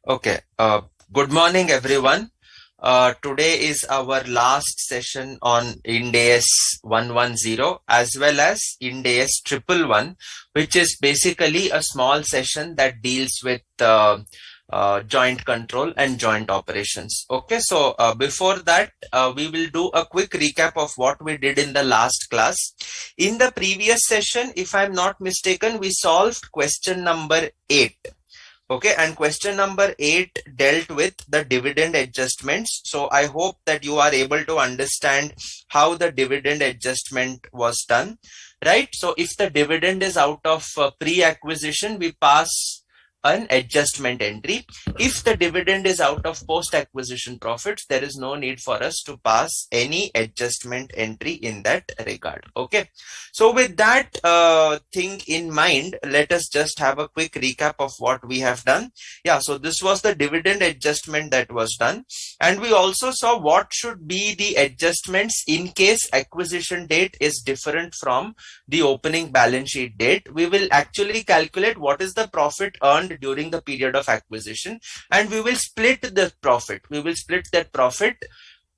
Okay. Good morning, everyone. Today is our last session on Ind AS 110 as well as Ind AS 111, which is basically a small session that deals with joint control and joint operations. Okay, so before that, we will do a quick recap of what we did in the last class. In the previous session, if I'm not mistaken, we solved question number 8. Okay, and question number 8 dealt with the dividend adjustments. So I hope that you are able to understand how the dividend adjustment was done, right? So if the dividend is out of pre-acquisition, we pass an adjustment entry. If the dividend is out of post-acquisition profits, there is no need for us to pass any adjustment entry in that regard. Okay. So with that thing in mind, let us just have a quick recap of what we have done. Yeah, so this was the dividend adjustment that was done. And we also saw what should be the adjustments in case acquisition date is different from the opening balance sheet date. We will actually calculate what is the profit earned during the period of acquisition, and we will split the profit. We will split that profit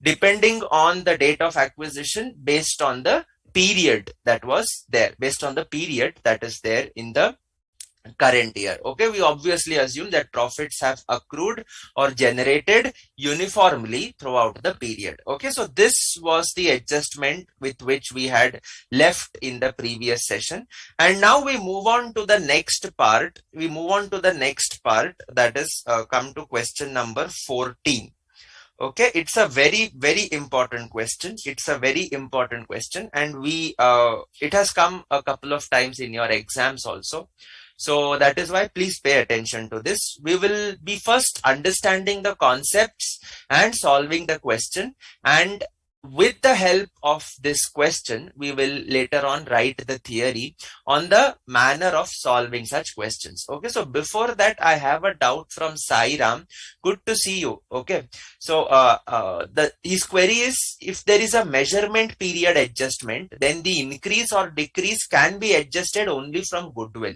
depending on the date of acquisition based on the period that was there, based on the period that is there in the current year. Okay, we obviously assume that profits have accrued or generated uniformly throughout the period. Okay, so this was the adjustment with which we had left in the previous session, and now we move on to the next part. That is come to question number 14. Okay, it's a very important question. And we it has come a couple of times in your exams also. So that is why please pay attention to this. We will be first understanding the concepts and solving the question, and with the help of this question, we will later on write the theory on the manner of solving such questions. Okay, so before that, I have a doubt from Sai Ram. Good to see you. Okay, so his query is, if there is a measurement period adjustment, then the increase or decrease can be adjusted only from goodwill.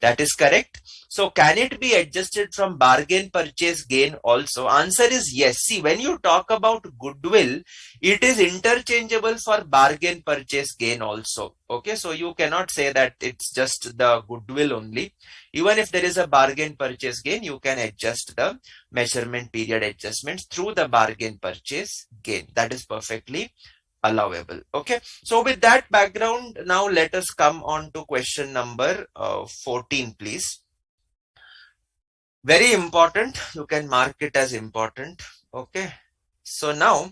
That is correct. So can it be adjusted from bargain purchase gain also? Answer is yes. See, when you talk about goodwill, it is interchangeable for bargain purchase gain also. Okay, so you cannot say that it's just the goodwill only. Even if there is a bargain purchase gain, you can adjust the measurement period adjustments through the bargain purchase gain. That is perfectly allowable. Okay, so with that background, now let us come on to question number 14, please. Very important. You can mark it as important. Okay, so now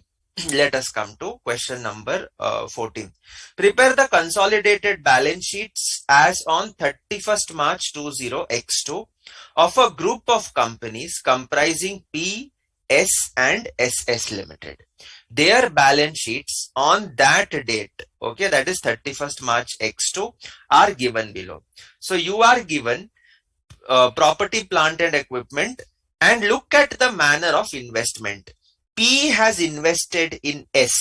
let us come to question number 14. Prepare the consolidated balance sheets as on 31st March 20x2 of a group of companies comprising P, S and SS Limited. Their balance sheets on that date, okay, that is 31st March X2, are given below. So you are given property, plant and equipment, and look at the manner of investment. P has invested in S.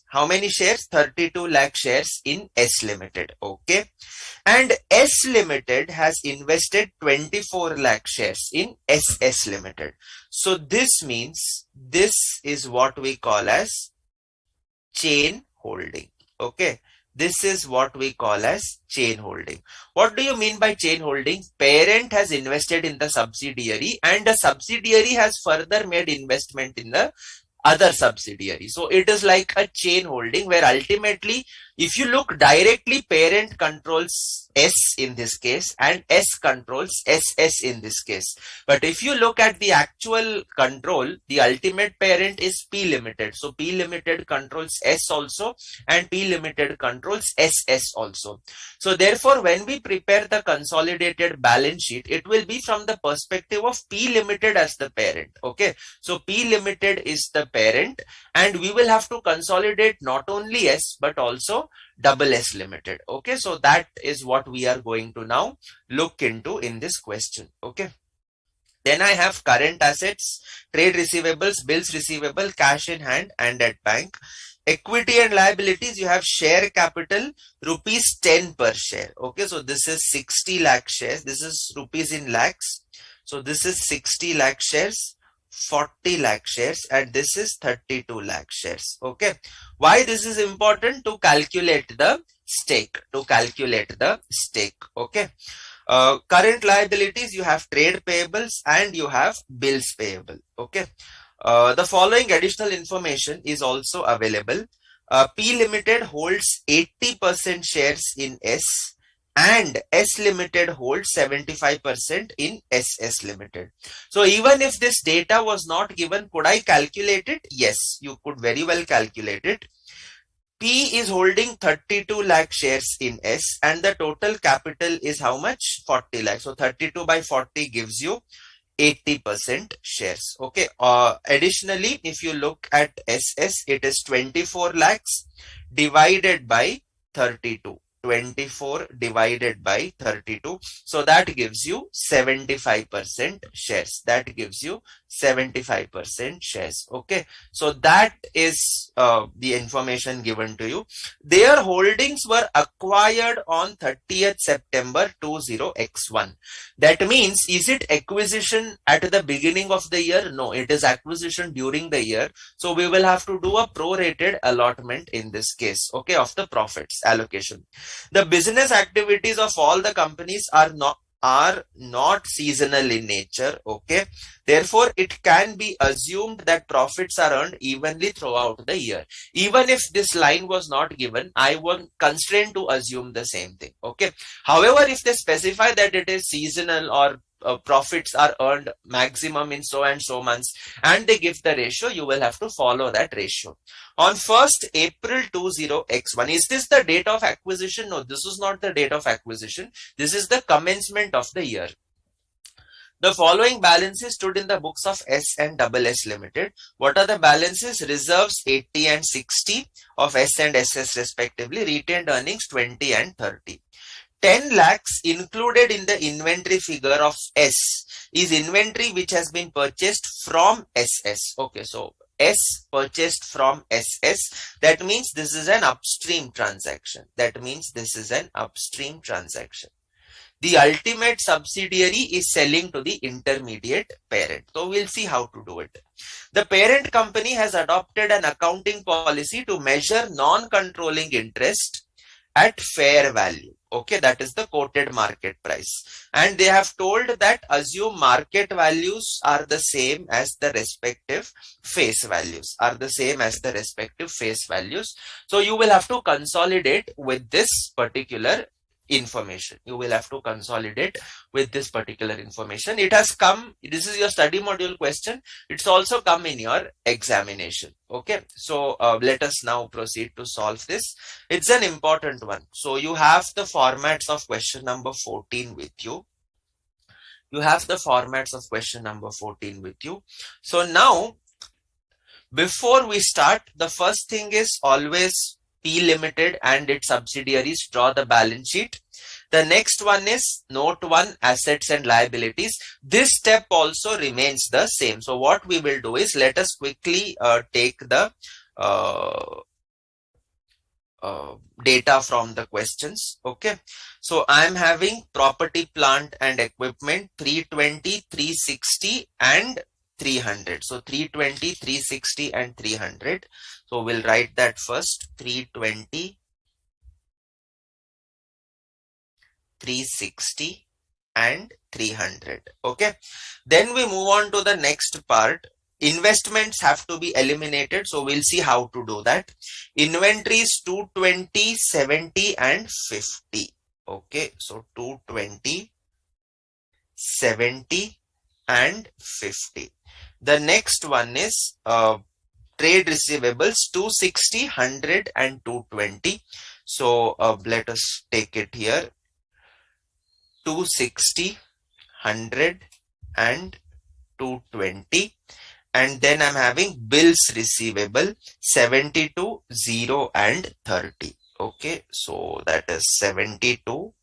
How many shares? 32 lakh shares in S Limited. Okay. And S Limited has invested 24 lakh shares in SS Limited. So this means this is what we call as chain holding. Okay. This is what we call as chain holding. What do you mean by chain holding? Parent has invested in the subsidiary and the subsidiary has further made investment in the other subsidiary. So it is like a chain holding where ultimately, if you look directly, parent controls S in this case and S controls SS in this case. But if you look at the actual control, the ultimate parent is P Limited. So P Limited controls S also and P Limited controls SS also. So therefore, when we prepare the consolidated balance sheet, it will be from the perspective of P Limited as the parent. Okay. So P Limited is the parent and we will have to consolidate not only S but also double S Limited. Okay, so that is what we are going to now look into in this question. Okay, then I have current assets, trade receivables, bills receivable, cash in hand and at bank. Equity and liabilities, you have share capital rupees 10 per share. Okay, so this is 60 lakh shares. This is rupees in lakhs. So this is 60 lakh shares, 40 lakh shares, and this is 32 lakh shares. Okay. Why this is important? To calculate the stake, okay. Current liabilities, you have trade payables and you have bills payable. Okay. The following additional information is also available. P Limited holds 80% shares in S, and S Limited holds 75% in SS Limited. So even if this data was not given, could I calculate it? Yes, you could very well calculate it. P is holding 32 lakh shares in S, and the total capital is how much? 40 lakh. So 32 by 40 gives you 80% shares. Okay. Additionally, if you look at SS, it is 24 lakhs divided by 32. 24 divided by 32. So that gives you 75% shares. That gives you 75% shares. Okay. So that is the information given to you. Their holdings were acquired on 30th September 20x1. That means, is it acquisition at the beginning of the year? No, it is acquisition during the year. So we will have to do a prorated allotment in this case, okay, of the profits allocation. The business activities of all the companies are not seasonal in nature. Okay. Therefore, it can be assumed that profits are earned evenly throughout the year. Even if this line was not given, I was constrained to assume the same thing. Okay. However, if they specify that it is seasonal or profits are earned maximum in so and so months, and they give the ratio, you will have to follow that ratio. On 1st April 20x1, is this the date of acquisition? No, this is not the date of acquisition. This is the commencement of the year. The following balances stood in the books of S and SS Limited. What are the balances? Reserves 80 and 60 of S and SS respectively. Retained earnings 20 and 30. 10 lakhs included in the inventory figure of S is inventory which has been purchased from SS. Okay, so S purchased from SS. That means this is an upstream transaction. The ultimate subsidiary is selling to the intermediate parent. So we'll see how to do it. The parent company has adopted an accounting policy to measure non-controlling interest at fair value. Okay, that is the quoted market price. And they have told that assume market values are the same as the respective face values. So you will have to consolidate with this particular information. It has come, this is your study module question. It's also come in your examination. Okay, so let us now proceed to solve this. It's an important one. So you have the formats of question number 14 with you. So now, before we start, the first thing is always P Limited and its subsidiaries draw the balance sheet. The next one is note 1, assets and liabilities. This step also remains the same. So what we will do is, let us quickly take the data from the questions. Okay, so I am having property, plant and equipment 320, 360 and 300. So 320, 360 and 300. So we'll write that first. 320, 360 and 300. Okay, then we move on to the next part. Investments have to be eliminated, so we'll see how to do that. Inventories 220, 70 and 50. Okay, so 220, 70 and 50. The next one is trade receivables 260, 100 and 220. So let us take it here. 260, 100 and 220. And then I'm having bills receivable 72, 0 and 30. Okay, so that is 72,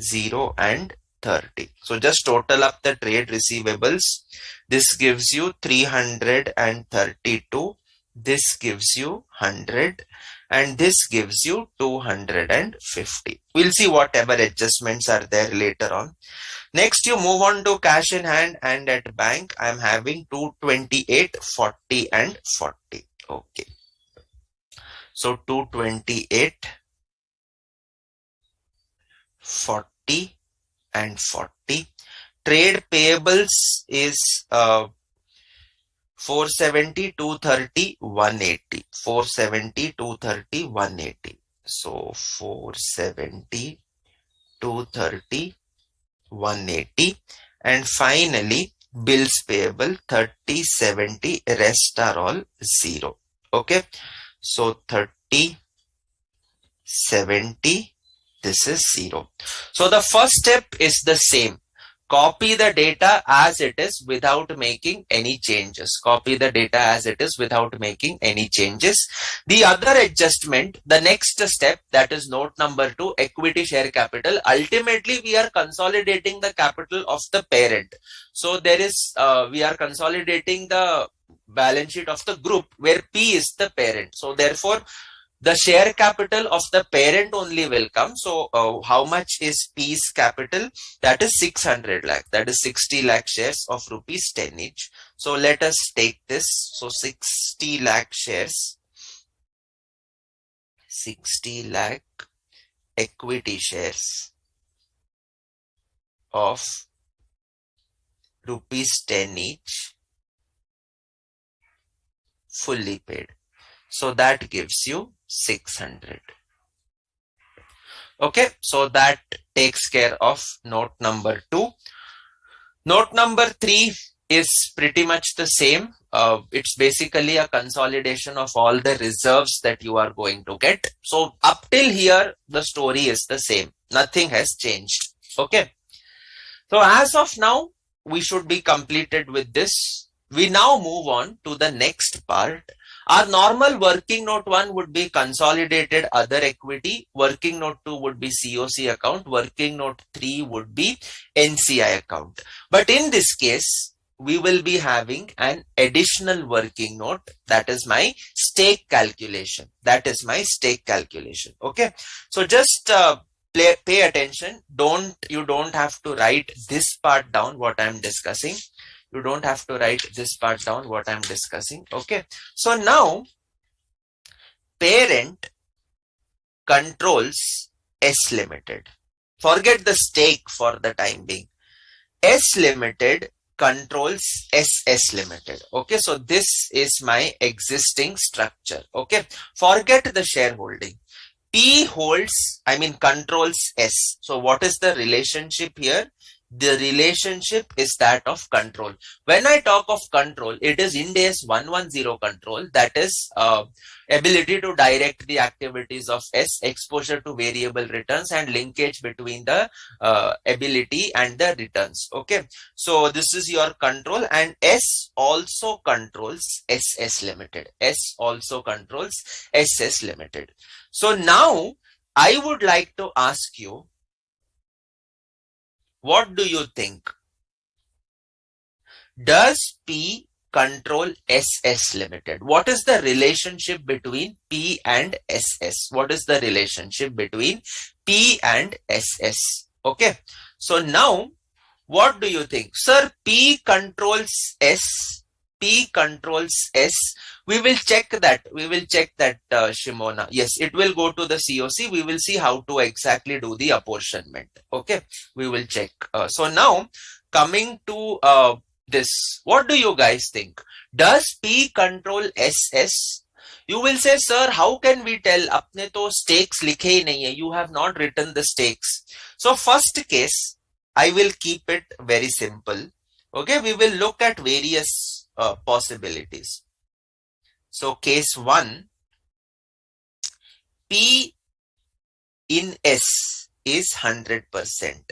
0 and 30. So just total up the trade receivables. This gives you 332. this gives you 100, and this gives you 250. We'll see whatever adjustments are there later on. Next, you move on to cash in hand, and at bank, I'm having 228, 40, and 40. Okay. So 228, 40, and 40. Trade payables is 470, 230, 180. 470, 230, 180. So 470, 230, 180. And finally, bills payable 30, 70, rest are all 0. Okay. So 30, 70, this is 0. So the first step is the same. Copy the data as it is without making any changes. Copy the data as it is without making any changes. The other adjustment, the next step, that is note number 2, equity share capital. Ultimately, we are consolidating the capital of the parent. So there is, we are consolidating the balance sheet of the group where P is the parent. So therefore, the share capital of the parent only will come. So how much is P's capital? That is 600 lakh. That is 60 lakh shares of rupees 10 each. So let us take this. So 60 lakh shares, 60 lakh equity shares of rupees 10 each, fully paid. So that gives you 600. Okay, so that takes care of note number 2. Note number 3 is pretty much the same. It's basically a consolidation of all the reserves that you are going to get. So up till here, the story is the same. Nothing has changed. Okay. So as of now, we should be completed with this. We now move on to the next part. Our normal working note 1 would be consolidated other equity. Working note 2 would be COC account. Working note 3 would be NCI account. But in this case, we will be having an additional working note. That is my stake calculation. That is my stake calculation. Okay. So just pay attention. You don't have to write this part down, what I'm discussing. You don't have to write this part down, what I'm discussing. Okay. So now, parent controls S Limited. Forget the stake for the time being. S Limited controls SS Limited. Okay. So this is my existing structure. Okay. Forget the shareholding. P controls S. So what is the relationship here? The relationship is that of control. When I talk of control, it is Ind AS 110 control. That is ability to direct the activities of S, exposure to variable returns, and linkage between the ability and the returns. Okay. So this is your control, and S also controls SS Limited. S also controls SS Limited. So now I would like to ask you, what do you think? Does P control SS Limited? What is the relationship between P and SS? What is the relationship between P and SS? Okay. So now, what do you think? Sir, P controls S. P controls S. We will check that. Shimona. Yes, it will go to the COC. We will see how to exactly do the apportionment. Okay, we will check. So now, coming to this, what do you guys think? Does P control SS? You will say, sir, how can we tell? Apne to stakes likhe hi nahi hai. You have not written the stakes. So first case, I will keep it very simple. Okay, we will look at various possibilities. So case 1, P in S is 100%.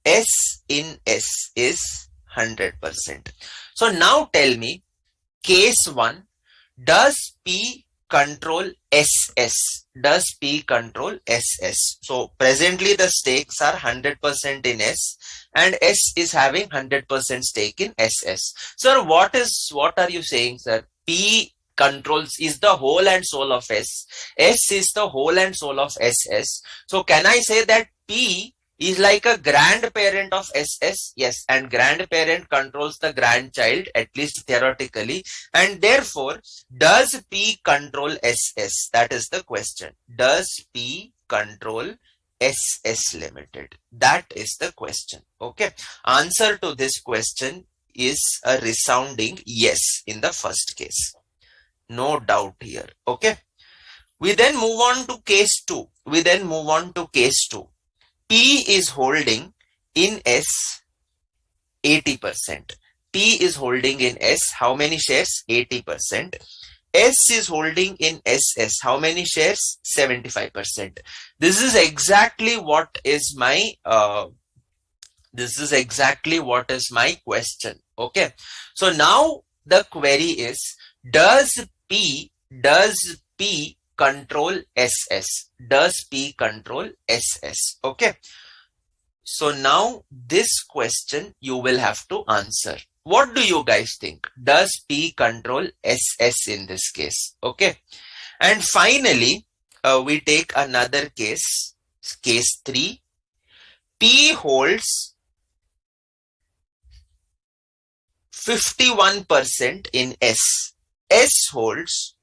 S in S is 100%. So now tell me, case 1, does P control SS? Does P control SS? So presently the stakes are 100% in S, and S is having 100% stake in SS. Sir, what are you saying, sir? P controls, is the whole and soul of S. S is the whole and soul of SS. So can I say that P is like a grandparent of SS? Yes, and grandparent controls the grandchild, at least theoretically, and therefore does P control SS? That is the question. Does P control SS Limited? That is the question. Okay, answer to this question is a resounding yes in the first case. No doubt here. Okay. We then move on to case 2. P is holding in S 80%. P is holding in S how many shares? 80%. S is holding in SS how many shares? 75%. This is exactly what is my question. Okay. So now the query is, does P control SS? Does P control SS? Okay. So now this question you will have to answer. What do you guys think? Does P control SS in this case? Okay. And finally, we take another case, case 3. P holds 51% in S. S holds,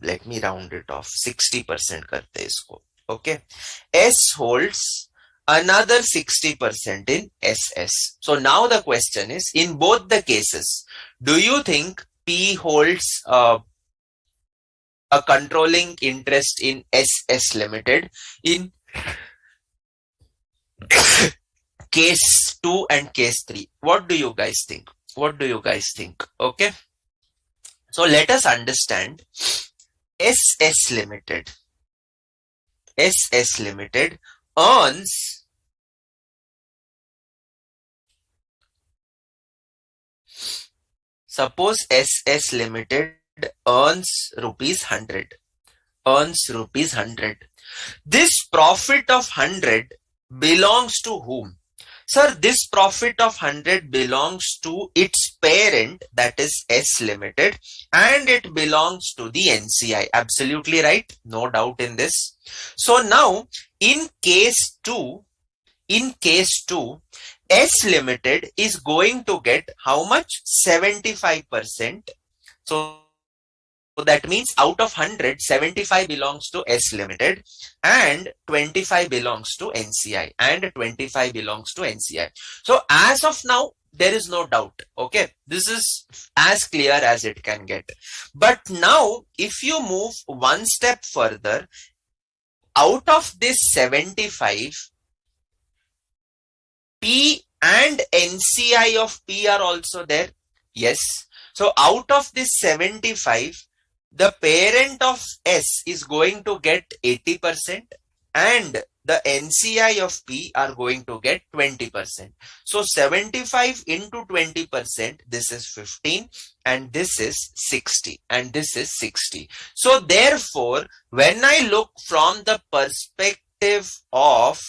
let me round it off, 60% karte isko. Okay. S holds another 60% in SS. So now the question is, in both the cases, do you think P holds a controlling interest in SS Limited in case 2 and case 3? What do you guys think? Okay. So let us understand SS Limited. SS Limited earns suppose SS Limited earns rupees 100. This profit of 100 belongs to whom? Sir, this profit of 100 belongs to its parent, that is S Limited, and it belongs to the NCI. Absolutely right. No doubt in this. So now in case 2, S Limited is going to get how much? 75%. So that means out of 100, 75 belongs to S Limited and 25 belongs to NCI So as of now, there is no doubt. Okay. This is as clear as it can get. But now if you move one step further, out of this 75, P and NCI of P are also there. Yes. So out of this 75, the parent of S is going to get 80% and the NCI of P are going to get 20%. So 75 into 20%, this is 15 and this is 60 and this is 60. So therefore, when I look from the perspective of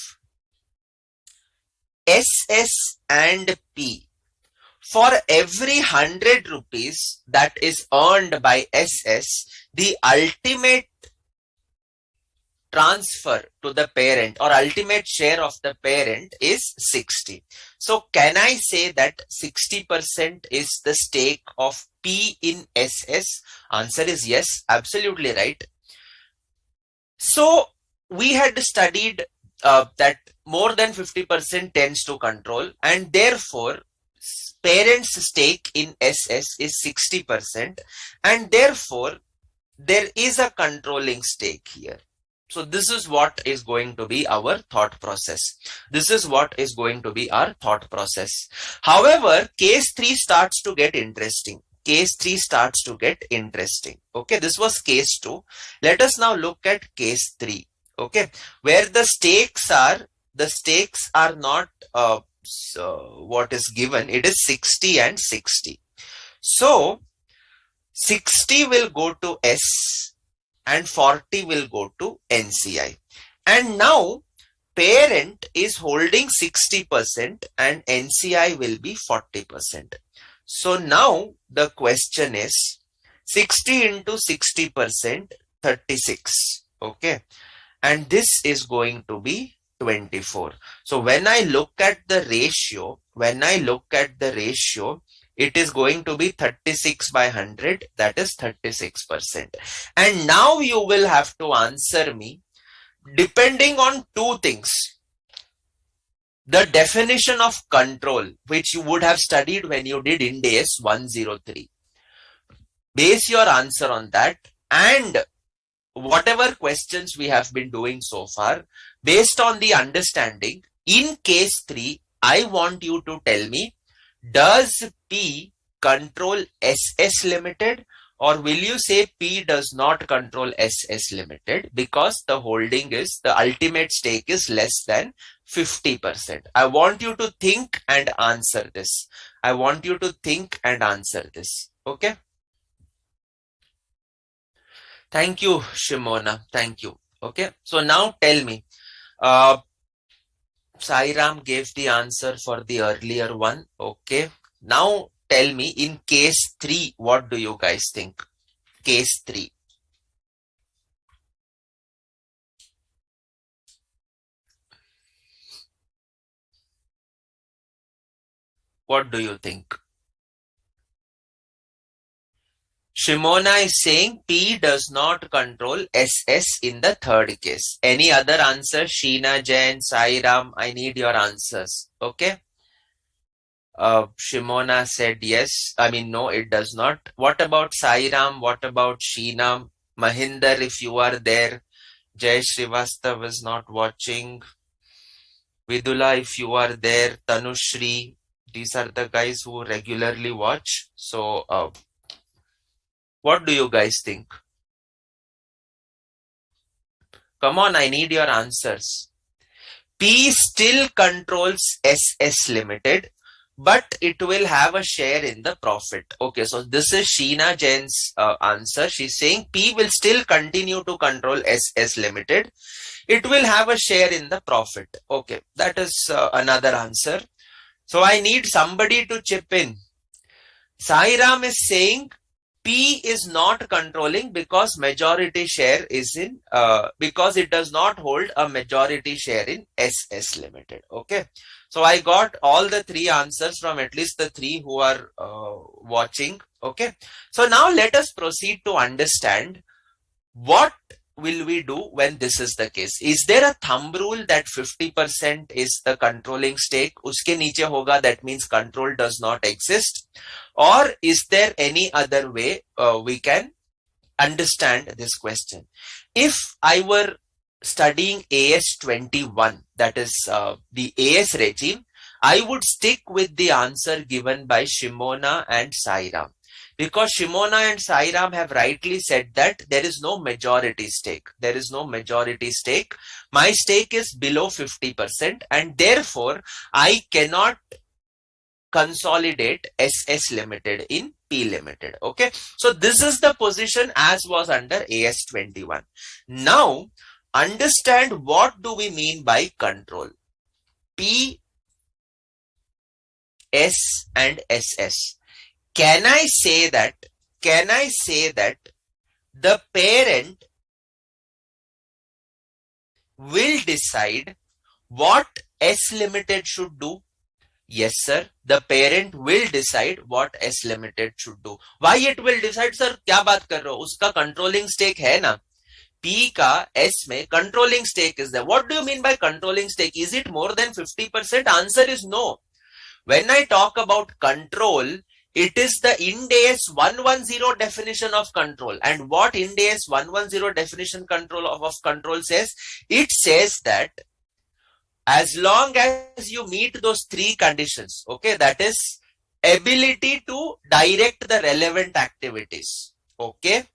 SS and P, for every 100 rupees that is earned by SS, the ultimate transfer to the parent or ultimate share of the parent is 60. So can I say that 60% is the stake of P in SS? Answer is yes, absolutely right. So we had studied that more than 50% tends to control, and therefore parent's stake in SS is 60%, and therefore there is a controlling stake here. So this is what is going to be our thought process. However, case 3 starts to get interesting. Okay, this was case 2. Let us now look at case 3. Okay, where the stakes are not what is given. It is 60 and 60. So 60 will go to S and 40 will go to NCI. And now parent is holding 60% and NCI will be 40%. So now the question is, 60 into 60%, 36. Okay. And this is going to be 24. So when I look at the ratio, it is going to be 36 by 100, that is 36%. And now you will have to answer me depending on two things. The definition of control, which you would have studied when you did Ind AS 103. Base your answer on that, and whatever questions we have been doing so far, based on the understanding, in case 3, I want you to tell me, does P control SS Limited, or will you say P does not control SS Limited because the holding is, the ultimate stake is less than 50%. I want you to think and answer this. Okay. Thank you, Shimona. Thank you. Okay. So now tell me, Sairam gave the answer for the earlier one. Okay. Now tell me, in case 3, what do you guys think? Case 3. What do you think? Shimona is saying P does not control SS in the third case. Any other answer? Sheena, Jain, Sairam, I need your answers. Okay. Shimona said yes. I mean, no, it does not. What about Sairam? What about Sheena? Mahinder, if you are there. Jay Srivastav is not watching. Vidula, if you are there. Tanushri. These are the guys who regularly watch. So, what do you guys think? Come on, I need your answers. P still controls SS Limited, but it will have a share in the profit. Okay, so this is Sheena Jain's answer. She's saying P will still continue to control SS Limited. It will have a share in the profit. Okay, that is another answer. So I need somebody to chip in. Sairam is saying P is not controlling because majority share is in, because it does not hold a majority share in SS Limited. Okay. So I got all the 3 answers from at least the 3 who are watching. Okay. So now let us proceed to understand what will we do when this is the case. Is there a thumb rule that 50% is the controlling stake? Uske niche hoga, that means control does not exist. Or is there any other way we can understand this question? If I were studying AS 21, that is the AS regime, I would stick with the answer given by Shimona and Sairam. Because Shimona and Sairam have rightly said that there is no majority stake. There is no majority stake. My stake is below 50%, and therefore I cannot consolidate SS Limited in P Limited. Okay. So this is the position as was under AS 21. Now understand what do we mean by control. P, S and SS. Can I say that the parent will decide what S Limited should do? Yes, sir. The parent will decide what S Limited should do. Why it will decide, sir? क्या बात कर रहे हो? उसका controlling stake है ना? P का S में controlling stake is there. What do you mean by controlling stake? Is it more than 50%? Answer is no. When I talk about control, it is the Ind AS 110 definition of control. And what Ind AS 110 definition of control says? It says that as long as you meet those 3 conditions, okay, that is ability to direct the relevant activities, okay,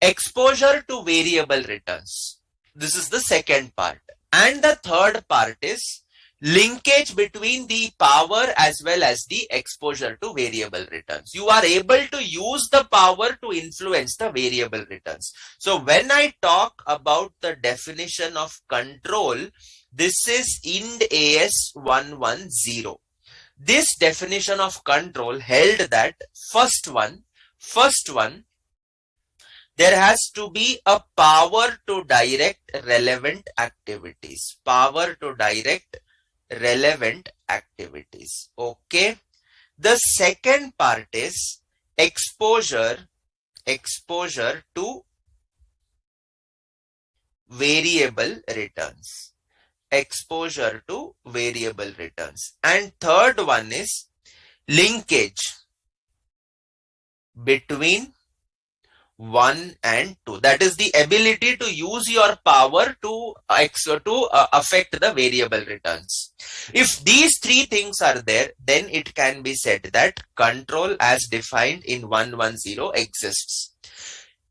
exposure to variable returns. This is the second part. And the third part is linkage between the power as well as the exposure to variable returns. You are able to use the power to influence the variable returns. So when I talk about the definition of control, this is Ind AS 110. This definition of control held that first one there has to be a power to direct relevant activities. Power to direct relevant activities. Okay. The second part is exposure to variable returns. Exposure to variable returns. And third one is linkage between 1 and 2. That is the ability to use your power to affect the variable returns. If these three things are there, then it can be said that control as defined in 110 exists.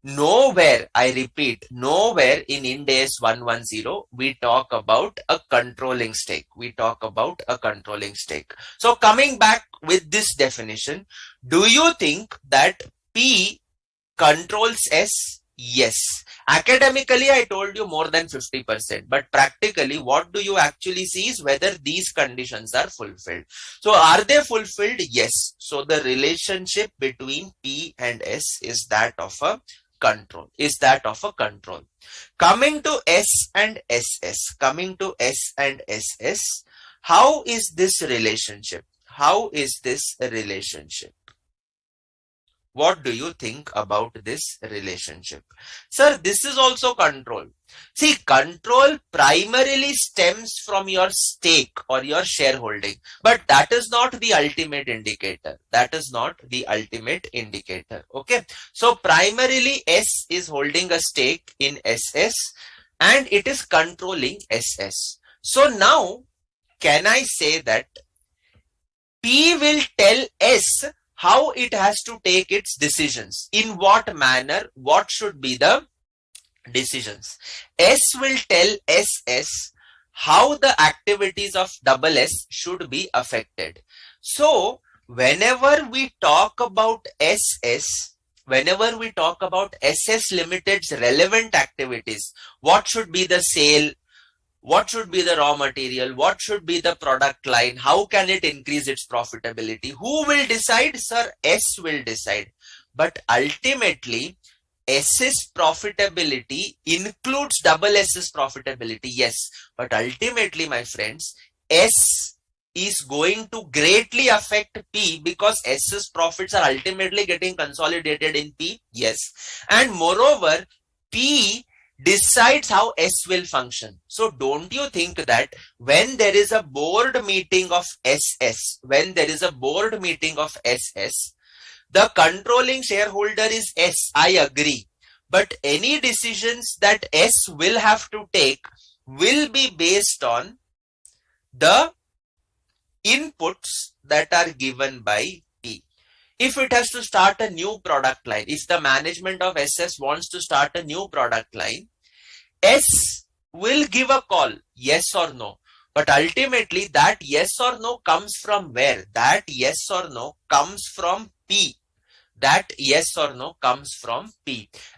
Nowhere, I repeat, nowhere in Ind AS 110 we talk about a controlling stake. We talk about a controlling stake. So coming back with this definition, do you think that P controls S? Yes. Academically, I told you more than 50%, but practically, what do you actually see is whether these conditions are fulfilled. So are they fulfilled? Yes. So the relationship between P and S is that of a control, Coming to S and SS, how is this relationship? What do you think about this relationship? Sir, this is also control. See, control primarily stems from your stake or your shareholding, but that is not the ultimate indicator. Okay. So primarily S is holding a stake in SS and it is controlling SS. So now, can I say that P will tell S how it has to take its decisions, in what manner, what should be the decisions. S will tell SS how the activities of double S should be affected. So whenever we talk about SS Limited's relevant activities, what should be the sale, what should be the raw material, what should be the product line, how can it increase its profitability, who will decide? Sir, S will decide. But ultimately, S's profitability includes double S's profitability, yes. But ultimately, my friends, S is going to greatly affect P because S's profits are ultimately getting consolidated in P, yes. And moreover, P decides how S will function. So don't you think that when there is a board meeting of SS, the controlling shareholder is S, I agree. But any decisions that S will have to take will be based on the inputs that are given by P. If it has to start a new product line, if the management of SS wants to start a new product line, S will give a call, yes or no. But ultimately, that yes or no comes from where? That yes or no comes from P.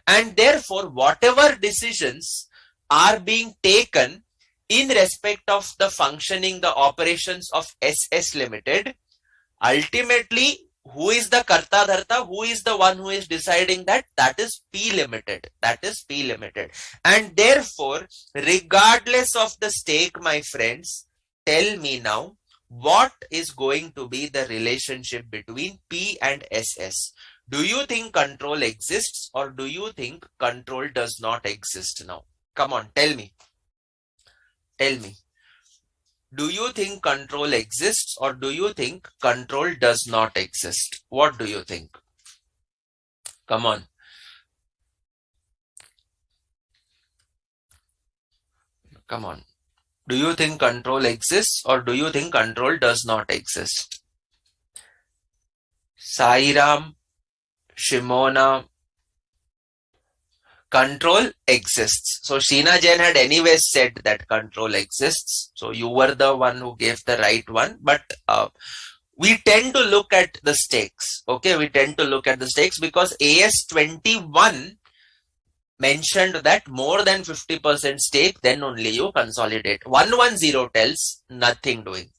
And therefore, whatever decisions are being taken in respect of the functioning, the operations of SS Limited, ultimately, who is the Karta Dharta? Who is the one who is deciding that? That is P Limited. And therefore, regardless of the stake, my friends, tell me now, what is going to be the relationship between P and SS? Do you think control exists or do you think control does not exist now? Come on, tell me. Do you think control exists or do you think control does not exist? What do you think? Come on. Do you think control exists or do you think control does not exist? Sairam, Shimona, control exists. So Sheena Jain had anyways said that control exists. So you were the one who gave the right one. But we tend to look at the stakes. Okay, we tend to look at the stakes because AS 21 mentioned that more than 50% stake, then only you consolidate. 110 tells nothing doing.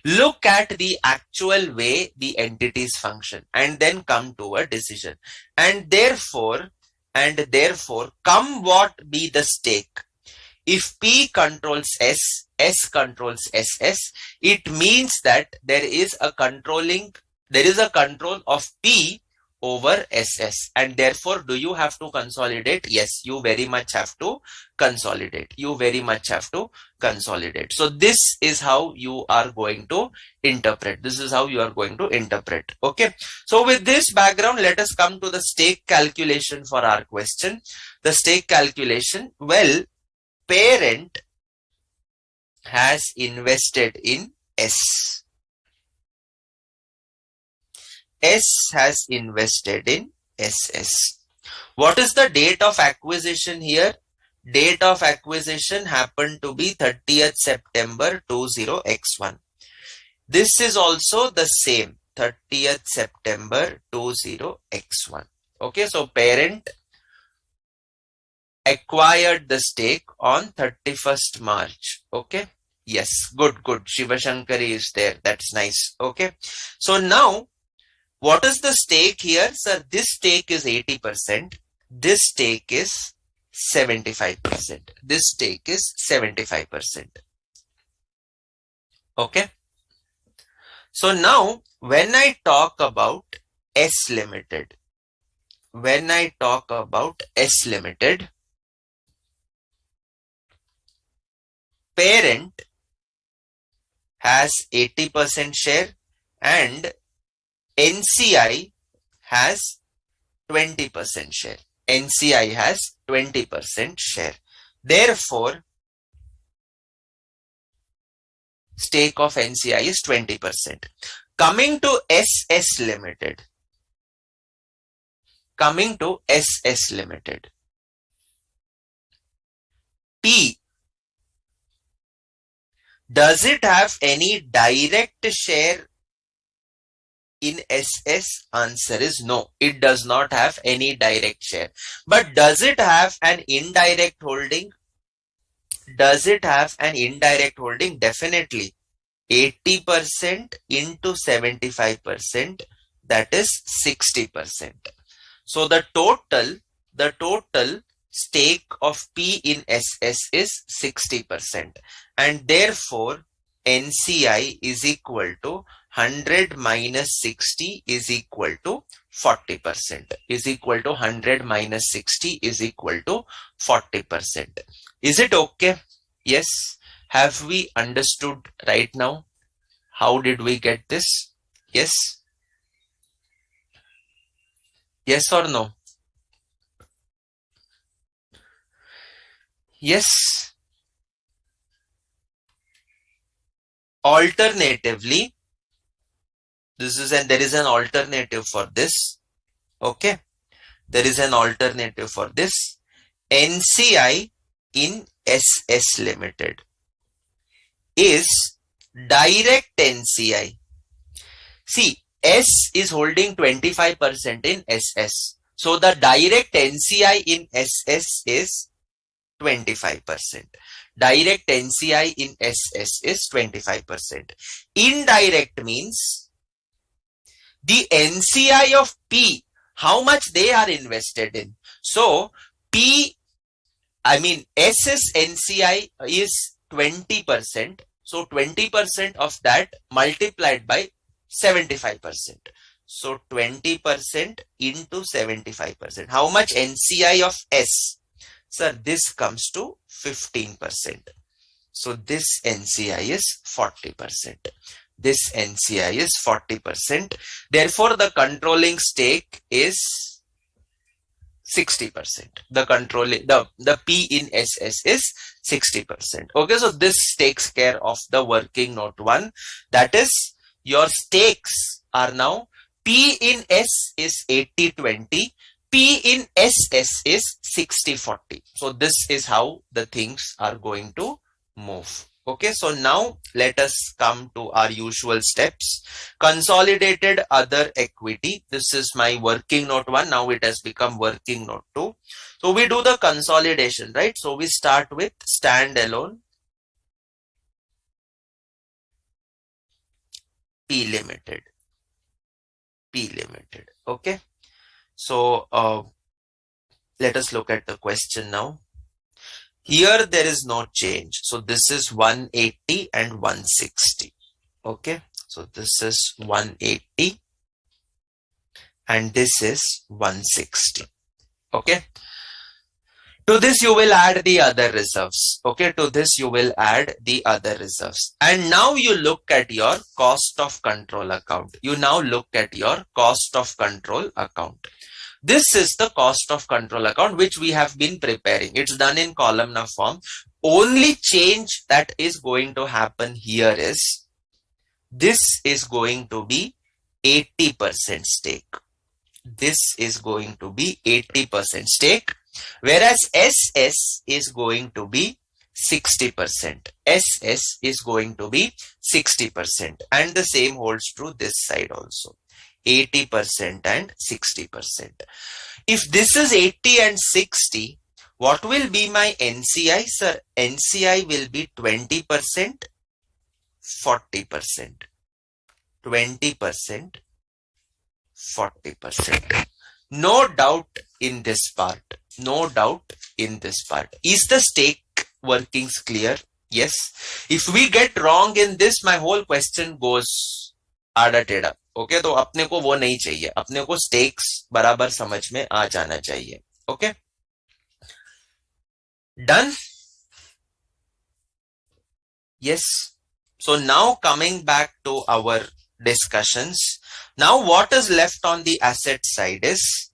Look at the actual way the entities function and then come to a decision. And therefore, and therefore come what be the stake. If P controls S, S controls SS, it means that there is a control of P over SS, and therefore do you have to consolidate? Yes, you very much have to consolidate. You very much have to consolidate. So this is how you are going to interpret. This is how you are going to interpret. Okay. So with this background, let us come to the stake calculation for our question. The stake calculation, well, parent has invested in S. S has invested in SS. What is the date of acquisition here? Date of acquisition happened to be 30th September 20x1. This is also the same, 30th September 20x1. Okay, so parent acquired the stake on 31st March. Okay. Yes, good, good. Shiva Shankari is there. That's nice. Okay. So now, what is the stake here? Sir, this stake is 80%. This stake is 75%. This stake is 75%. Okay. So now, when I talk about S Limited, parent has 80% share and NCI has 20% share. NCI has 20% share. Therefore, stake of NCI is 20%. Coming to SS Limited. P, does it have any direct share in SS? Answer is no. It does not have any direct share. But does it have an indirect holding? Does it have an indirect holding? Definitely. 80% into 75%, that is 60%. So the total stake of P in SS is 60%, and therefore NCI is equal to 100 minus 60 is equal to 40%. Is equal to 100 minus 60 is equal to 40%. Is it okay? Yes. Have we understood right now? How did we get this? Yes? Yes or no? Yes. Alternatively, there is an alternative for this. Okay. There is an alternative for this. NCI in SS Limited is direct NCI. See, S is holding 25% in SS. So the direct NCI in SS is 25%. Direct NCI in SS is 25%. Indirect means the NCI of P, how much they are invested in. So SS NCI is 20%. So 20% of that multiplied by 75%. So 20% into 75%. How much NCI of S? Sir, this comes to 15%. So this NCI is 40%. This NCI is 40%. Therefore, the controlling stake is 60%. The P in SS is 60%. Okay, so this takes care of the working note 1. That is, your stakes are now P in S is 80-20. P in SS is 60-40. So this is how the things are going to move. Okay, so now let us come to our usual steps. Consolidated other equity. This is my working note 1. Now it has become working note 2. So we do the consolidation, right? So we start with standalone P Limited. Okay. So Let us look at the question now. Here there is no change. So this is 180 and 160. Okay. So this is 180 and this is 160. Okay. To this you will add the other reserves. Okay. To this you will add the other reserves. And now you look at your cost of control account. You now look at your cost of control account. This is the cost of control account which we have been preparing. It's done in columnar form. Only change that is going to happen here is this is going to be 80% stake. This is going to be 80% stake, whereas SS is going to be 60%. SS is going to be 60%. And the same holds true this side also. 80% and 60%. If this is 80 and 60, what will be my NCI? Sir, NCI will be 20%, 40%. 20%, 40%. No doubt in this part. No doubt in this part. Is the stake workings clear? Yes. If we get wrong in this, my whole question goes आड़ा टेढ़ा. Okay, तो अपने को वो नहीं चाहिए. अपने को स्टेक्स बराबर समझ में आ जाना चाहिए. Okay, done. Yes. So now coming back to our discussions. Now what is left on the asset side is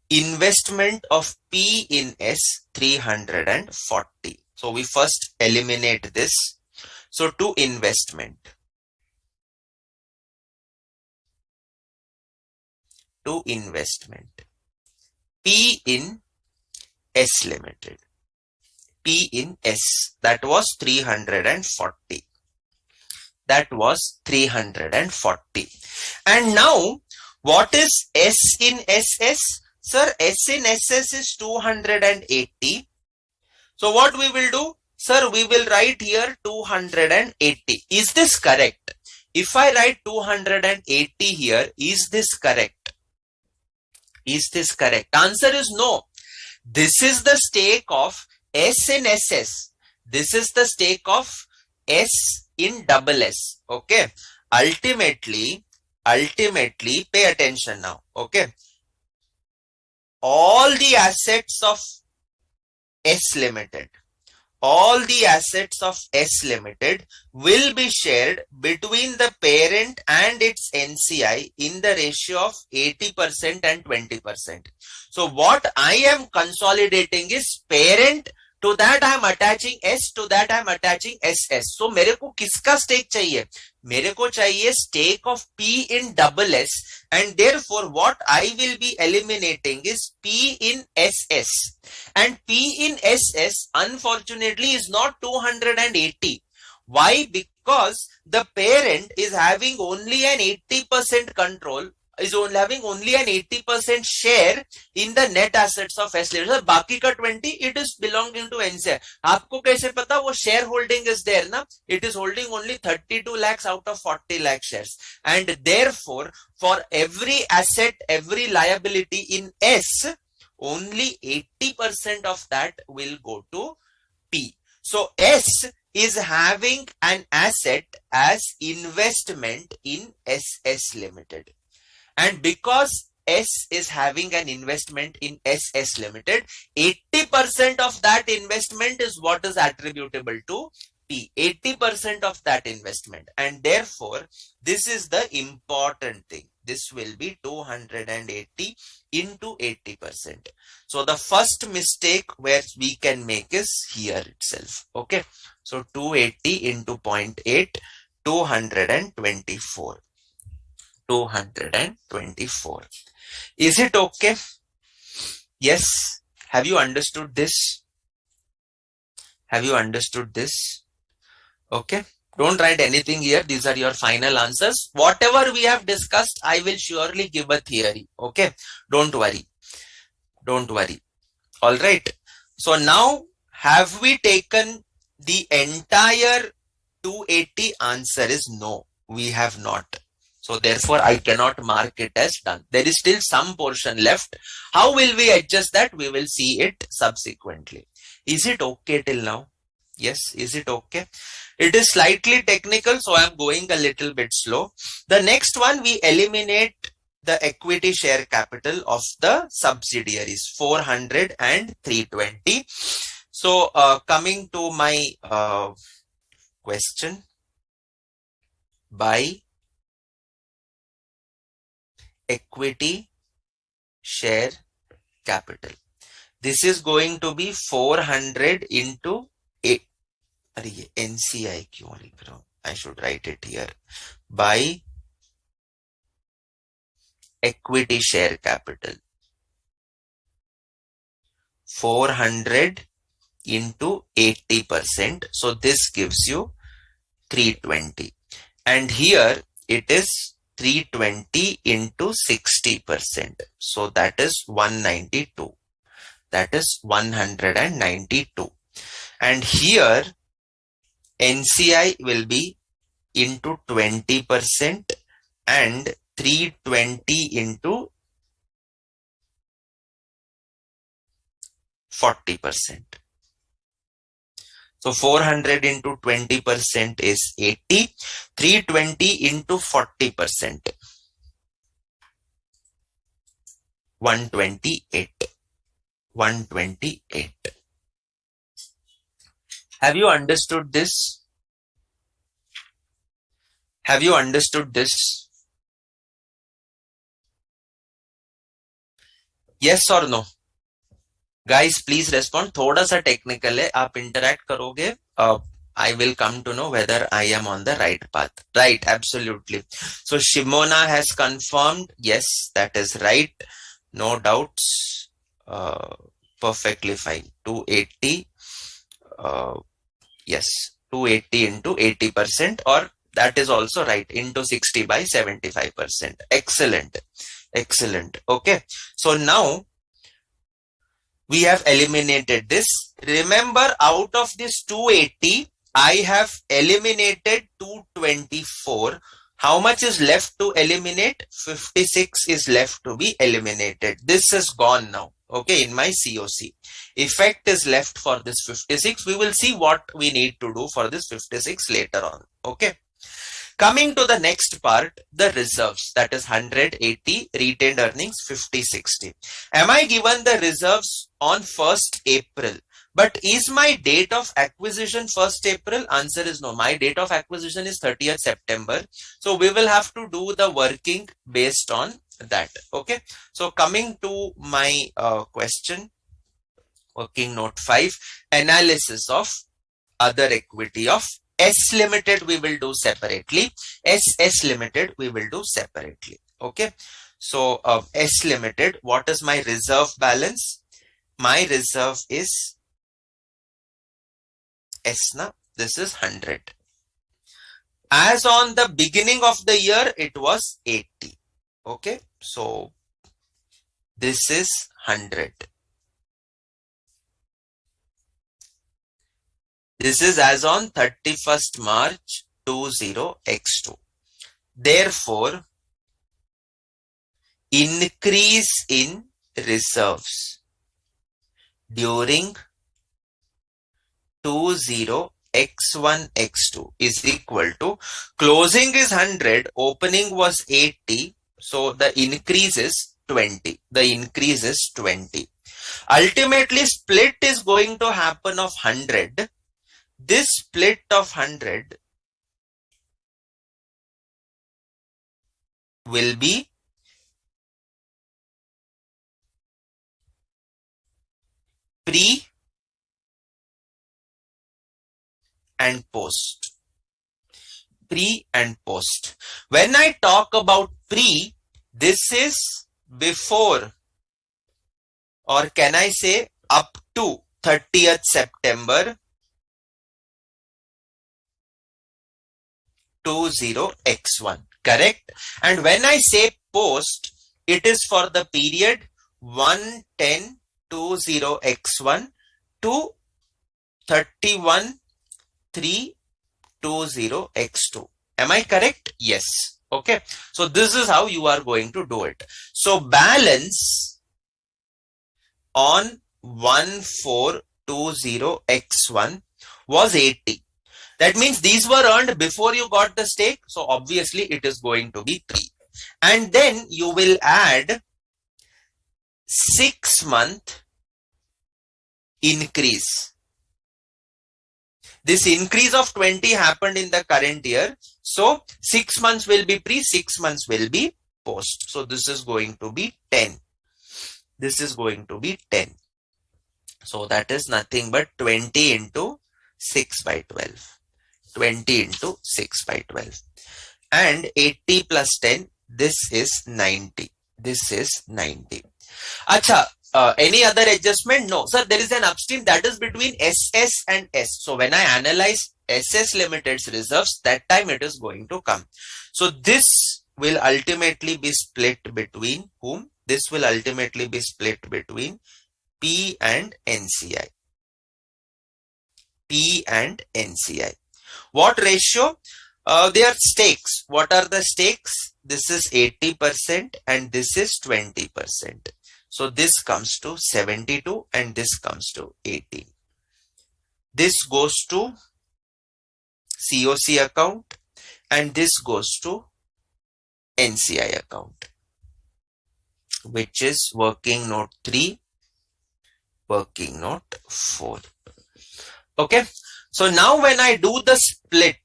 investment of P in S 340. So we first eliminate this. So to investment. To investment. P in S Limited. P in S. That was 340. That was 340. And now, what is S in SS? Sir, S in SS is 280. So what we will do? Sir, we will write here 280. Is this correct? If I write 280 here, is this correct? Is this correct? Answer is no. This is the stake of S in SS. This is the stake of S in double S. Okay. Ultimately, pay attention now. Okay. All the assets of S Limited, all the assets of S Limited will be shared between the parent and its NCI in the ratio of 80% and 20%. So what I am consolidating is parent, to that I am attaching S, to that I am attaching SS. So मेरे को किसका stake चाहिए? मेरे को चाहिए stake of P in double S, and therefore what I will be eliminating is P in SS. And P in SS unfortunately is not 280. Why? Because the parent is having only an 80% control, is only having only an 80% share in the net assets of S Limited. बाकी का 20 it is belonging to NCI. आपको कैसे पता? वो share holding is there ना. It is holding only 32 lakhs out of 40 lakh shares, and therefore for every asset, every liability in S, only 80% of that will go to P. So S is having an asset as investment in SS Limited. And because S is having an investment in SS Limited, 80% of that investment is what is attributable to P. 80% of that investment. And therefore, this is the important thing. This will be 280 into 80%. So the first mistake where we can make is here itself. Okay. So 280 into 0.8, 224. 224. Is it okay? Yes. Have you understood this? Have you understood this? Okay. Don't write anything here. These are your final answers. Whatever we have discussed, I will surely give a theory. Okay. Don't worry. Don't worry. All right. So now, have we taken the entire 280? Answer is no. We have not. So therefore, I cannot mark it as done. There is still some portion left. How will we adjust that? We will see it subsequently. Is it okay till now? Yes, is it okay? It is slightly technical, so I am going a little bit slow. The next one, we eliminate the equity share capital of the subsidiaries, 400 and 320. So coming to my question, by equity share capital. This is going to be 400 into a. NCI क्यों लिख रहा हूं? I should write it here. By equity share capital. 400 into 80%. So this gives you 320. And here it is 320 into 60%. So that is 192. That is 192. And here NCI will be into 20% and 320 into 40%. So 400 into 20% is 80, 320 into 40%, 128. 128. Have you understood this? Have you understood this? Yes or no? Guys, please respond. थोड़ा सा technical है. आप interact करोगे. I will come to know whether I am on the right path. Right, absolutely. So Shimona has confirmed. Yes, that is right. No doubts. Perfectly fine. 280. Yes, 280 into 80%, or that is also right, into 60 by 75%. Excellent. Excellent. Okay. So now we have eliminated this. Remember, out of this 280, I have eliminated 224. How much is left to eliminate? 56 is left to be eliminated. This is gone now. Okay, in my COC. Effect is left for this 56. We will see what we need to do for this 56 later on. Okay. Coming to the next part, the reserves, that is 180, retained earnings 50, 60. Am I given the reserves on 1st April? But is my date of acquisition 1st April? Answer is no. My date of acquisition is 30th September. So we will have to do the working based on that. Okay. So coming to my question, working note 5, analysis of other equity of S Limited we will do separately. SS Limited we will do separately. Okay. So S Limited, what is my reserve balance? My reserve is S na, this is 100. As on the beginning of the year, it was 80. Okay. So this is 100. This is as on 31st March 20x2. Therefore, increase in reserves during 20x1x2 is equal to, closing is 100, opening was 80. So the increase is 20. The increase is 20. Ultimately, split is going to happen of 100. This split of 100 will be pre and post. Pre and post. When I talk about pre, this is before, or can I say up to 30th September 20x1, correct? And when I say post, it is for the period 1/10/20x1 to 31/3/20x2. Am I correct? Yes. Okay, so this is how you are going to do it. So balance on 1420x1 was 80. That means these were earned before you got the stake. So obviously it is going to be 3. And then you will add 6-month increase. This increase of 20 happened in the current year. So 6 months will be pre, 6 months will be post. So this is going to be 10. This is going to be 10. So that is nothing but 20 into 6 by 12. 20 into 6 by 12. And 80 plus 10, this is 90. This is 90. Acha, any other adjustment? No. Sir, there is an upstream that is between SS and S. So when I analyze SS Limited's reserves, that time it is going to come. So this will ultimately be split between whom? This will ultimately be split between P and NCI. P and NCI. What ratio? They are stakes. What are the stakes? This is 80% and this is 20%. So this comes to 72 and this comes to 18. This goes to COC account and this goes to NCI account, which is working note 3, working note 4. Okay. So now when I do the split,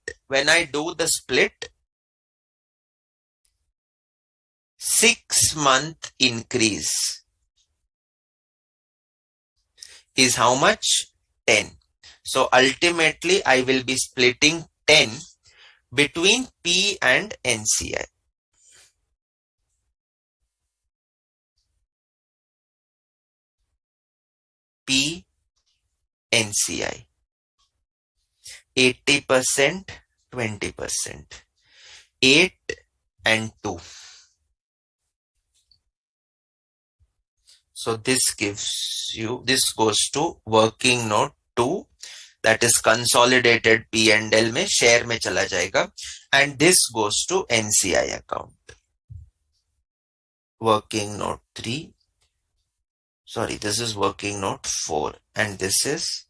6-month increase is how much? 10. So ultimately I will be splitting 10 between P and NCI. P, NCI. 80%, 20. 8 and 2. So this gives you, this goes to working note 2, that is consolidated P&L में share में चला जाएगा, and this goes to NCI account. Working note 3, sorry, this is working note 4 and this is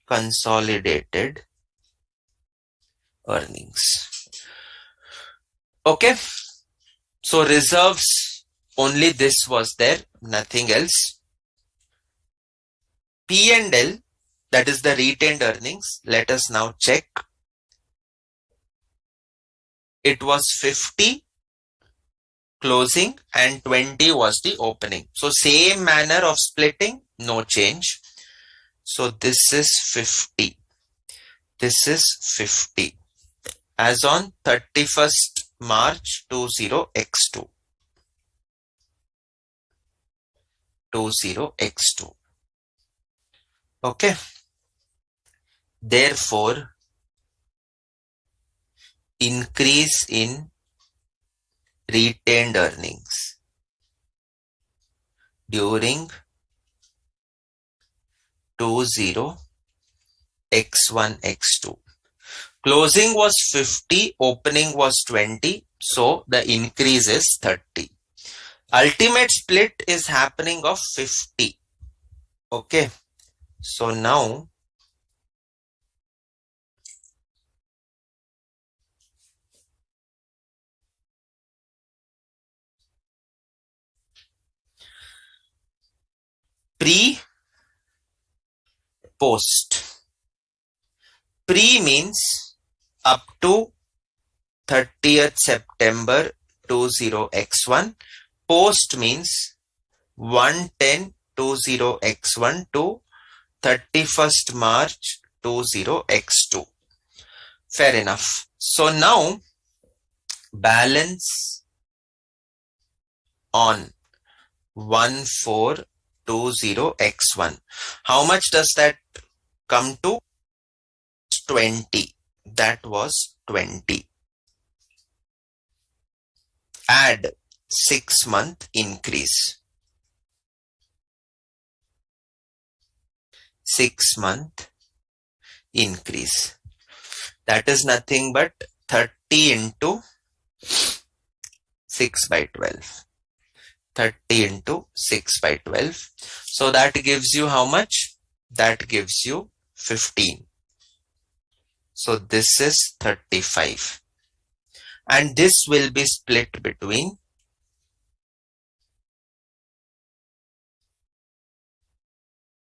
consolidated earnings. Okay. So reserves, only this was there, nothing else. P&L, that is the retained earnings. Let us now check. It was 50 closing and 20 was the opening. So same manner of splitting, no change. So this is 50. This is 50 as on 31st March 20x2. 20x2. Okay. Therefore, increase in retained earnings during 20x1 x2. Closing was 50, opening was 20, so the increase is 30. Ultimate split is happening of 50. Okay, so now pre, post. Pre means up to 30th September 20x1. Post means 1/10/20x1 to 31st March 20x2. Fair enough. So now balance on 1420x1. How much does that come to? 20. That was 20. Add 6-month increase. 6-month increase. That is nothing but 30 into 6 by 12. 30 into 6 by 12. So that gives you how much? That gives you 15. So this is 35. And this will be split between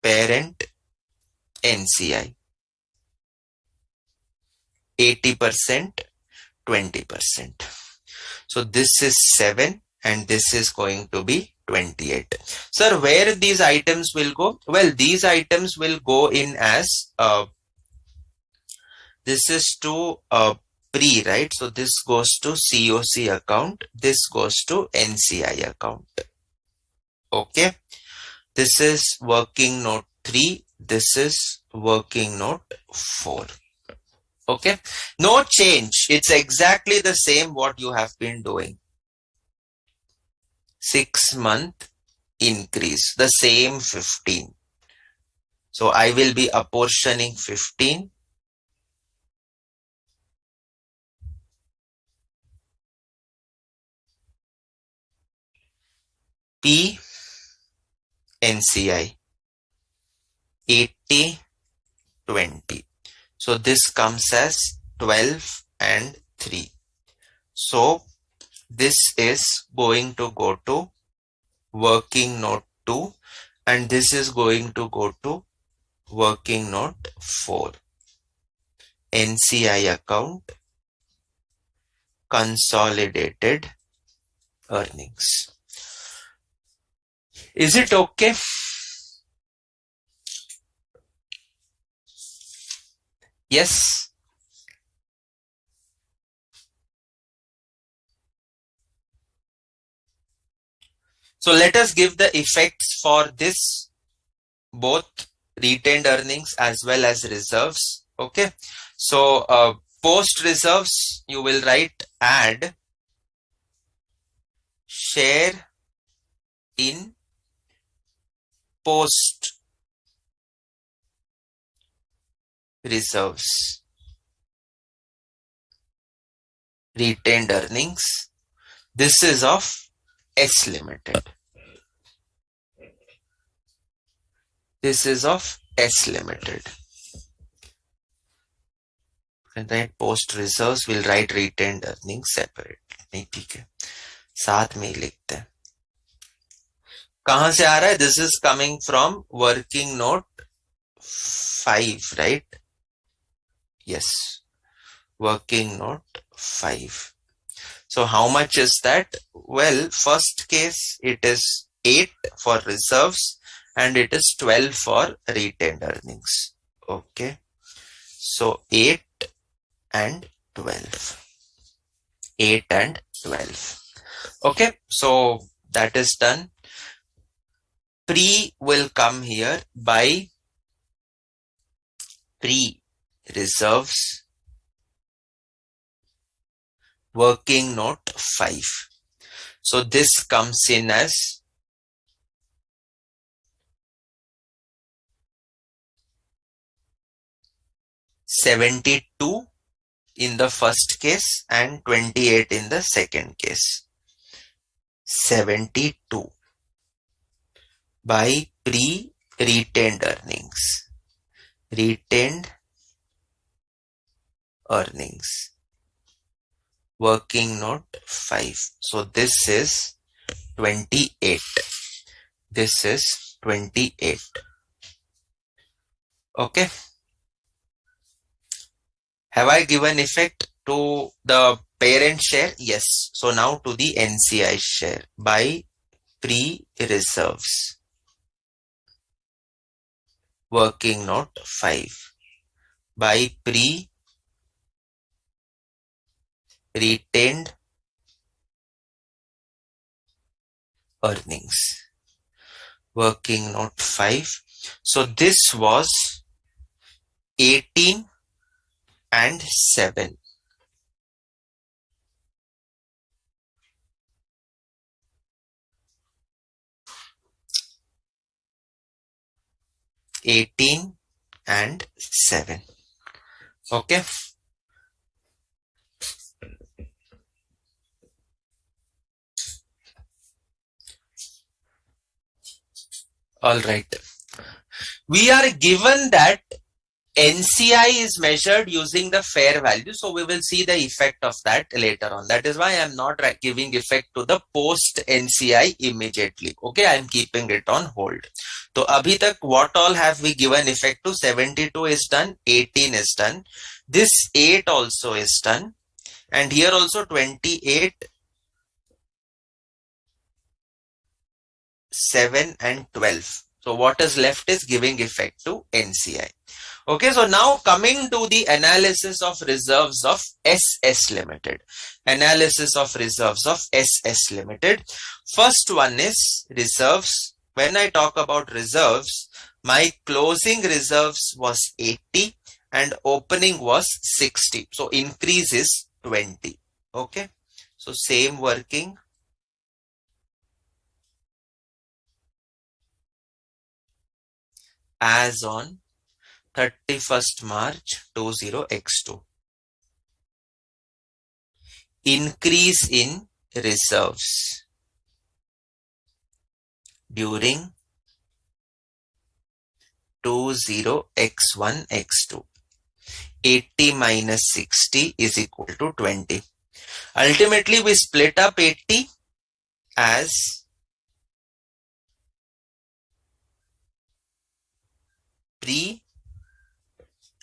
parent NCI. 80%, 20%. So this is 7 and this is going to be 28. Sir, where these items will go? Well, these items will go in as this is to pre, right? So this goes to COC account. This goes to NCI account. Okay. This is working note 3. This is working note 4. Okay. No change. It's exactly the same what you have been doing. 6-month increase. The same 15. So I will be apportioning 15. P NCI 80 20. So this comes as 12 and 3. So this is going to go to working note 2 and this is going to go to working note 4. NCI account, consolidated earnings. Is it okay? Yes. So let us give the effects for this, both retained earnings as well as reserves. Okay. So post reserves, you will write add share in post reserves retained earnings. This is of S Limited. This is of S Limited. And then post reserves will write retained earnings separate. नहीं ठीक है, साथ में ही लिखते हैं. कहां से आ रहा है? This is coming from working note 5, right? Yes, working note 5. So how much is that? Well, first case it is 8 for reserves and it is 12 for retained earnings. Okay. So 8 and 12. 8 and 12. Okay. So that is done. Pre will come here by pre reserves working note 5. So this comes in as 72 in the first case and 28 in the second case. 72 by pre-retained earnings. Retained earnings. Working note 5. So this is 28. This is 28. Okay. Have I given effect to the parent share? Yes. So now to the NCI share by pre-reserves. Working note 5 by pre-retained earnings. Working note 5. So this was 18 and 7. 18 and 7. Okay. All right. We are given that NCI is measured using the fair value. So we will see the effect of that later on. That is why I am not giving effect to the post NCI immediately. Okay, I am keeping it on hold. So abhi tak what all have we given effect to? 72 is done, 18 is done. This 8 also is done. And here also 28, 7 and 12. So what is left is giving effect to NCI. Okay, so now coming to the analysis of reserves of SS Limited. Analysis of reserves of SS Limited. First one is reserves. When I talk about reserves, my closing reserves was 80 and opening was 60. So increase is 20. Okay, so same working. As on 31st March 20x2. Increase in reserves during 20x1x2. 80 minus 60 is equal to 20. Ultimately, we split up 80 as pre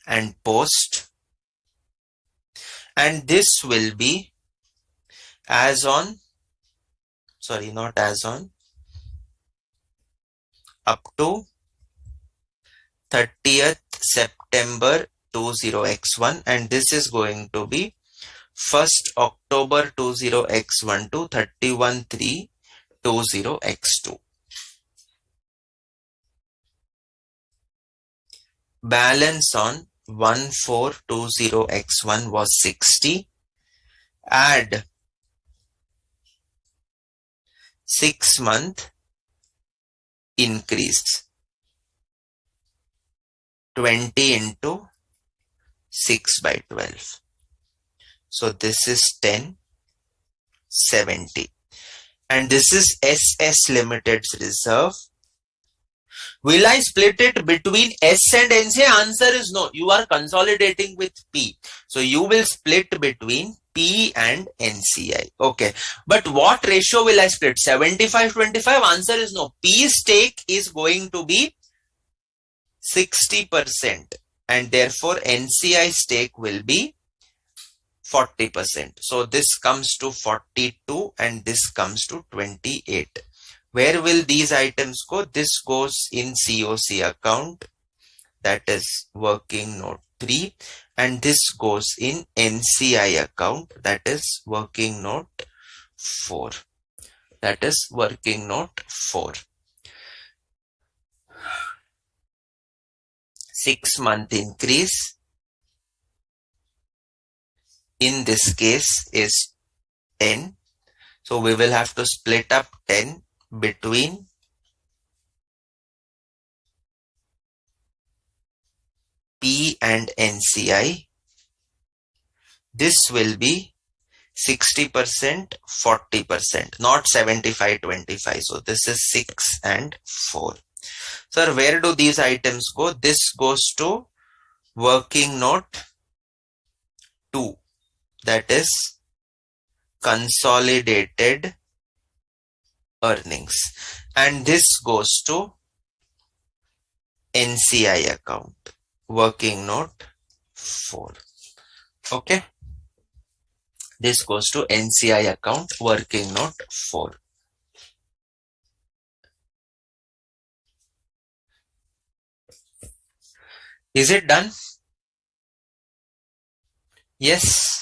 and post, and this will be as on, sorry, not as on, up to 30th September 20x1, and this is going to be 1st October 20x1 to 31/3/20x2. Balance on 1420x1 was 60. Add 6-month increase. 20 into 6 by 12. So this is 1070. And this is SS Limited's reserve. Will I split it between S and NCI? Answer is no. You are consolidating with P. So you will split between P and NCI. Okay. But what ratio will I split? 75-25? Answer is no. P stake is going to be 60%. And therefore NCI stake will be 40%. So this comes to 42 and this comes to 28. Where will these items go? This goes in COC account, that is working note 3, and this goes in NCI account, that is working note 4. That is working note 4. 6-month increase in this case is 10. So we will have to split up 10 between P and NCI. This will be 60%, 40%, not 75-25. So this is 6 and 4. Sir, where do these items go? This goes to working note 2. That is consolidated earnings, and this goes to NCI account, working note 4. Okay, this goes to NCI account, working note 4. Is it done? Yes.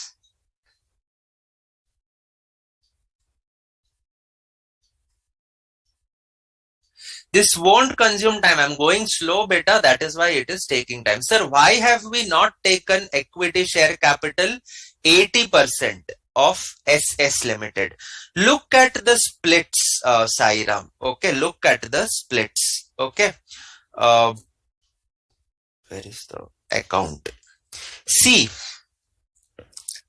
This won't consume time. I'm going slow, beta. That is why it is taking time. Sir, why have we not taken equity share capital 80% of SS Limited? Look at the splits, Sairam. Okay, look at the splits. Okay. Where is the account? See,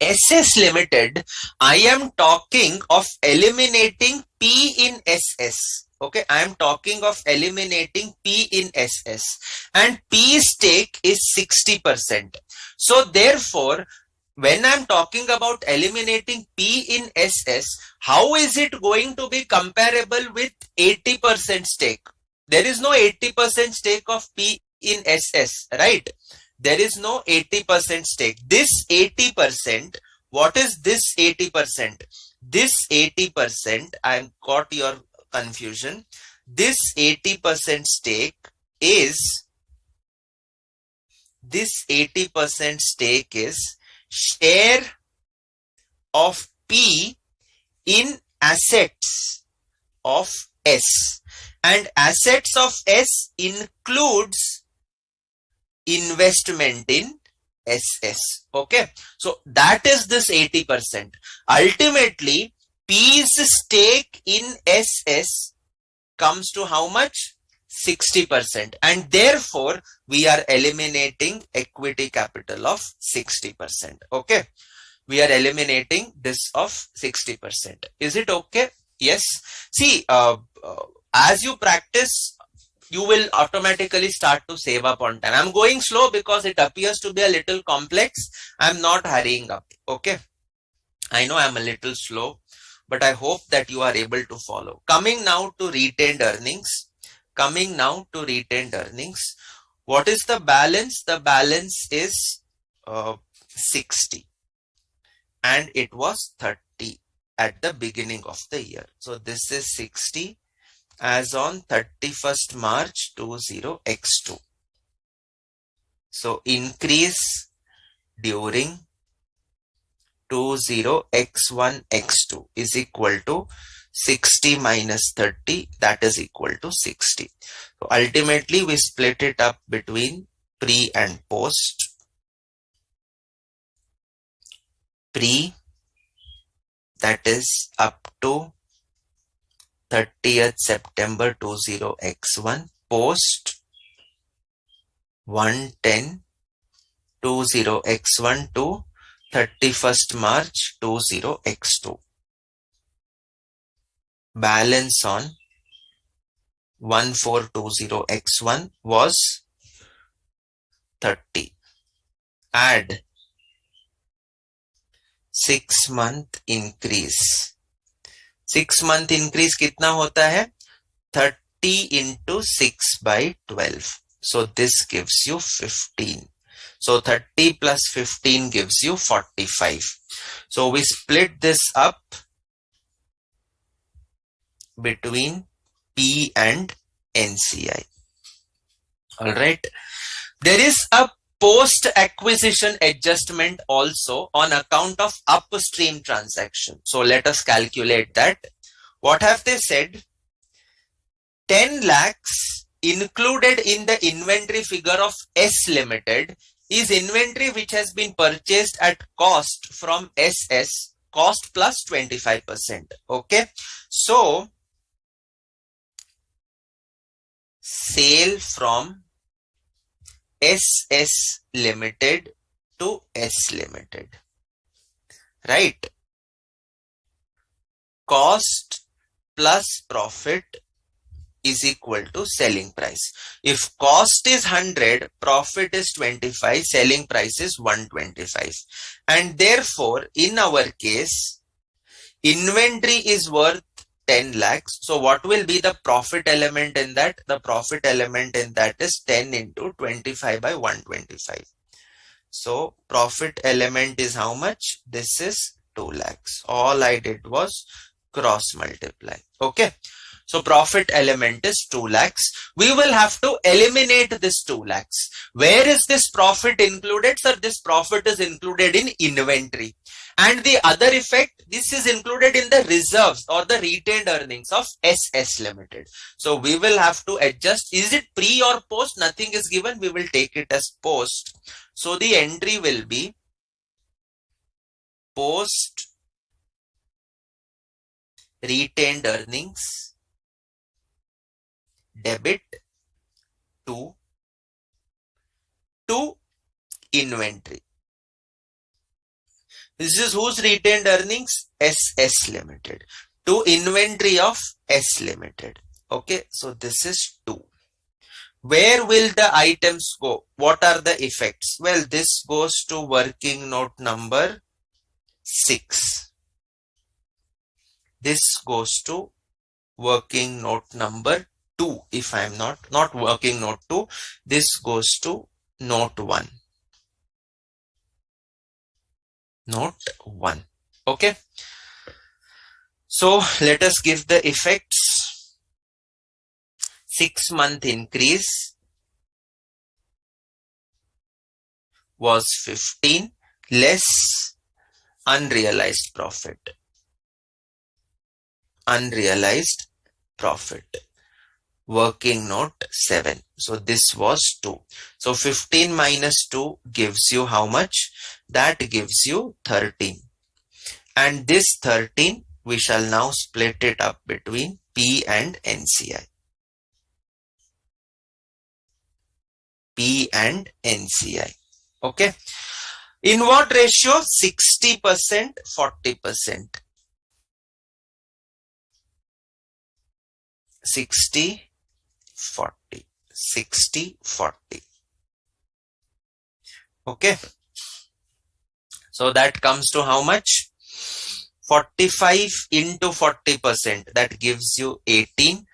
SS Limited, I am talking of eliminating P in SS. Okay, I am talking of eliminating P in SS, and P stake is 60%. So therefore, when I'm talking about eliminating P in SS, how is it going to be comparable with 80% stake? There is no 80% stake of P in SS, right? There is no 80% stake. This 80%, what is this 80%? This 80%, I got your confusion. This 80% stake is, this 80% stake is share of P in assets of S, and assets of S includes investment in SS. Okay, so that is this 80%. Ultimately, P's stake in SS comes to how much? 60%, and therefore we are eliminating equity capital of 60%. Okay, we are eliminating this of 60%. Is it okay? Yes. See, as you practice, you will automatically start to save up on time. I'm going slow because it appears to be a little complex. I'm not hurrying up. Okay, I know I'm a little slow, but I hope that you are able to follow. Coming now to retained earnings. Coming now to retained earnings. What is the balance? The balance is 60, and it was 30 at the beginning of the year. So this is 60 as on 31st March 20x2. So increase during 20x1 x2 is equal to 60 minus 30, that is equal to 60. So ultimately we split it up between pre and post. Pre, that is up to 30th September 20x1, post 110 20x1 to 31st March 20x2. Balance on 1420x1 was 30. Add 6 month increase. 6 month increase कितना होता है? 30 into 6 by 12. So this gives you 15. So 30 plus 15 gives you 45. So we split this up between P and NCI. All right. There is a post acquisition adjustment also on account of upstream transaction. So let us calculate that. What have they said? 10 lakhs included in the inventory figure of S Limited is inventory which has been purchased at cost from SS, cost plus 25%. Okay. So sale from SS Limited to S Limited, right? Cost plus profit is equal to selling price. If cost is 100, profit is 25, selling price is 125. And therefore, in our case, inventory is worth 10 lakhs. So what will be the profit element in that? The profit element in that is 10 into 25 by 125. So profit element is how much? This is 2 lakhs. All I did was cross multiply. Okay. So profit element is 2 lakhs. We will have to eliminate this 2 lakhs. Where is this profit included? Sir, this profit is included in inventory. And the other effect, this is included in the reserves or the retained earnings of SS Limited. So we will have to adjust. Is it pre or post? Nothing is given. We will take it as post. So the entry will be post retained earnings debit to inventory. This is whose retained earnings? SS Limited to inventory of S Limited. Okay, so this is 2. Where will the items go? What are the effects? Well, this goes to working note number 6. This goes to working note number 2. If I am not working note 2, this goes to note 1. Note 1. Okay. So let us give the effects. 6-month increase was 15 less unrealized profit. Unrealized profit. Working note 7. So this was 2. So 15 minus 2 gives you how much? That gives you 13. And this 13 we shall now split it up between P and NCI. P and NCI. Okay. In what ratio? 60%, 40%. 60, 40. 60, 40. Okay. So that comes to how much? 45 into 40%. That gives you 18.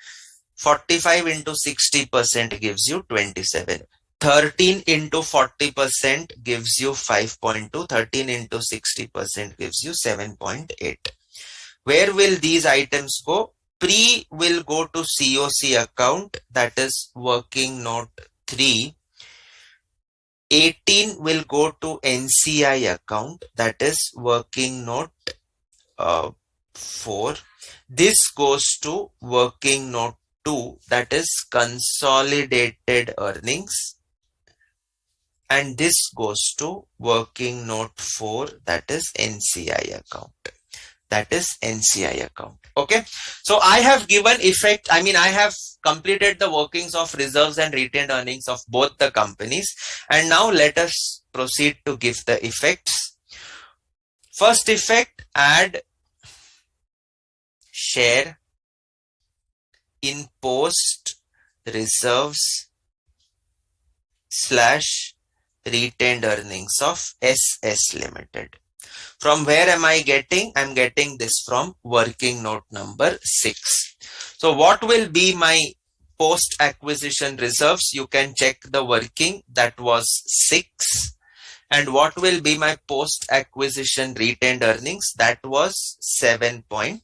45 into 60% gives you 27. 13 into 40% gives you 5.2. 13 into 60% gives you 7.8. Where will these items go? Pre will go to COC account, that is working note 3. 18 will go to NCI account, that is working note 4. This goes to working note 2, that is consolidated earnings. And this goes to working note 4, that is NCI account. That is NCI account. Okay. So I have given effect. I have completed the workings of reserves and retained earnings of both the companies. And now let us proceed to give the effects. First effect, add share in post reserves / retained earnings of SS Limited. From where am I getting? I'm getting this from working note number 6. So what will be my post acquisition reserves? You can check the working, that was 6. And what will be my post acquisition retained earnings? That was 7.8.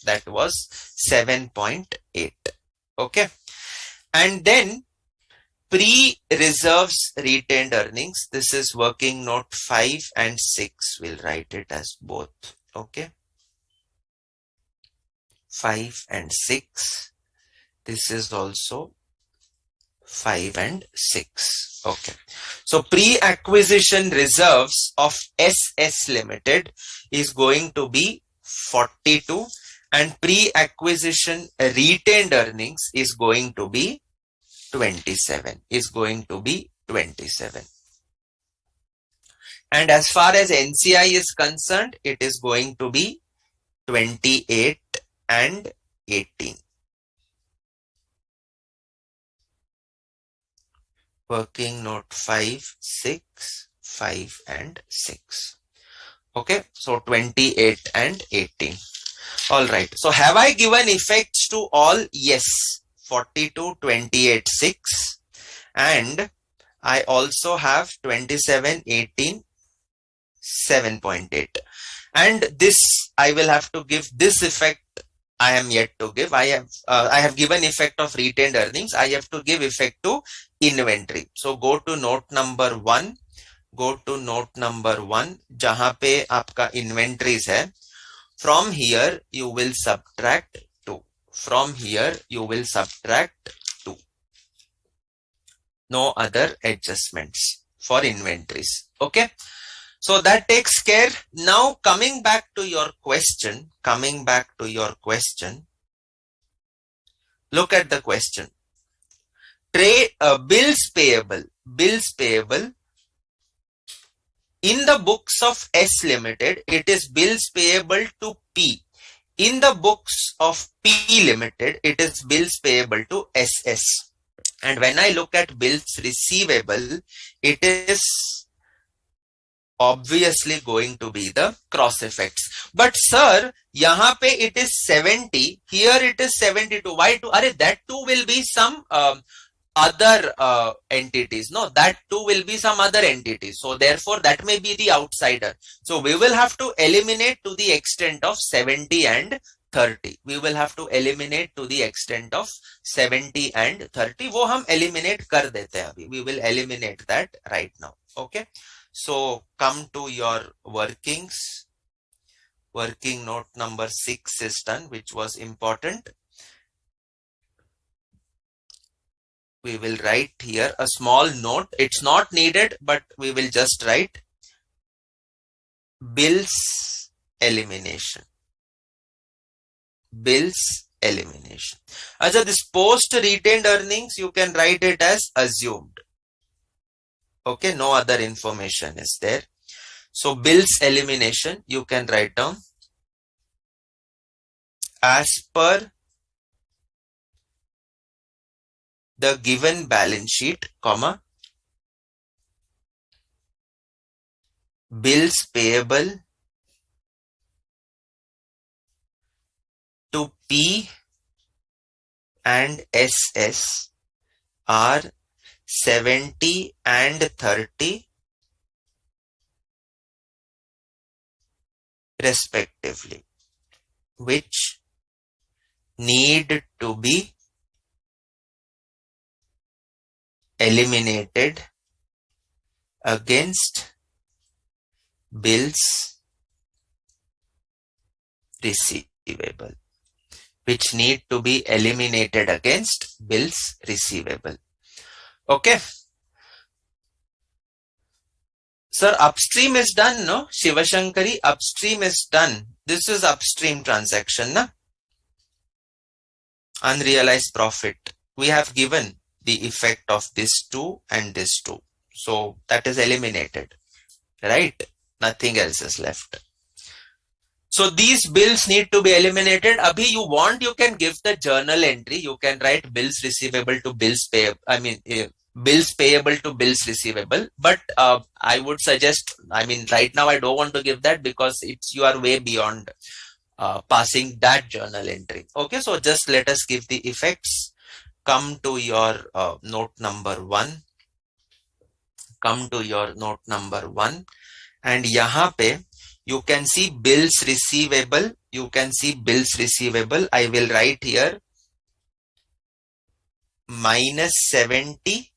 That was 7.8. Okay. And then pre-reserves retained earnings. This is working note 5 and 6. We'll write it as both. Okay. 5 and 6. This is also 5 and 6. Okay. So pre-acquisition reserves of SS Limited is going to be 42 and pre-acquisition retained earnings is going to be 27. And as far as NCI is concerned, it is going to be 28 and 18. Working note 5, 6, 5 and 6. Okay, so 28 and 18. All right. So have I given effects to all? Yes. 42, 28, 6. And I also have 27, 18, 7.8. And this, I will have to give this effect. I am yet to give. I have given effect of retained earnings. I have to give effect to inventory. So go to note number 1. Go to note number 1. Jahan pe aapka inventories hai. From here, you will subtract 2. From here, you will subtract 2. No other adjustments for inventories. Okay. So that takes care. Now coming back to your question, look at the question. Bills payable. In the books of S Limited, it is bills payable to P. In the books of P Limited, it is bills payable to SS. And when I look at bills receivable, it is obviously going to be the cross effects. But sir, yahan pe it is 70, here it is 72. Why? That too will be some other entities. No, that too will be some other entities. So therefore that may be the outsider. So we will have to eliminate to the extent of 70 and 30. We will have to eliminate to the extent of 70 and 30. वो हम eliminate कर देते हैं अभी. We will eliminate that right now. Okay. So come to your workings. Working note number 6 is done, which was important. We will write here a small note. It's not needed, but we will just write bills elimination. Bills elimination. As this post retained earnings, you can write it as assumed. Okay, no other information is there. So bills elimination, you can write down as per the given balance sheet, comma, bills payable to P and SS are 70 and 30 respectively, which need to be eliminated against bills receivable. Which need to be eliminated against bills receivable. Okay. Sir, upstream is done, no? Shivashankari, upstream is done. This is upstream transaction, na? Unrealized profit. We have given the effect of this two and this two. So that is eliminated, right? Nothing else is left. So these bills need to be eliminated. Abhi you want, you can give the journal entry. You can write bills receivable to bills payable. I mean, bills payable to bills receivable. But I would suggest, I mean, right now I don't want to give that because you are way beyond passing that journal entry. Okay, so just let us give the effects. Come to your note number 1. Come to your note number 1. And yahan pe you can see bills receivable. You can see bills receivable. I will write here minus 70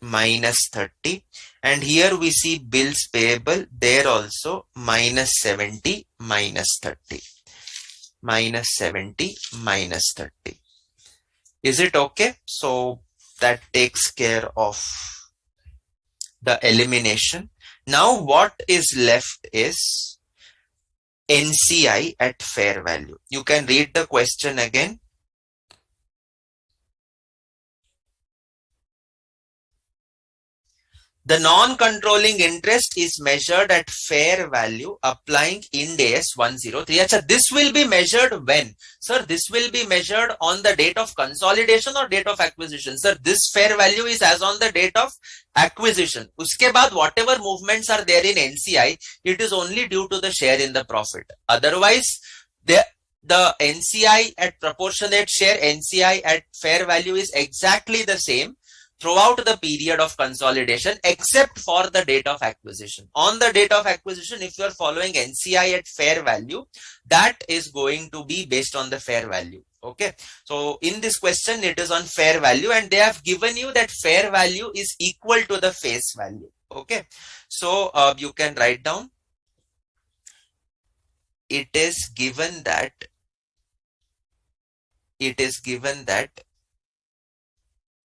minus 30. And here we see bills payable. There also minus 70 minus 30. Minus 70 minus 30. Is it okay? So that takes care of the elimination. Now what is left is NCI at fair value. You can read the question again. The non-controlling interest is measured at fair value applying Ind AS 103. Achha, this will be measured when? Sir, this will be measured on the date of consolidation or date of acquisition. Sir, this fair value is as on the date of acquisition. Uske baad whatever movements are there in NCI, it is only due to the share in the profit. Otherwise, the NCI at proportionate share, NCI at fair value is exactly the same throughout the period of consolidation except for the date of acquisition. On the date of acquisition, if you are following NCI at fair value, that is going to be based on the fair value. Okay. So in this question, it is on fair value and they have given you that fair value is equal to the face value. Okay. So you can write down, it is given that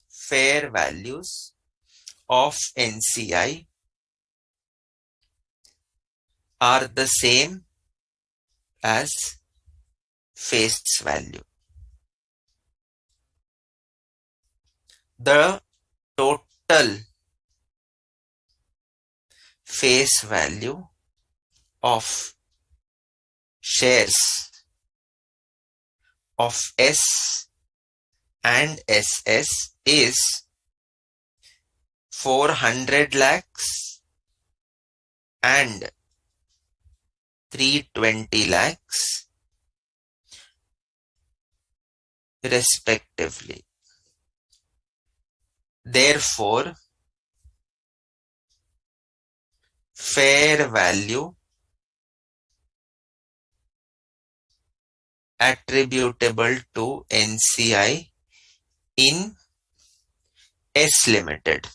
fair values of NCI are the same as face value. The total face value of shares of S and SS is 400 lakhs and 320 lakhs respectively. Therefore, fair value attributable to NCI in S Limited.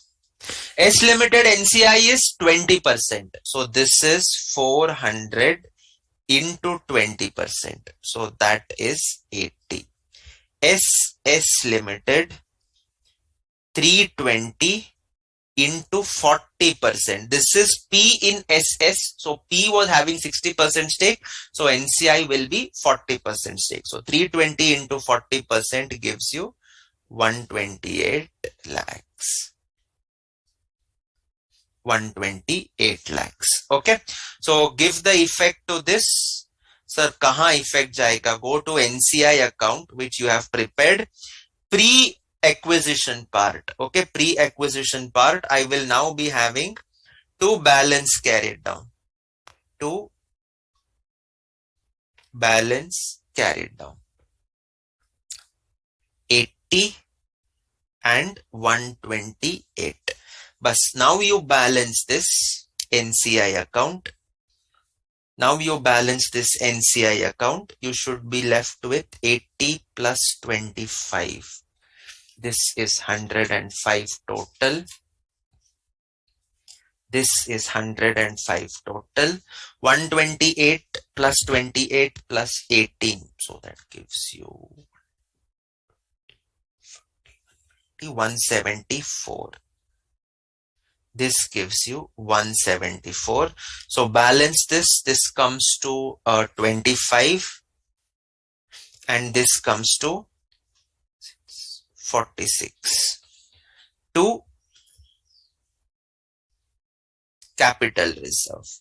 S Limited NCI is 20%. So this is 400 into 20%. So that is 80. S Limited 320 into 40%. This is P in SS. So P was having 60% stake. So NCI will be 40% stake. So 320 into 40% gives you 128 lakhs. 128 lakhs. Okay. So give the effect to this. Sir, kahan effect jayega? Go to NCI account which you have prepared. Pre-acquisition part. Okay. Pre-acquisition part. I will now be having to balance carried down. To balance carried down. 80 and 128. But now you balance this NCI account. Now you balance this NCI account. You should be left with 80 plus 25. This is 105 total. This is 105 total. 128 plus 28 plus 18. So that gives you 174. This gives you 174. So balance this. This comes to 25. And this comes to 46. To capital reserve.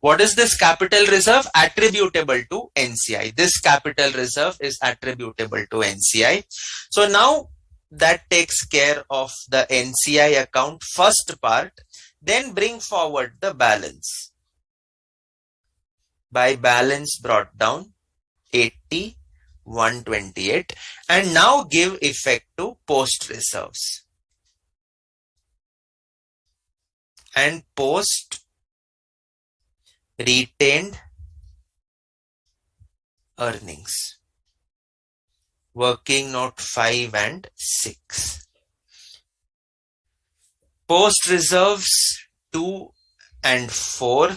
What is this capital reserve? Attributable to NCI. This capital reserve is attributable to NCI. So now that takes care of the NCI account first part. Then bring forward the balance. By balance brought down 80, 128. And now give effect to post reserves. And post retained earnings. Working note 5 and 6. Post reserves 2 and 4.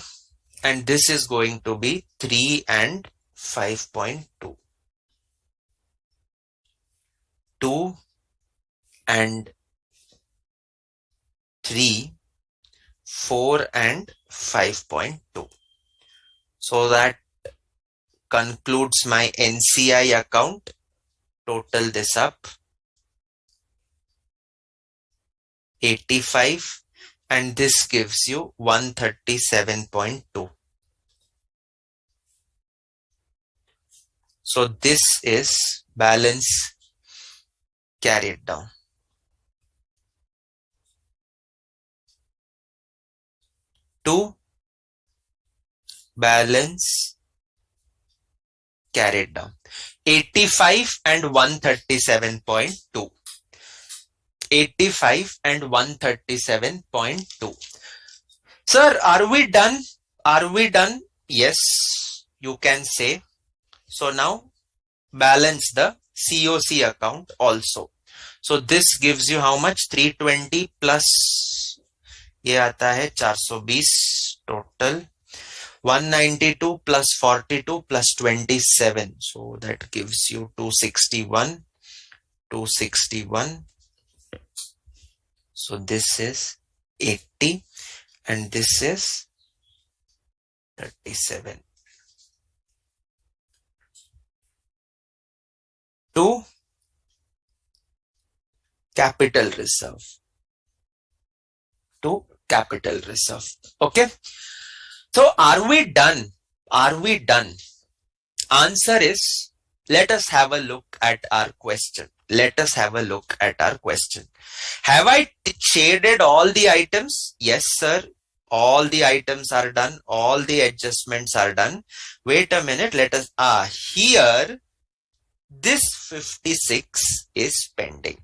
And this is going to be 3 and 5.2. 2 and 3. 4 and 5.2. So that concludes my NCI account. Total this up. 85 and this gives you 137.2. So this is balance carried down. To balance carried down. 85 and 137.2. 85 and 137.2. Sir, are we done? Are we done? Yes, you can say. So now balance the COC account also. So this gives you how much? 320 plus ये आता है 420 total. 192 plus 42 plus 27. So that gives you 261. 261. So this is 80 and this is 37. To capital reserve. To capital reserve. Okay. So are we done? Are we done? Answer is, let us have a look at our question. Let us have a look at our question. Have I shaded all the items? Yes, sir. All the items are done. All the adjustments are done. Wait a minute. Let us, here, this 56 is pending.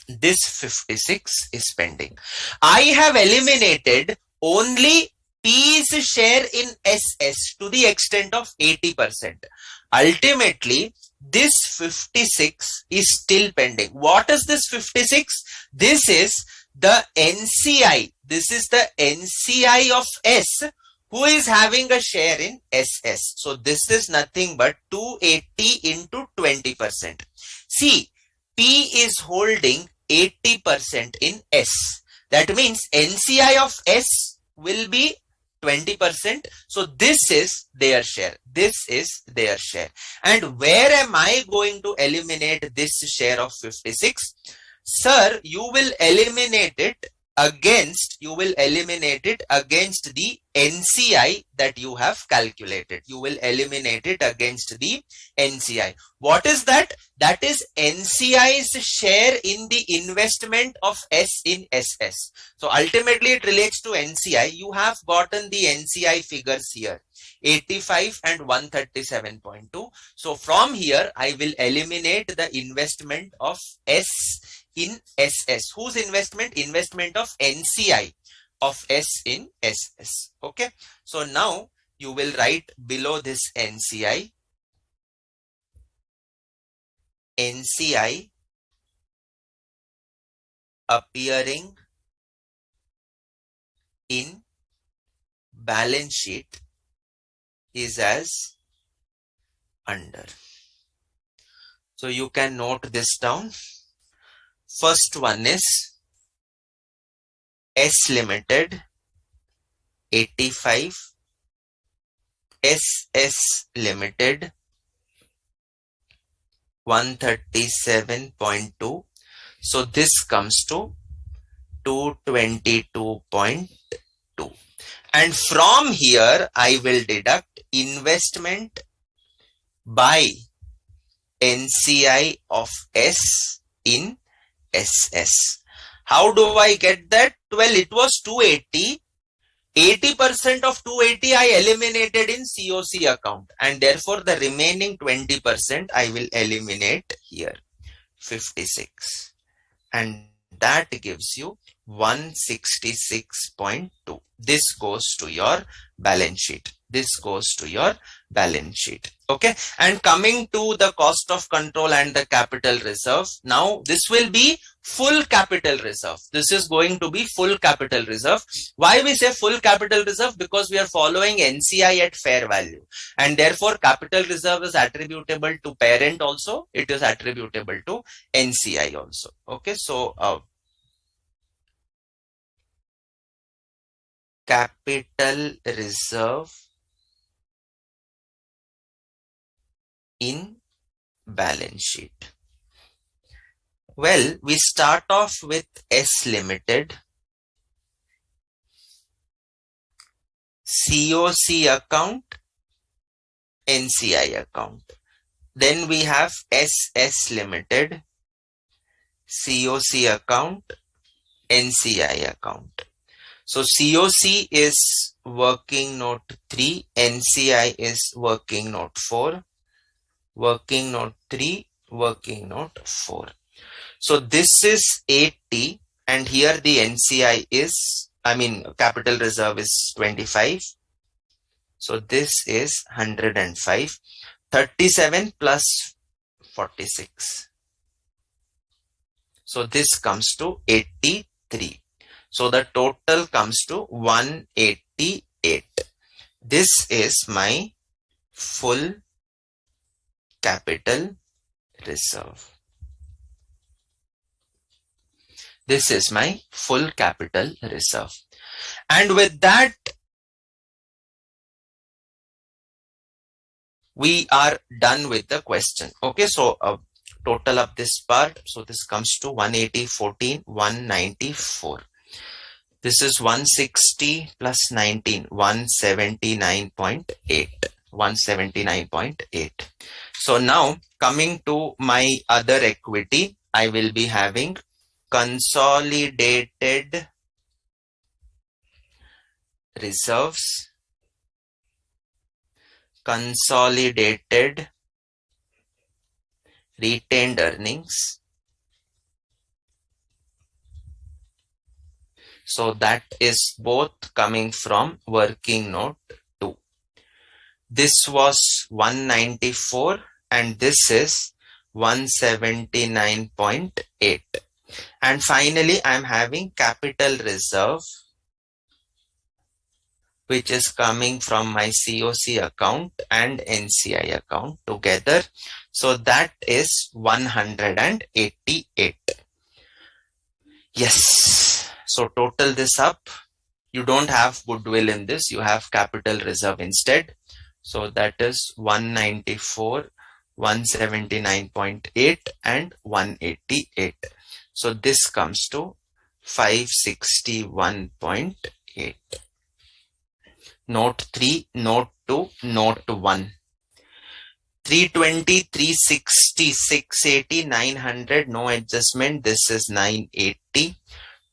This 56 is pending. I have eliminated only P's share in SS to the extent of 80%. Ultimately, this 56 is still pending. What is this 56? This is the NCI. This is the NCI of S who is having a share in SS. So this is nothing but 280 into 20%. See, P is holding 80% in S. That means NCI of S will be 20%. So this is their share. This is their share. And where am I going to eliminate this share of 56? Sir, you will eliminate it against the NCI that you have calculated. You will eliminate it against the NCI. What is that? That is NCI's share in the investment of S in SS. So ultimately it relates to NCI. You have gotten the NCI figures here, 85 and 137.2. So from here I will eliminate the investment of S in SS. Whose investment? Investment of NCI of S in SS. Okay. So now you will write below this NCI appearing in balance sheet is as under. So you can note this down. First one is S Limited 85, SS Limited 137.2. So this comes to 222.2. And from here I will deduct investment by NCI of S in SS. How do I get that? Well, it was 280. 80% of 280 I eliminated in COC account, and therefore the remaining 20% I will eliminate here, 56, and that gives you 166.2. This goes to your balance sheet. This goes to your balance sheet. Okay. And coming to the cost of control and the capital reserve. Now this will be full capital reserve. This is going to be full capital reserve. Why we say full capital reserve? Because we are following NCI at fair value, and therefore capital reserve is attributable to parent also. It is attributable to NCI also. Okay. So capital reserve in balance sheet. Well, we start off with S Limited, COC account, NCI account. Then we have SS Limited, COC account, NCI account. So COC is working note 3, NCI is working note 4, working note 3, working note 4. So this is 80, and here the NCI is, capital reserve is 25. So this is 105, 37 plus 46. So this comes to 83. So the total comes to 188. This is my full capital reserve. This is my full capital reserve. And with that, we are done with the question. Okay, so total of this part. So this comes to 180, 14, 194. This is 160 plus 19, 179.8. 179.8. So now coming to my other equity, I will be having consolidated reserves, consolidated retained earnings. So that is both coming from working note 2. This was 194 and this is 179.8. And finally, I'm having capital reserve, which is coming from my COC account and NCI account together. So that is 188. Yes. So total this up. You don't have goodwill in this. You have capital reserve instead. So that is 194, 179.8 and 188. So this comes to 561.8. Note 3, Note 2, Note 1. 320, 360, 680, 900, no adjustment. This is 980.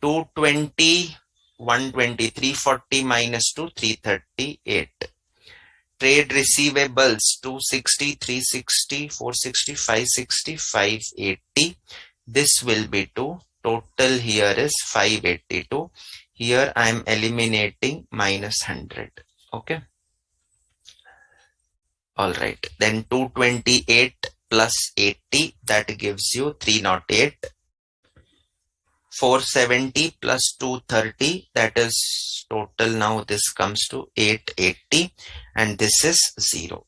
220, 120, 340 minus 2, 338. Trade receivables 260, 360, 460, 560, 580. This will be 2. Total here is 582. Here I am eliminating minus 100. Okay. All right. Then 228 plus 80, that gives you 308. 470 plus 230, that is total. Now this comes to 880 and this is 0.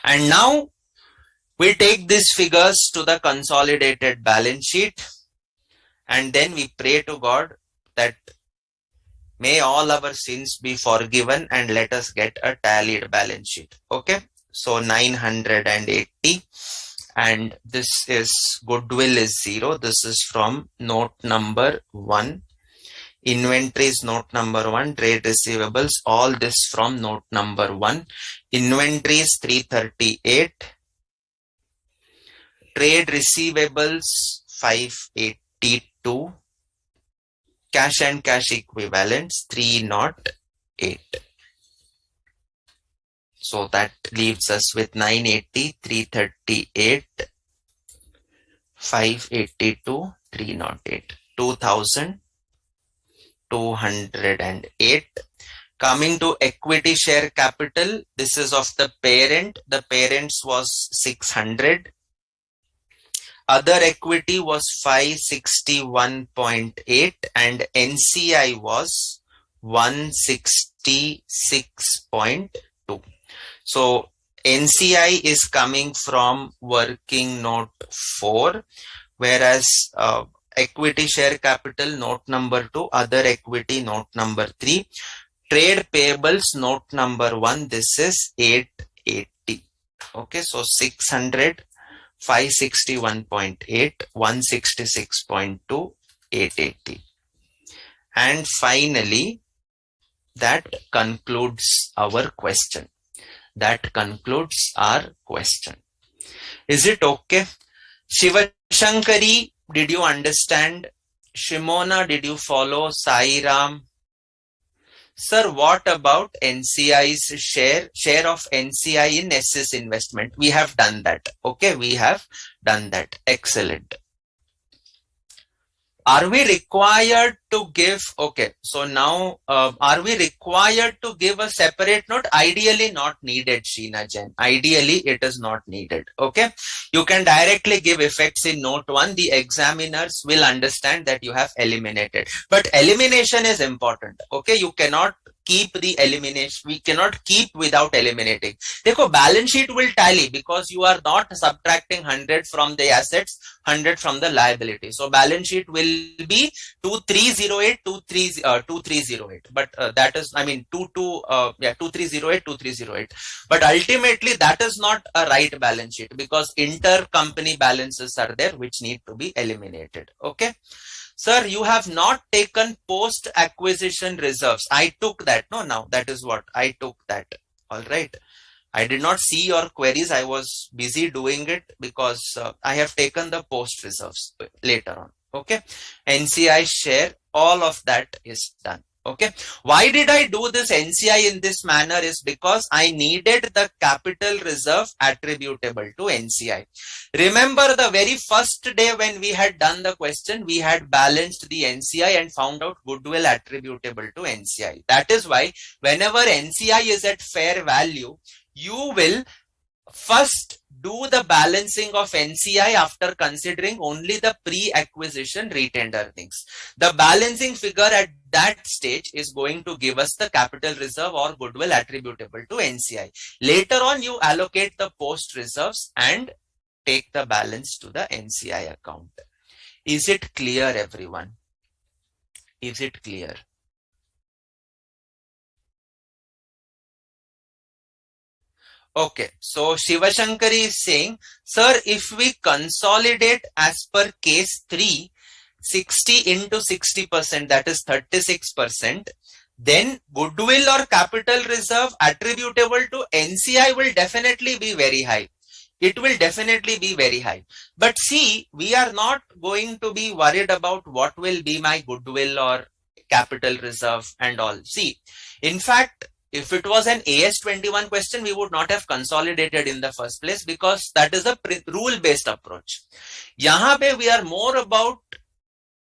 And now we take these figures to the consolidated balance sheet and then we pray to God that may all our sins be forgiven and let us get a tallied balance sheet. Okay. So 980 and this is goodwill is 0. This is from note number 1. Inventories note number 1. Trade receivables, all this from note number 1. Inventories 338. Trade receivables 582. Cash and cash equivalents 308. So that leaves us with 980, 338, 582, 308, 2,208. Coming to equity share capital, this is of the parent. The parent's was 600. Other equity was 561.8 and NCI was 166.2. So NCI is coming from working note 4, whereas equity share capital note number 2, other equity note number 3, trade payables note number 1, this is 880. Okay, so 600, 561.8, 166.2, 880. And finally, that concludes our question. That concludes our question. Is it okay? Shiva Shankari, did you understand? Shimona, did you follow? Sai Ram? Sir, what about NCI's share of NCI in SS investment? We have done that. Okay, we have done that. Excellent. Are we required to give, okay, so now are we required to give a separate note? Ideally not needed, Sheena Jain. Ideally it is not needed. Okay, you can directly give effects in note 1. The examiners will understand that you have eliminated. But elimination is important. Okay, you cannot keep the elimination, we cannot keep without eliminating. देखो balance sheet will tally because you are not subtracting 100 from the assets, 100 from the liability. So balance sheet will be 2308, 2308. But that is, I mean, 2308, 2308. But ultimately, that is not a right balance sheet because intercompany balances are there which need to be eliminated. Okay. Sir, you have not taken post-acquisition reserves. I took that. No, now that is what I took that. All right. I did not see your queries. I was busy doing it because I have taken the post reserves later on. Okay. NCI share, all of that is done. Okay. Why did I do this NCI in this manner is because I needed the capital reserve attributable to NCI. Remember the very first day when we had done the question, we had balanced the NCI and found out goodwill attributable to NCI. That is why whenever NCI is at fair value, you will first do the balancing of NCI after considering only the pre-acquisition retained earnings. The balancing figure at that stage is going to give us the capital reserve or goodwill attributable to NCI. Later on, you allocate the post reserves and take the balance to the NCI account. Is it clear, everyone? Is it clear? Okay, so Shivashankari is saying, sir, if we consolidate as per case 3, 60 into 60%, that is 36%, then goodwill or capital reserve attributable to NCI will definitely be very high. It will definitely be very high. But see, we are not going to be worried about what will be my goodwill or capital reserve and all. See, in fact, if it was an AS21 question, we would not have consolidated in the first place because that is a rule-based approach. Yahan pe we are more about,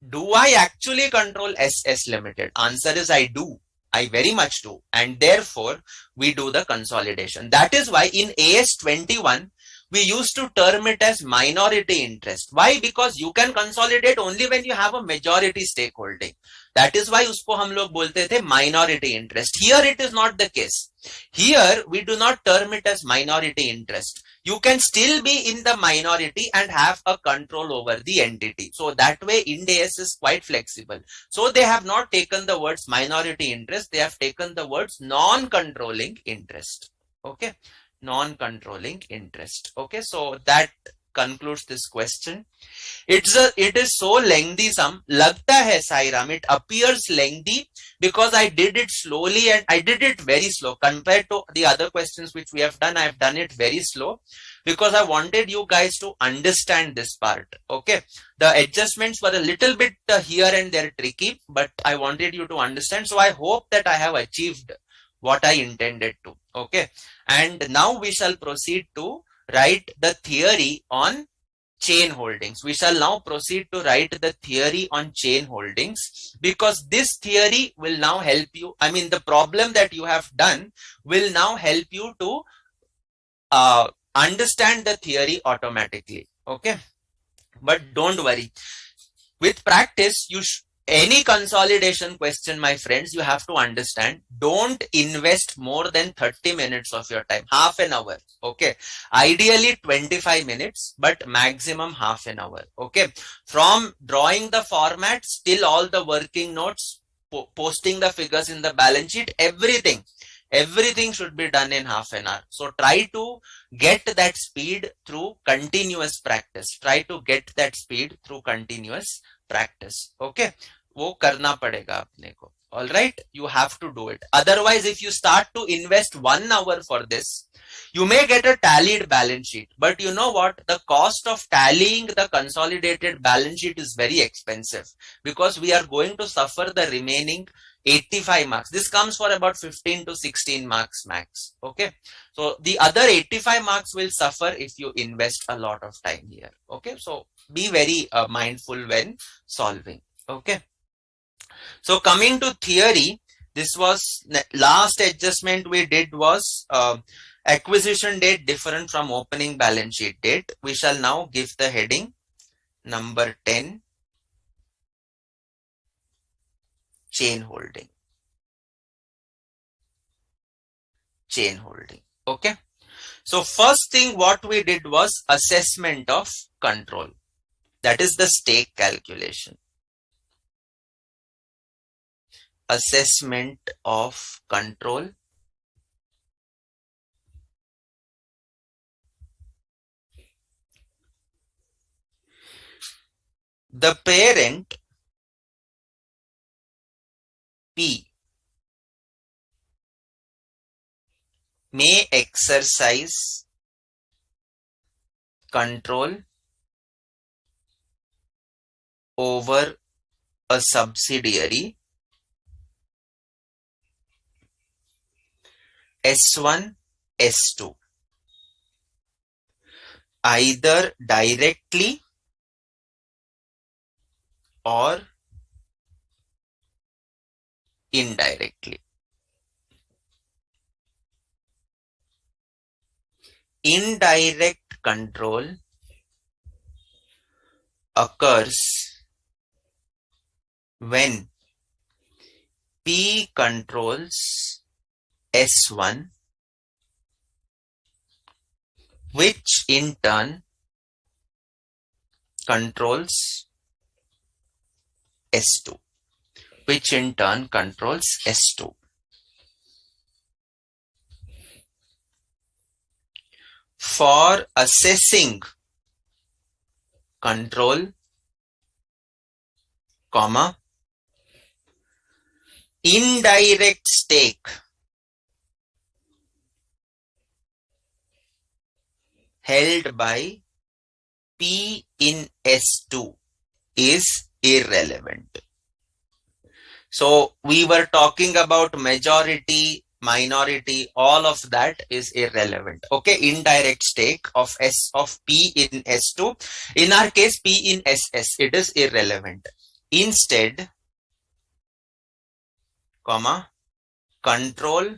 do I actually control SS Limited? Answer is I do. I very much do. And therefore, we do the consolidation. That is why in AS21, we used to term it as minority interest. Why? Because you can consolidate only when you have a majority stakeholding. That is why usko hum log bolte the minority interest. Here it is not the case. Here we do not term it as minority interest. You can still be in the minority and have a control over the entity. So that way Ind AS is quite flexible. So they have not taken the words minority interest. They have taken the words non-controlling interest. Okay. Non-controlling interest. Okay. So that concludes this question. It is so lengthy sum. Lagta hai Sairam, it appears lengthy because I did it slowly and I did it very slow compared to the other questions which we have done. I have done it very slow because I wanted you guys to understand this part. Okay. The adjustments were a little bit here and there tricky, but I wanted you to understand. So I hope that I have achieved what I intended to. Okay. And now we shall proceed to write the theory on chain holdings. We shall now proceed to write the theory on chain holdings because this theory will now help you. I mean, the problem that you have done will now help you to understand the theory automatically. Okay. But don't worry. With practice, any consolidation question, my friends, you have to understand, don't invest more than 30 minutes of your time, half an hour. Okay. Ideally 25 minutes, but maximum half an hour. Okay. From drawing the formats till all the working notes, posting the figures in the balance sheet, everything should be done in half an hour. So try to get that speed through continuous practice. Try to get that speed through continuous practice. Okay. वो करना पड़ेगा अपने को. All right, you have to do it. Otherwise, if you start to invest 1 hour for this, you may get a tallied balance sheet. But you know what? The cost of tallying the consolidated balance sheet is very expensive because we are going to suffer the remaining 85 marks. This comes for about 15 to 16 marks max. Okay. So the other 85 marks will suffer if you invest a lot of time here. Okay. So be very mindful when solving. Okay. So coming to theory, this was last adjustment we did was acquisition date different from opening balance sheet date. We shall now give the heading number 10, chain holding. chain holding. Okay. So first thing what we did was assessment of control. That is the stake calculation. Assessment of control. The parent P may exercise control over a subsidiary S1, S2, either directly or indirectly. Indirect control occurs when P controls S1, which in turn controls S2, which in turn controls S2. For assessing control, comma, indirect stake held by P in S2 is irrelevant. So we were talking about majority, minority, all of that is irrelevant. Okay, indirect stake of P in S2. In our case, P in SS, it is irrelevant. Instead, comma, control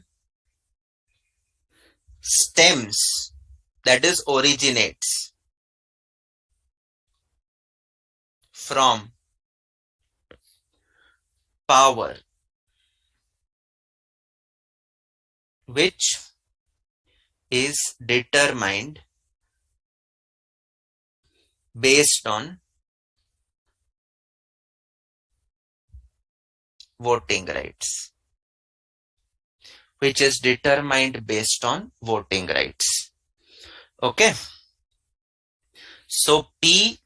stems, that is originates from power which is determined based on voting rights. Which is determined based on voting rights. Okay. So P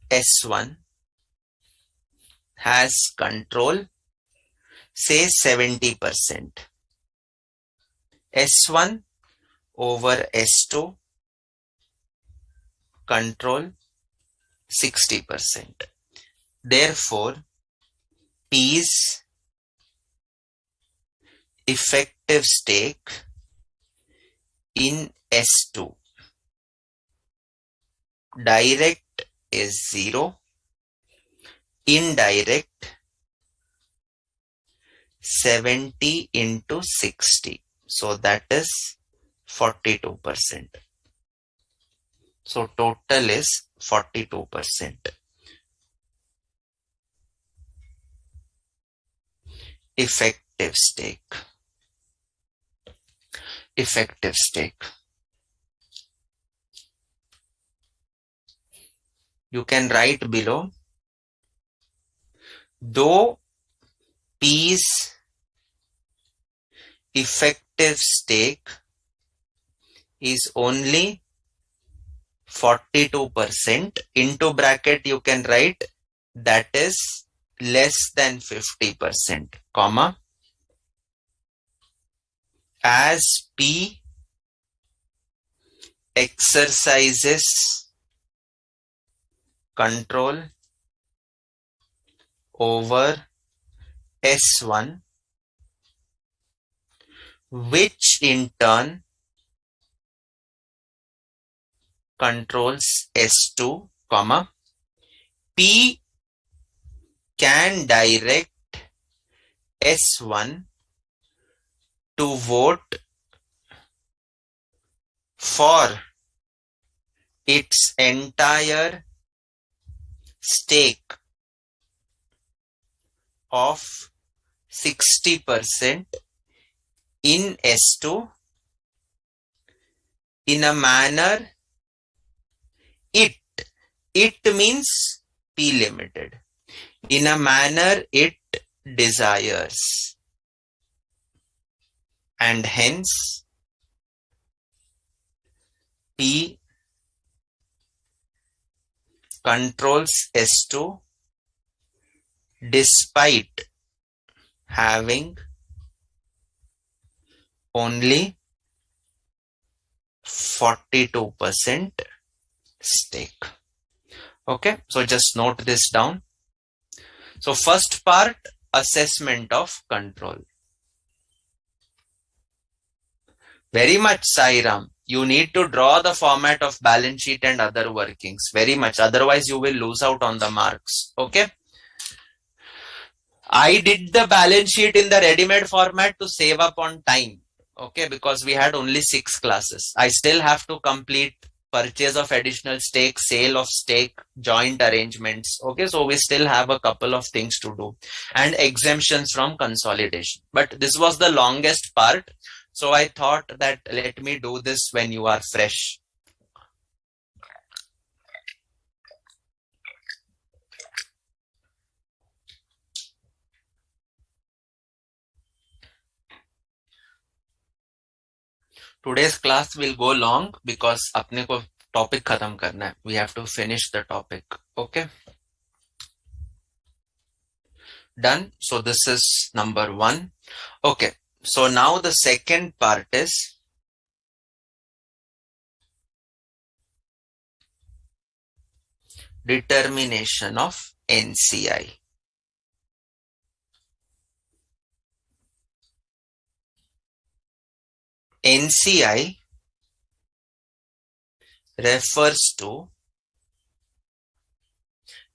S1 has control, say 70%. S1 over S2 control 60%. Therefore, P's effective stake in S2 direct is 0, indirect 70 into 60. So that is 42%. So total is 42%. Effective stake. Effective stake. You can write below, though P's effective stake is only 42%, into bracket you can write that is less than 50%, comma, as P exercises control over S1, which in turn controls S2, comma, P can direct S1 to vote for its entire stake of 60% in S2 in a manner it means P Limited, in a manner it desires, and hence P controls S2 despite having only 42% stake. Okay, so just note this down. So first part, assessment of control. Very much, Sairam. You need to draw the format of balance sheet and other workings. Very much. Otherwise, you will lose out on the marks. Okay. I did the balance sheet in the ready-made format to save up on time. Okay, because we had only 6 classes. I still have to complete purchase of additional stake, sale of stake, joint arrangements. Okay, so we still have a couple of things to do and exemptions from consolidation. But this was the longest part. So I thought that let me do this when you are fresh. Today's class will go long because अपने को topic खत्म करना है. We have to finish the topic. Okay. Done. So this is number 1. Okay. So now the second part is determination of NCI. NCI refers to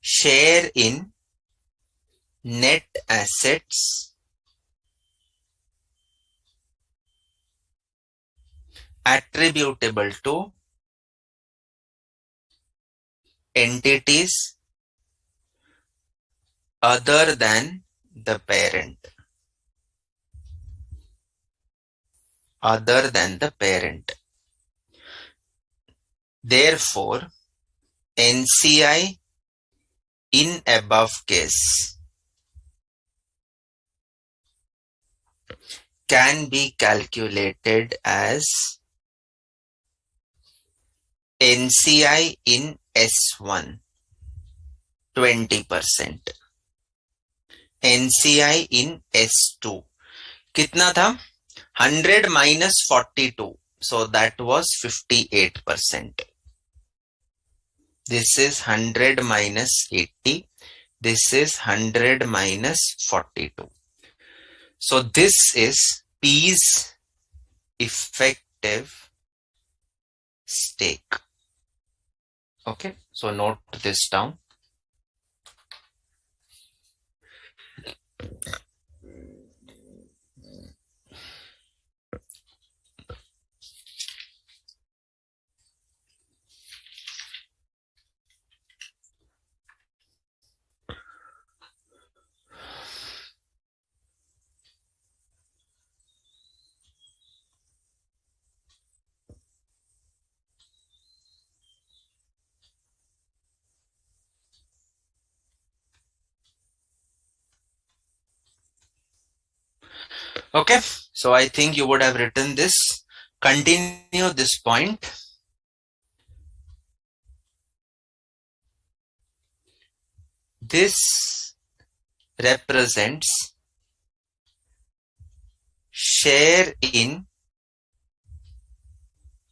share in net assets attributable to entities other than the parent. Other than the parent. Therefore, NCI in above case can be calculated as NCI in S1 20%, NCI in S2 कितना था 100 minus 42, so that was 58%. This is 100 minus 80, this is 100 minus 42. So this is P's effective stake. Okay, so note this down. Okay, so I think you would have written this. Continue this point. This represents share in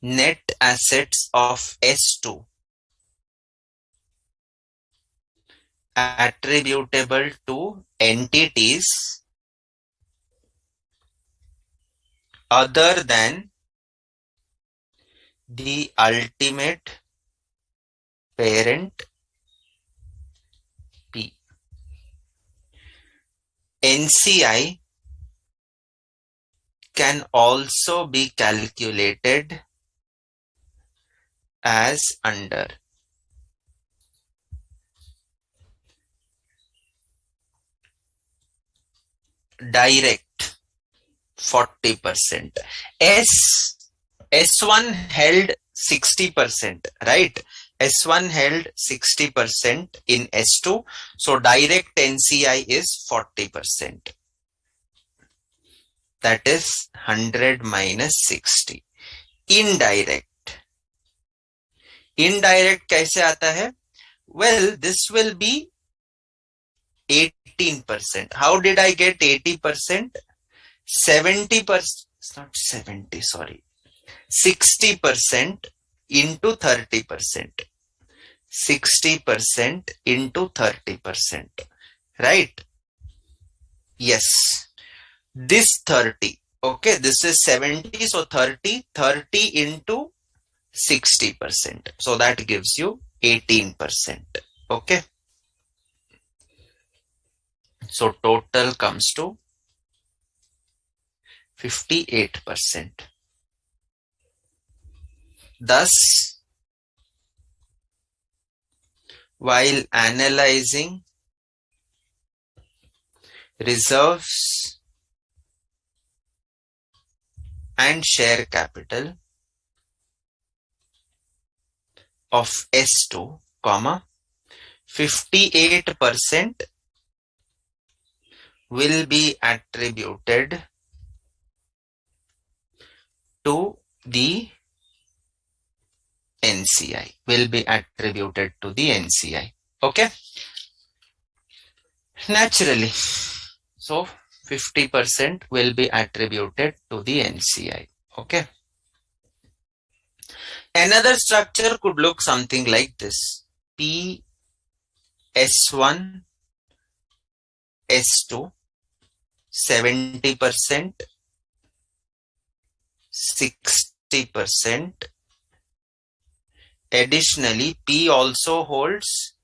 net assets of S2 attributable to entities other than the ultimate parent P. NCI can also be calculated as under direct 40%. S1 held 60%, right? S1 held 60% in S2. So direct NCI is 40%. That is 100 minus 60. Indirect. Indirect कैसे आता है? Well, this will be 18%. How did I get 80%? 70%, it's not 70, sorry. 60% into 30%. 60% into 30%. Right? Yes. This 30. Okay, this is 70, so 30 into 60%. So that gives you 18%. Okay. So total comes to 58%. Thus, while analyzing reserves and share capital of S2, 58% will be attributed to the NCI. Will be attributed to the NCI. Okay. Naturally. So 50% will be attributed to the NCI. Okay. Another structure could look something like this. P S1 S2 70%, 60%. Additionally, P also holds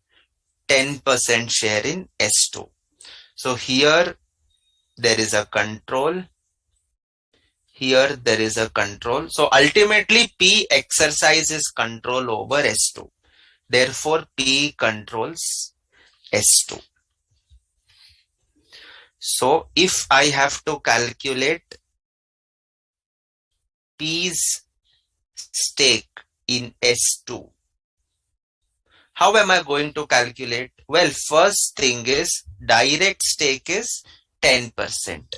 10% share in S2. So here there is a control. Here there is a control. So ultimately P exercises control over S2. Therefore, P controls S2. So if I have to calculate P's stake in S2, how am I going to calculate? Well, first thing is direct stake is 10%.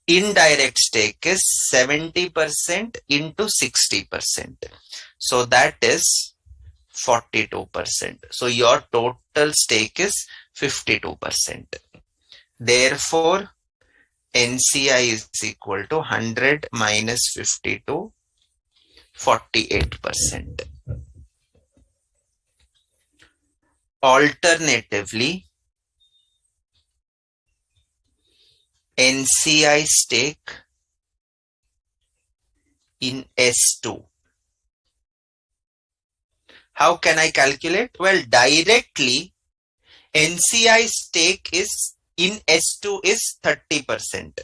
Indirect stake is 70% into 60%. So that is 42%. So your total stake is 52%. Therefore, NCI is equal to 100 minus 52, 48%. Alternatively, NCI stake in S2. How can I calculate? Well, directly NCI stake is in S2 is 30%.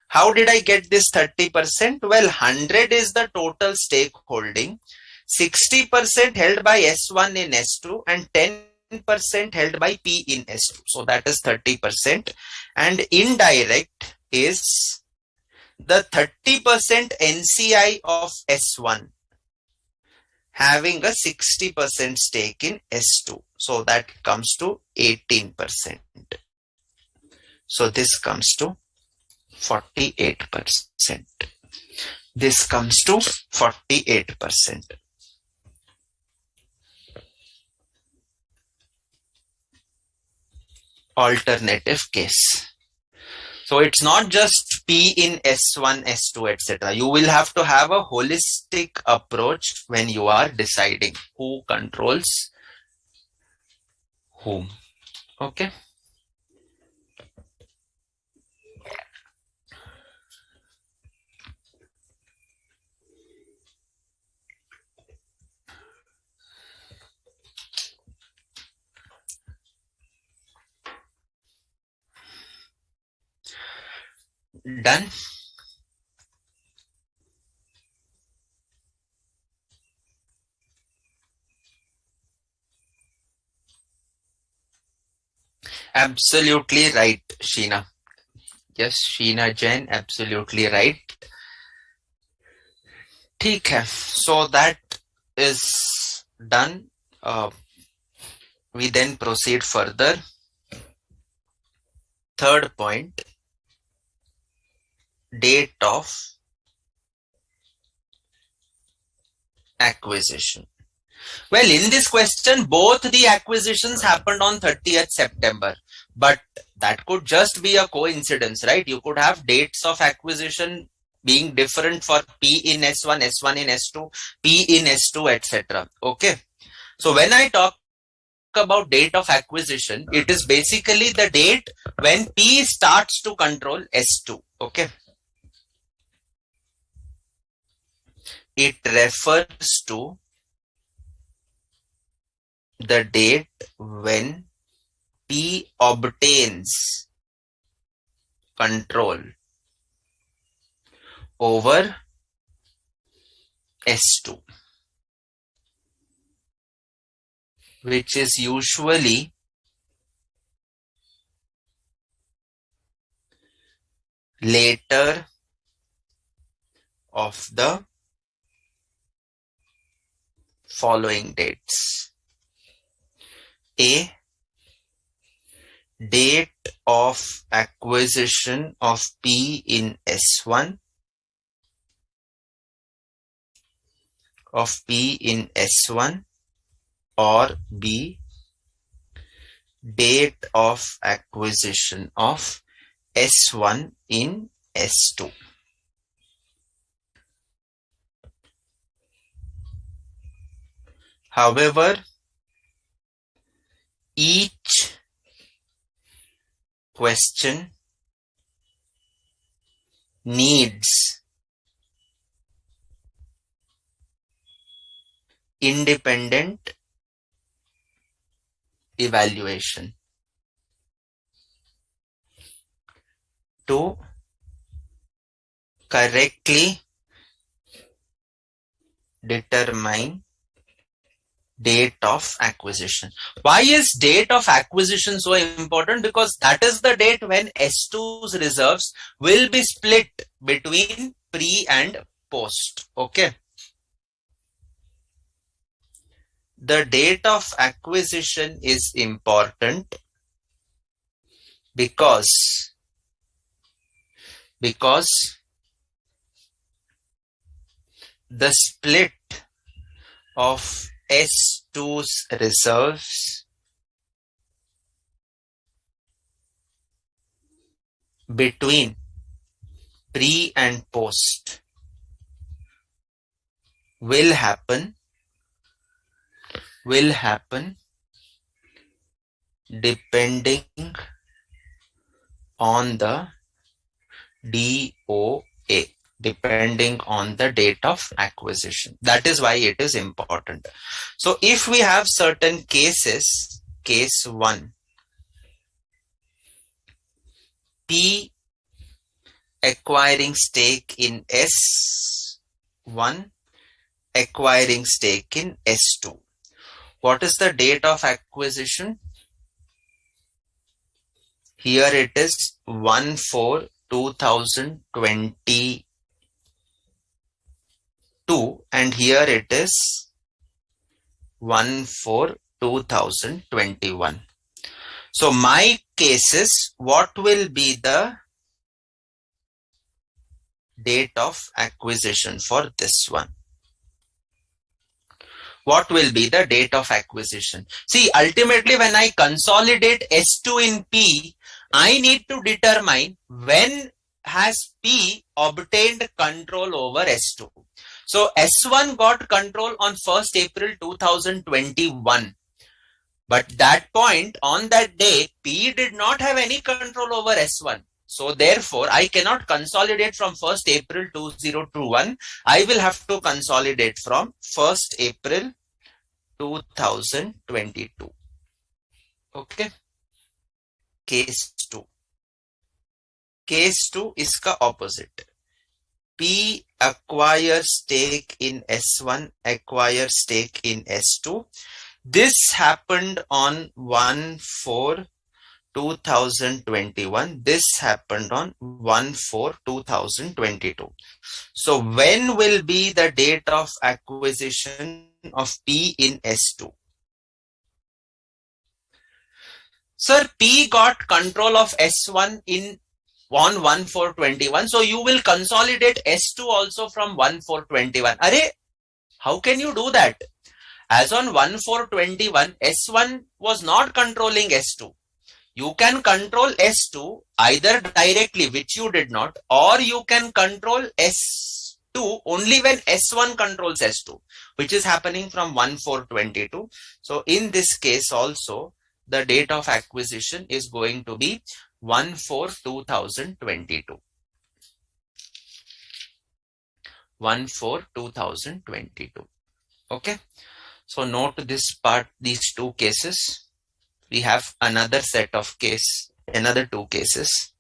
How did I get this 30%? Well, 100 is the total stake holding, 60% held by S1 in S2 and 10% held by P in S2. So that is 30%. And indirect is the 30% NCI of S1 having a 60% stake in S2. So that comes to 18%. So this comes to 48%. This comes to 48%. Alternative case. So it's not just P in S1, S2, etc. You will have to have a holistic approach when you are deciding who controls whom. Okay. Done. Absolutely right, Sheena. Yes, Sheena Jain, absolutely right. ठीक है. So that is done. We then proceed further. Third point, date of acquisition. Well, in this question, both the acquisitions happened on 30th September, but that could just be a coincidence, right? You could have dates of acquisition being different for P in S1, S1 in S2, P in S2, etc. Okay. So when I talk about date of acquisition, it is basically the date when P starts to control S2. Okay. It refers to the date when P obtains control over S2, which is usually later of the following dates. A, date of acquisition of P in S1, or B, date of acquisition of S1 in S2. However, each question needs independent evaluation to correctly determine date of acquisition. Why is date of acquisition so important? Because that is the date when S2's reserves will be split between pre and post. Okay. The date of acquisition is important because the split of S2's reserves between pre and post will happen depending on the DOA, depending on the date of acquisition. That is why it is important. So if we have certain cases, case 1, P acquiring stake in S1, acquiring stake in S2. What is the date of acquisition? Here it is 1/4/2022 and here it is 1/4/2021. So my cases, what will be the date of acquisition for this one? What will be the date of acquisition? See, ultimately when I consolidate S2 in P, I need to determine when has P obtained control over S2. So S1 got control on 1st April 2021. But that point, on that day, P did not have any control over S1. So therefore, I cannot consolidate from 1st April 2021. I will have to consolidate from 1st April 2022. Okay. Case 2. Case 2 is the opposite. P acquires stake in S1, acquires stake in S2. This happened on 1/4/2021. 2021. This happened on 1/4/2022. So when will be the date of acquisition of P in S2? Sir, P got control of S1 on 1/4/21. So you will consolidate S2 also from 1/4/21. Arey, how can you do that? As on 1/4/21, S1 was not controlling S2. You can control S2 either directly, which you did not, or you can control S2 only when S1 controls S2, which is happening from 1/4/22. So in this case also, the date of acquisition is going to be 1/4/2022. 1/4/2022. Okay. So note this part, these two cases. We have another set of another two cases.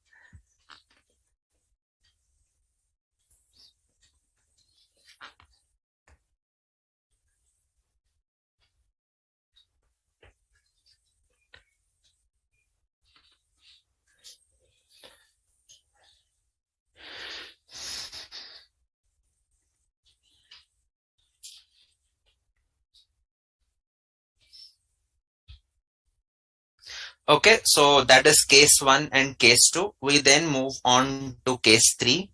Okay, so that is case 1 and case 2. We then move on to case 3.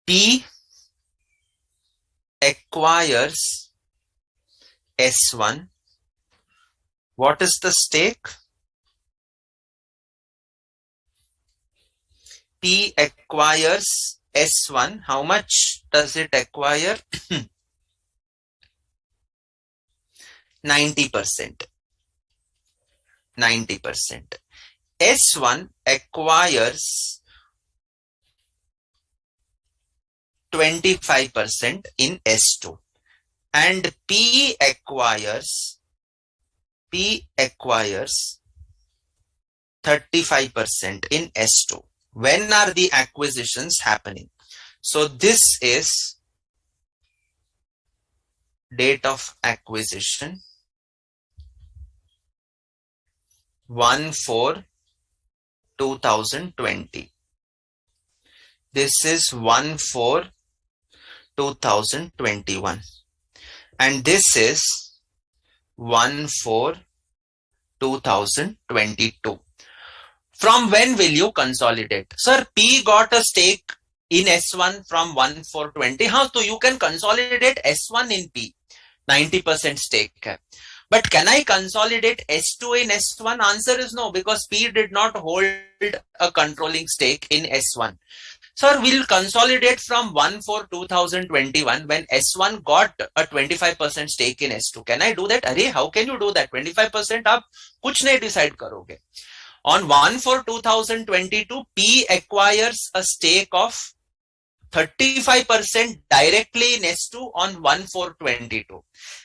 P acquires S1. What is the stake? P acquires S1. How much does it acquire? 90%. 90%. S1 acquires 25% in S2 and P acquires 35% in S2. When are the acquisitions happening? So this is date of acquisition 1/4/2020. This is 1/4/2021 and this is 1/4/2022. From when will you consolidate? Sir, P got a stake in S1 from 1/4/20. How? So you can consolidate S1 in P, 90% stake. But can I consolidate S2 in S1? Answer is no, because P did not hold a controlling stake in S1. Sir, we'll consolidate from 1/4/2021 when S1 got a 25% stake in S2. Can I do that? Arey, how can you do that? 25% आप कुछ नहीं decide करोगे. On 1/4/2022, P acquires a stake of 35% directly in S2 on 1/4/22.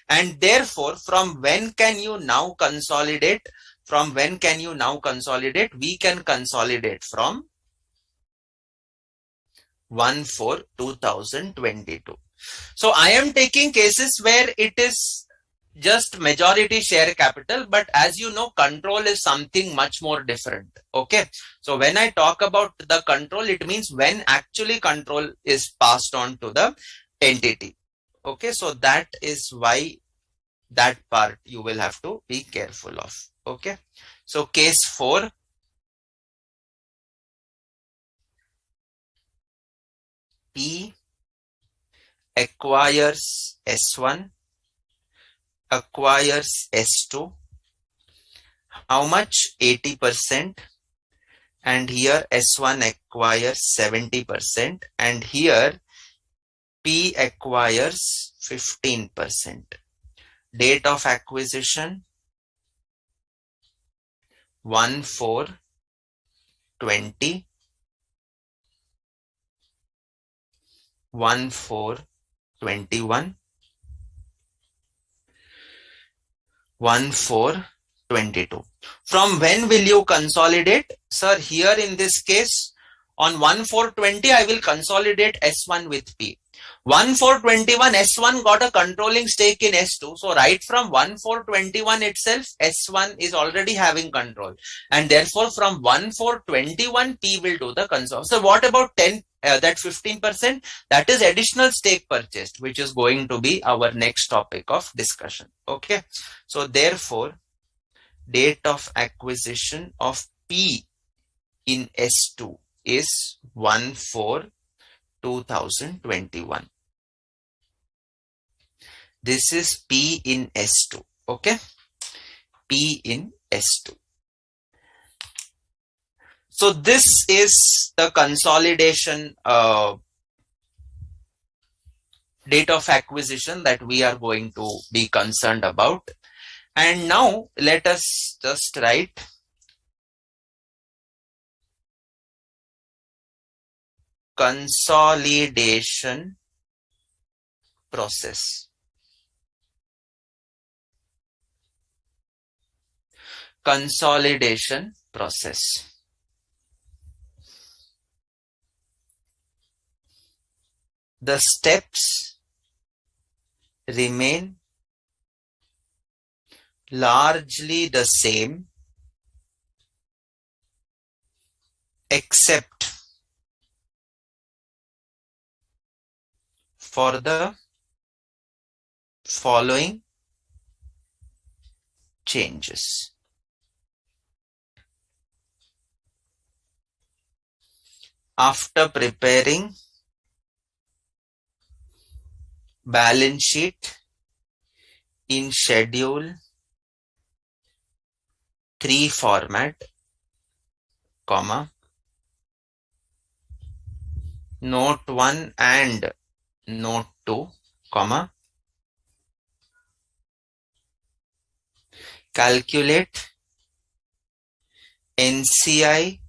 And therefore, from when can you now consolidate? From when can you now consolidate? We can consolidate from 1/4/2022. So I am taking cases where it is just majority share capital, but as you know, control is something much more different. Okay, so when I talk about the control, it means when actually control is passed on to the entity. Okay, so that is why that part you will have to be careful of. Okay, so case 4. P acquires S1, acquires S2. How much? 80%. And here S1 acquires 70%. And here P acquires 15%. Date of acquisition 1/4/20. 1/4/21. 1/4/22. From when will you consolidate? Sir, here in this case, on 1/4/20, I will consolidate S1 with P. 1,421, S1 got a controlling stake in S2. So right from 1,421 itself, S1 is already having control. And therefore from 1,421, P will do the console. So what about that 15%? That is additional stake purchased, which is going to be our next topic of discussion. Okay. So therefore, date of acquisition of P in S2 is 1/4/2021. This is P in S2. Okay. P in S2. So this is the consolidation date of acquisition that we are going to be concerned about. And now let us just write consolidation process. Consolidation process. The steps remain largely the same except for the following changes. After preparing balance sheet in schedule 3 format, comma, note 1 and note 2, comma, calculate NCI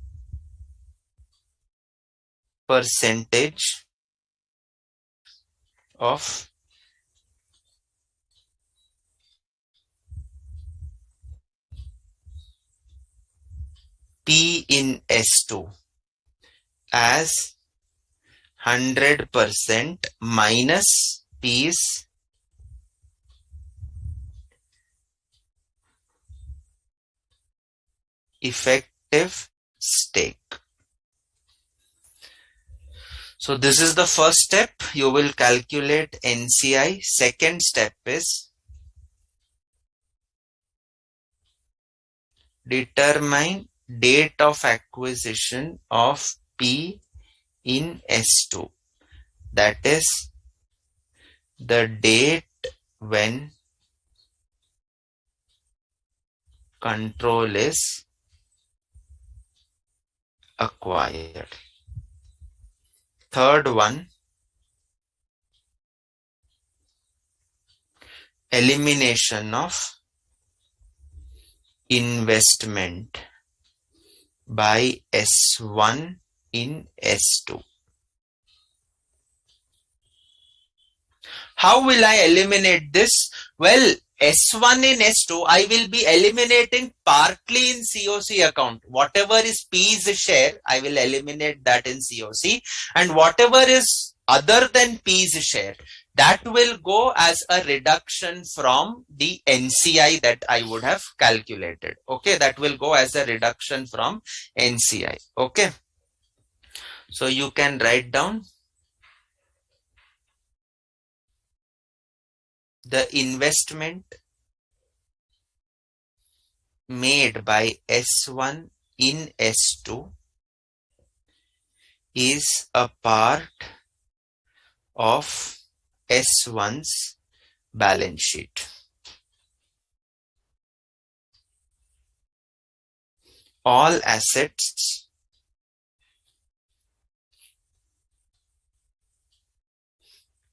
percentage of P in S2 as 100% minus P's effective stake. So this is the first step. You will calculate NCI. Second step is determine date of acquisition of P in S2. That is the date when control is acquired. Third one, elimination of investment by S1 in S2. How will I eliminate this? Well, S1 in S2, I will be eliminating partly in COC account. Whatever is P's share, I will eliminate that in COC. And whatever is other than P's share, that will go as a reduction from the NCI that I would have calculated. Okay, that will go as a reduction from NCI. Okay. So you can write down the investment made by S1 in S2 is a part of S1's balance sheet. All assets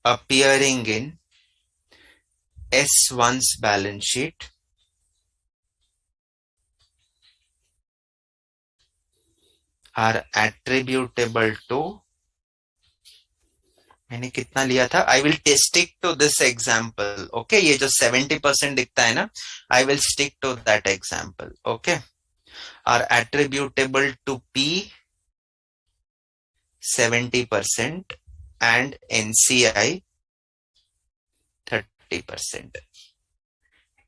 appearing in S1's balance sheet are attributable to, मैंने कितना लिया था, I will stick to this example. Okay, ये जो 70% दिखता है ना, I will stick to that example. Okay, are attributable to P 70%, and NCI 30%.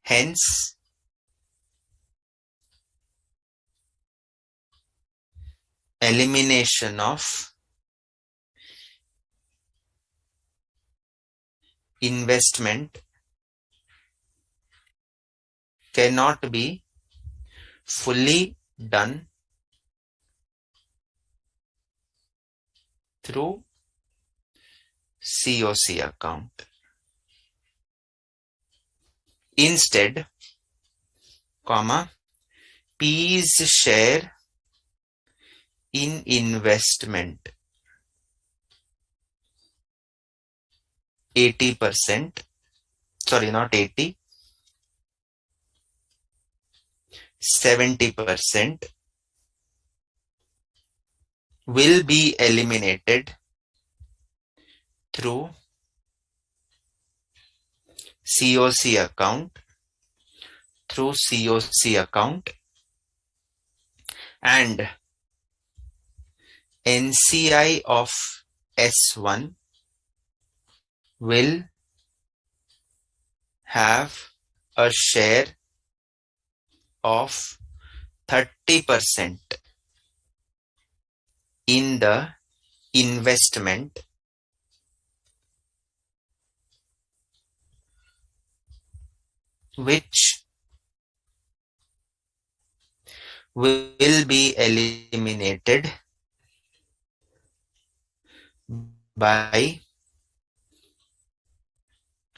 Hence, elimination of investment cannot be fully done through COC account. Instead, P's share in investment 80%, sorry, not 80, 70% will be eliminated through COC account, and NCI of S1 will have a share of 30% in the investment which will be eliminated by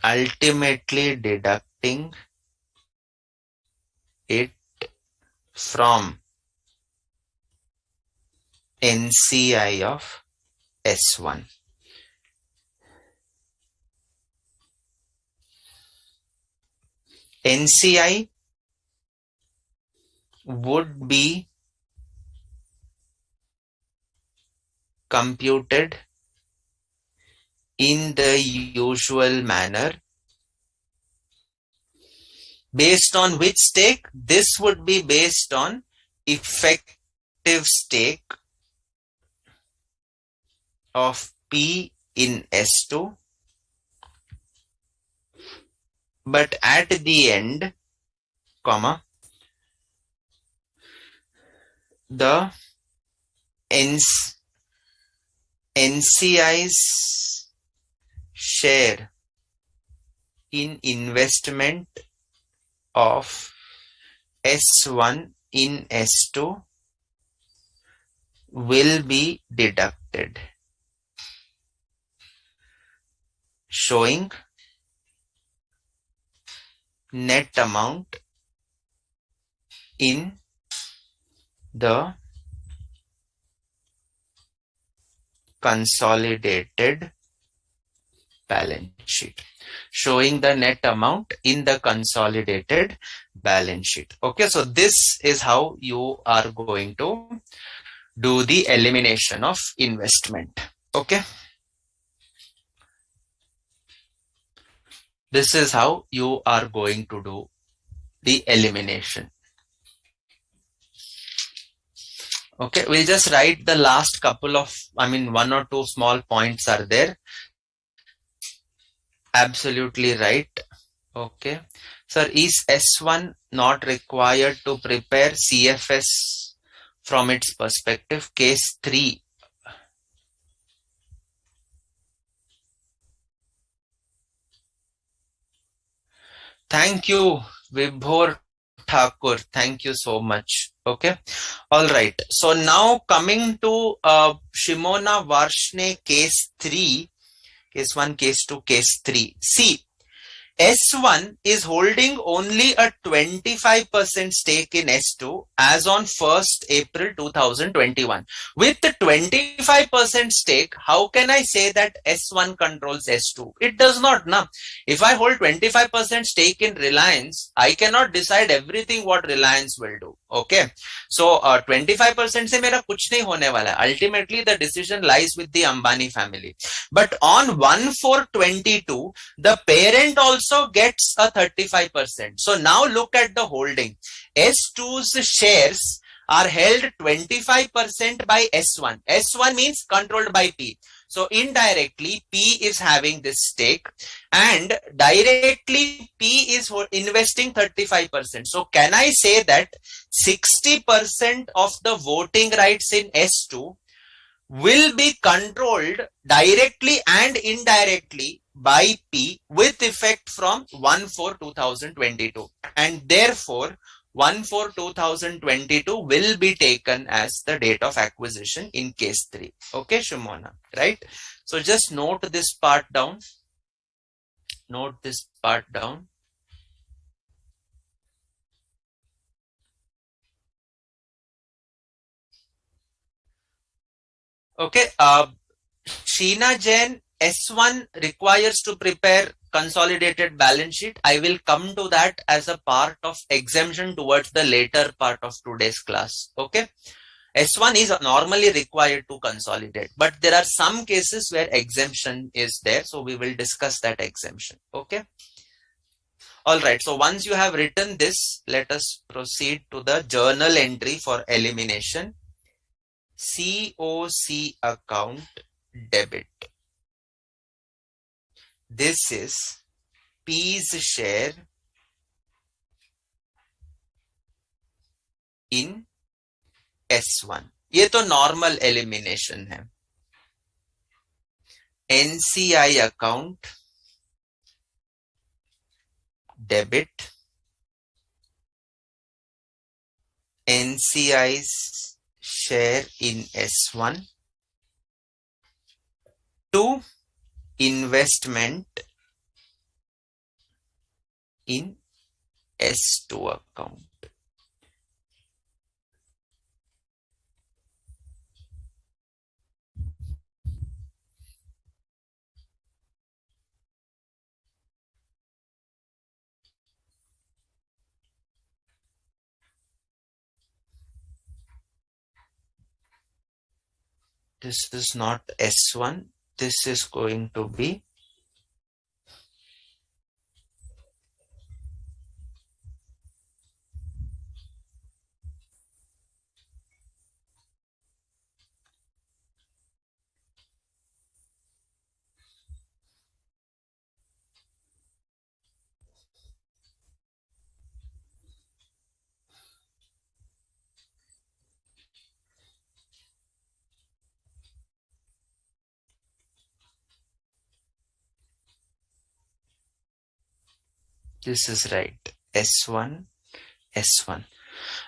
ultimately deducting it from NCI of S1. NCI would be computed in the usual manner. Based on which stake? This would be based on effective stake of P in S2. But at the end, the NCI's share in investment of S1 in S2 will be deducted, showing net amount in the consolidated balance sheet. Showing the net amount in the consolidated balance sheet. Okay, so this is how you are going to do the elimination of investment. Okay. This is how you are going to do the elimination. Okay, we'll just write the last couple of, one or two small points are there. Absolutely right. Okay. Sir, is S1 not required to prepare CFS from its perspective? Case 3. Thank you, Vibhor Thakur. Thank you so much. Okay. All right. So now coming to Shimona Varshne case 3. Case 1, case 2, case 3. See, S1 is holding only a 25% stake in S2 as on 1st April 2021. With the 25% stake, how can I say that S1 controls S2? It does not. Na? If I hold 25% stake in Reliance, I cannot decide everything what Reliance will do. Okay. So 25% se mera kuch nahi hone wala hai. Ultimately, the decision lies with the Ambani family. But on 1/4/22, the parent also gets a 35%. So now look at the holding. S2's shares are held 25% by S1. S1 means controlled by P. So indirectly, P is having this stake, and directly P is investing 35%. So can I say that 60% of the voting rights in S2 will be controlled directly and indirectly by P with effect from 1/4/2022, and therefore 1/4/2022 will be taken as the date of acquisition in case 3. Okay, Shimona, right? So just note this part down. Note this part down. Okay, Sheena Jain, S1 requires to prepare consolidated balance sheet. I will come to that as a part of exemption towards the later part of today's class. Okay. S1 is normally required to consolidate, but there are some cases where exemption is there. So we will discuss that exemption. Okay. All right. So once you have written this, let us proceed to the journal entry for elimination. COC account debit. This is P's share in S1. ये तो normal elimination है. NCI account debit NCI's share in S1 to investment in S2 account. This is not S1. This is going to be this is right. S1, S1.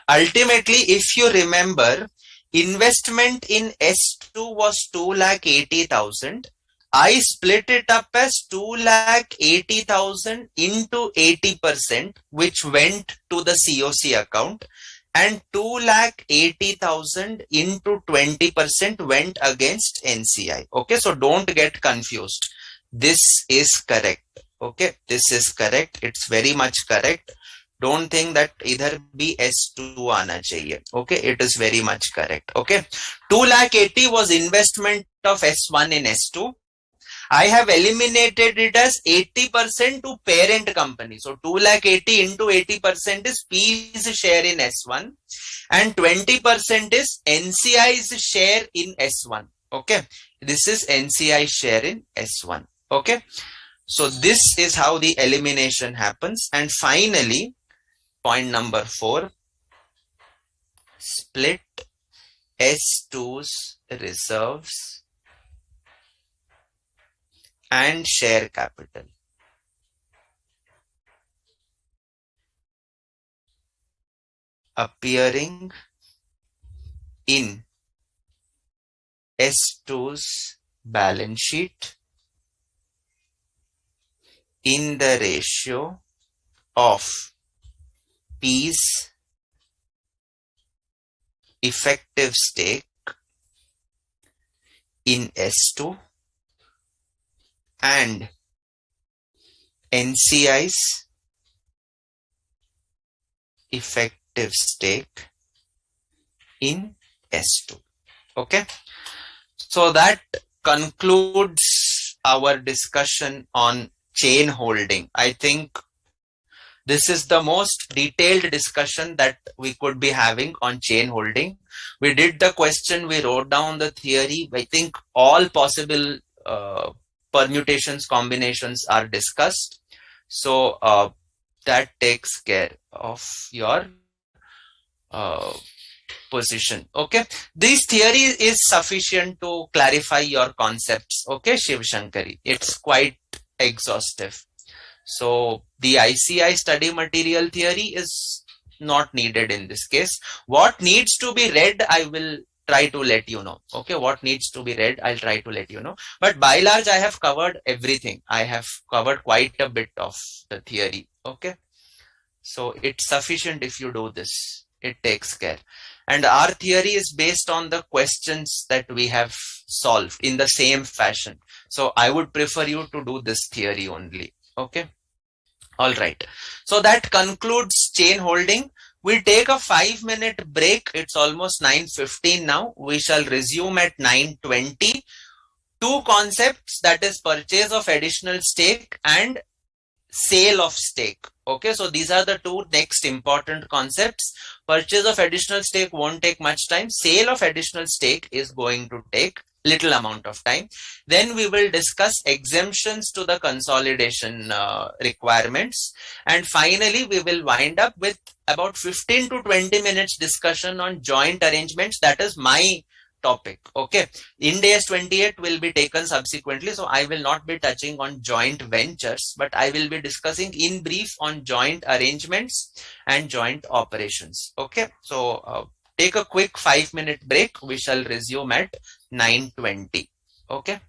Ultimately, if you remember, investment in S2 was 2,80,000. I split it up as 2,80,000 into 80%, which went to the COC account, and 2,80,000 into 20% went against NCI. Okay, so don't get confused. This is correct. Okay, this is correct. It's very much correct. Don't think that इधर भी S2 आना चाहिए. Okay, it is very much correct. Okay, 2,80,000 was investment of S1 in S2. I have eliminated it as 80% to parent company. So 2,80,000 into 80% is P's share in S1, and 20% is NCI's share in S1. Okay, this is NCI share in S1. Okay, so this is how the elimination happens. And finally, point number 4, split S2's reserves and share capital. Appearing in S2's balance sheet in the ratio of P's effective stake in S2 and NCI's effective stake in S2. Okay, so that concludes our discussion on chain holding. I think This is the most detailed discussion that we could be having on chain holding. We did the question, we wrote down the theory. I think all possible permutations, combinations are discussed. So that takes care of your position. Okay, this theory is sufficient to clarify your concepts. Okay, Shiv Shankari, it's quite exhaustive. So the ICI study material theory is not needed in this case. What needs to be read, I will try to let you know. Okay, what needs to be read, I'll try to let you know. But by large, I have covered everything. I have covered quite a bit of the theory. Okay, so it's sufficient if you do this. It takes care. And our theory is based on the questions that we have solved in the same fashion. So I would prefer you to do this theory only. Okay. All right. So that concludes chain holding. We'll take a 5-minute break. It's almost 9:15 now. We shall resume at 9:20. Two concepts, that is purchase of additional stake and sale of stake. Okay, so these are the two next important concepts. Purchase of additional stake won't take much time. Sale of additional stake is going to take little amount of time. Then we will discuss exemptions to the consolidation requirements. And finally, we will wind up with about 15 to 20 minutes discussion on joint arrangements. That is my topic. Okay, Ind AS 28 will be taken subsequently, so I will not be touching on joint ventures, but I will be discussing in brief on joint arrangements and joint operations. Okay, so take a quick 5-minute break. We shall resume at 9:20. Okay.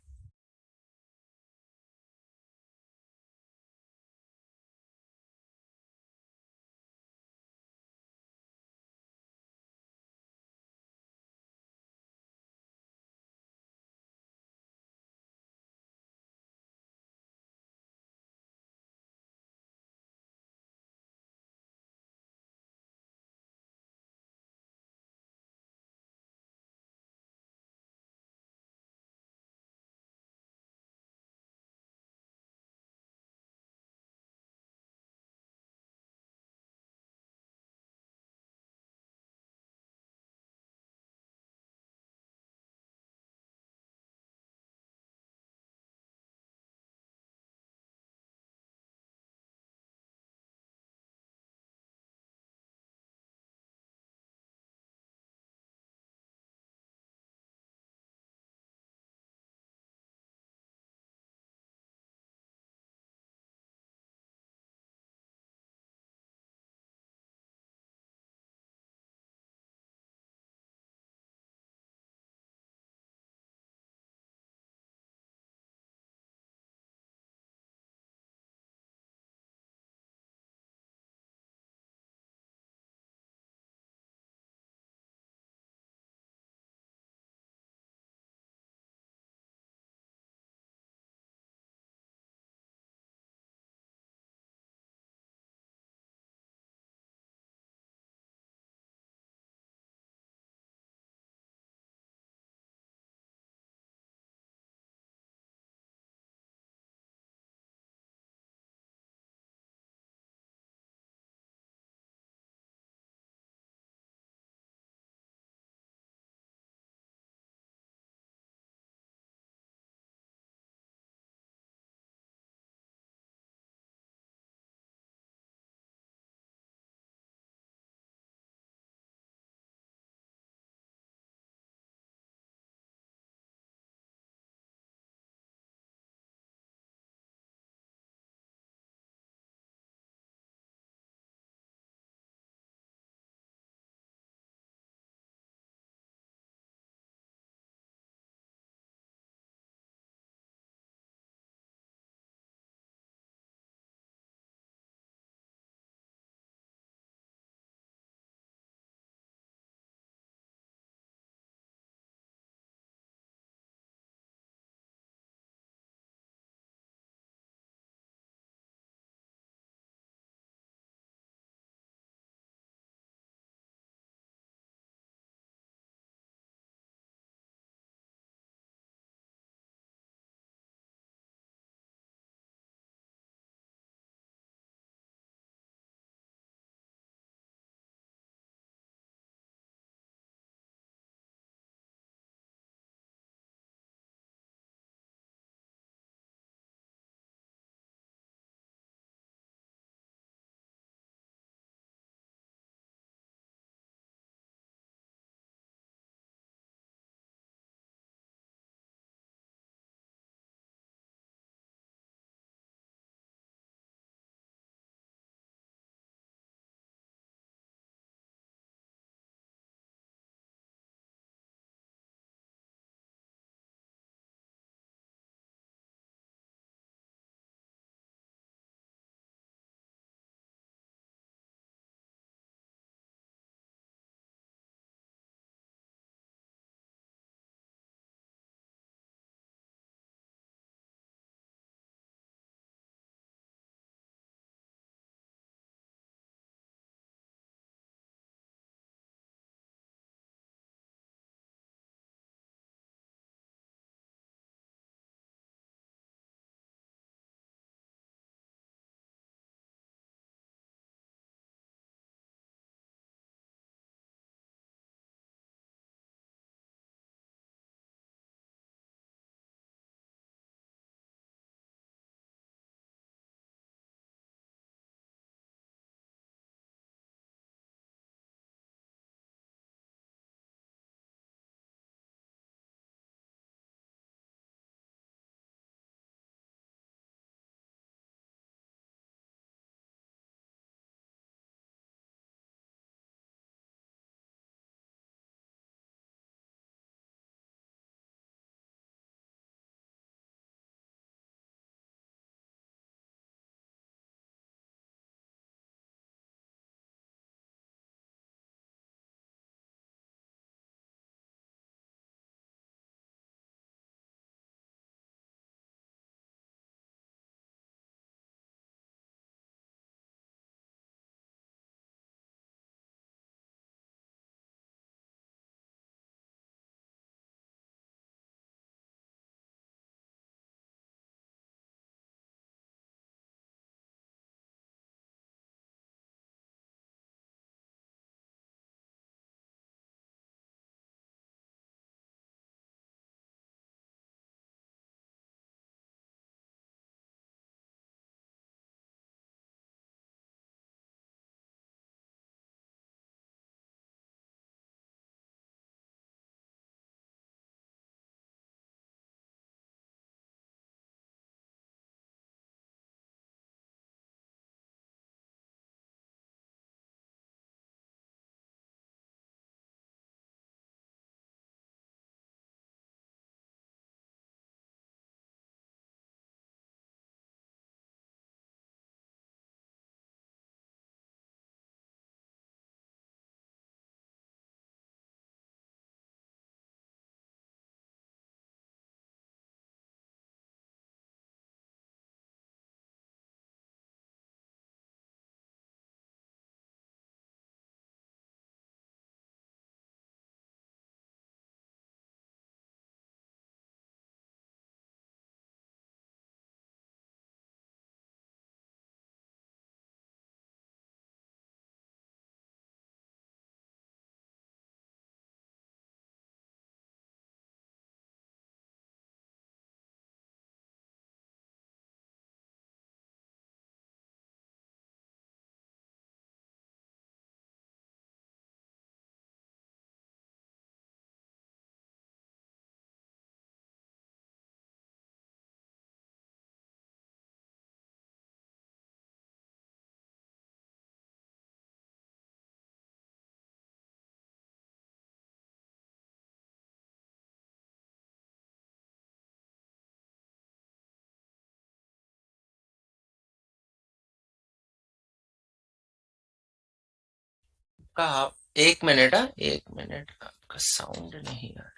कहा, एक minute, आपका sound नहीं आ रहा.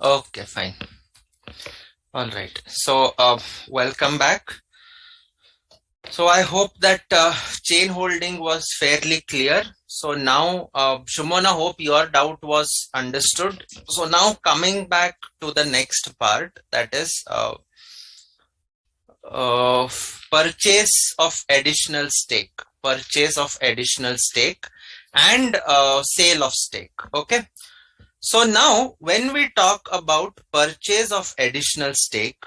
Okay, fine. All right. So, welcome back. So I hope that chain holding was fairly clear. So now, Shumona, hope your doubt was understood. So now coming back to the next part, that is purchase of additional stake, and sale of stake. Okay. So now when we talk about purchase of additional stake,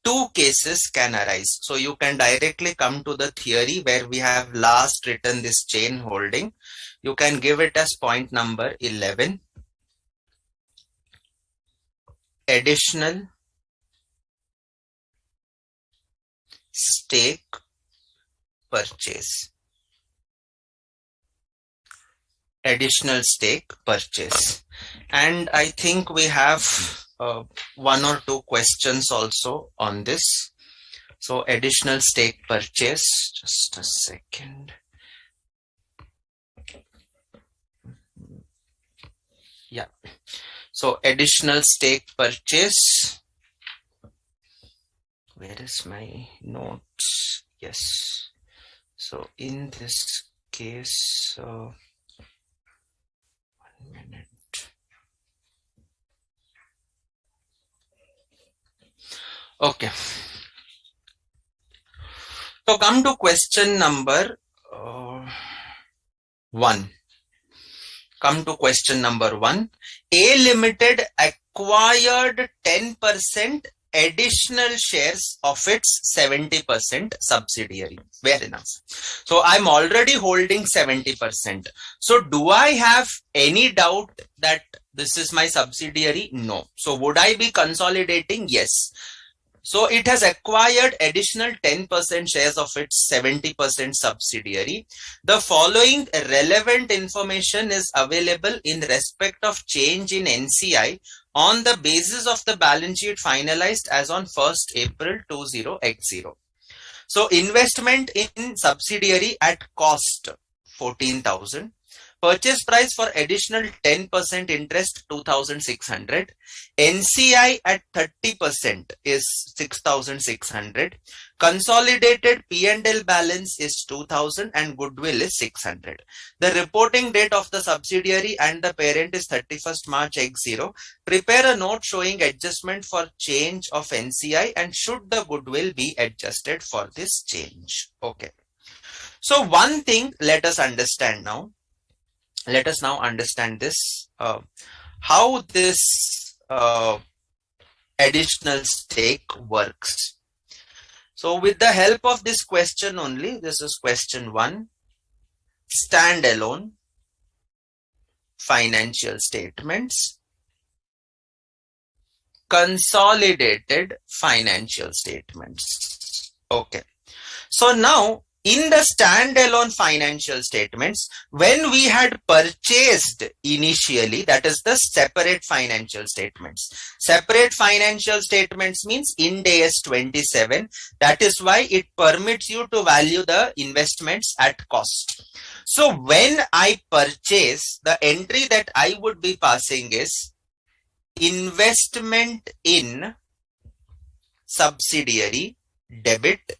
two cases can arise. So you can directly come to the theory where we have last written this chain holding. You can give it as point number 11. Additional stake purchase. Additional stake purchase. And I think we have one or two questions also on this. So additional stake purchase, just a second. Yeah. So additional stake purchase. Where is my notes? Yes. So in this case, 1 minute. Okay. So come to question number 1. Come to question number 1. A Limited acquired 10% additional shares of its 70% subsidiary. Fair enough. So I'm already holding 70%. So do I have any doubt that this is my subsidiary? No. So would I be consolidating? Yes. So it has acquired additional 10% shares of its 70% subsidiary. The following relevant information is available in respect of change in NCI on the basis of the balance sheet finalized as on 1st April 20x0. So investment in subsidiary at cost 14,000. Purchase price for additional 10% interest 2,600. NCI at 30% is 6,600. Consolidated P&L balance is 2,000 and goodwill is 600. The reporting date of the subsidiary and the parent is 31st March X0. Prepare a note showing adjustment for change of NCI and should the goodwill be adjusted for this change. Okay. So one thing let us understand now. Let us now understand this, how this additional stake works. So with the help of this question only, this is question 1, standalone financial statements, consolidated financial statements. Okay. So now in the standalone financial statements, when we had purchased initially, that is the separate financial statements. Separate financial statements means Ind AS 27. That is why it permits you to value the investments at cost. So when I purchase, the entry that I would be passing is investment in subsidiary debit.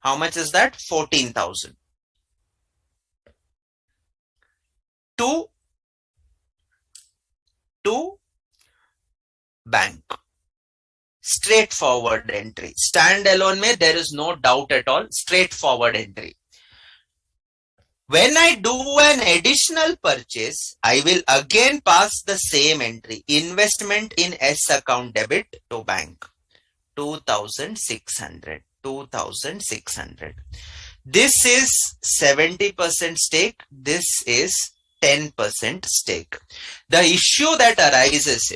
How much is that? 14,000. To bank. Straightforward entry. Standalone mein there is no doubt at all. Straightforward entry. When I do an additional purchase, I will again pass the same entry. Investment in S account debit to bank. 2,600. 2,600. This is 70% stake. This is 10% stake. The issue that arises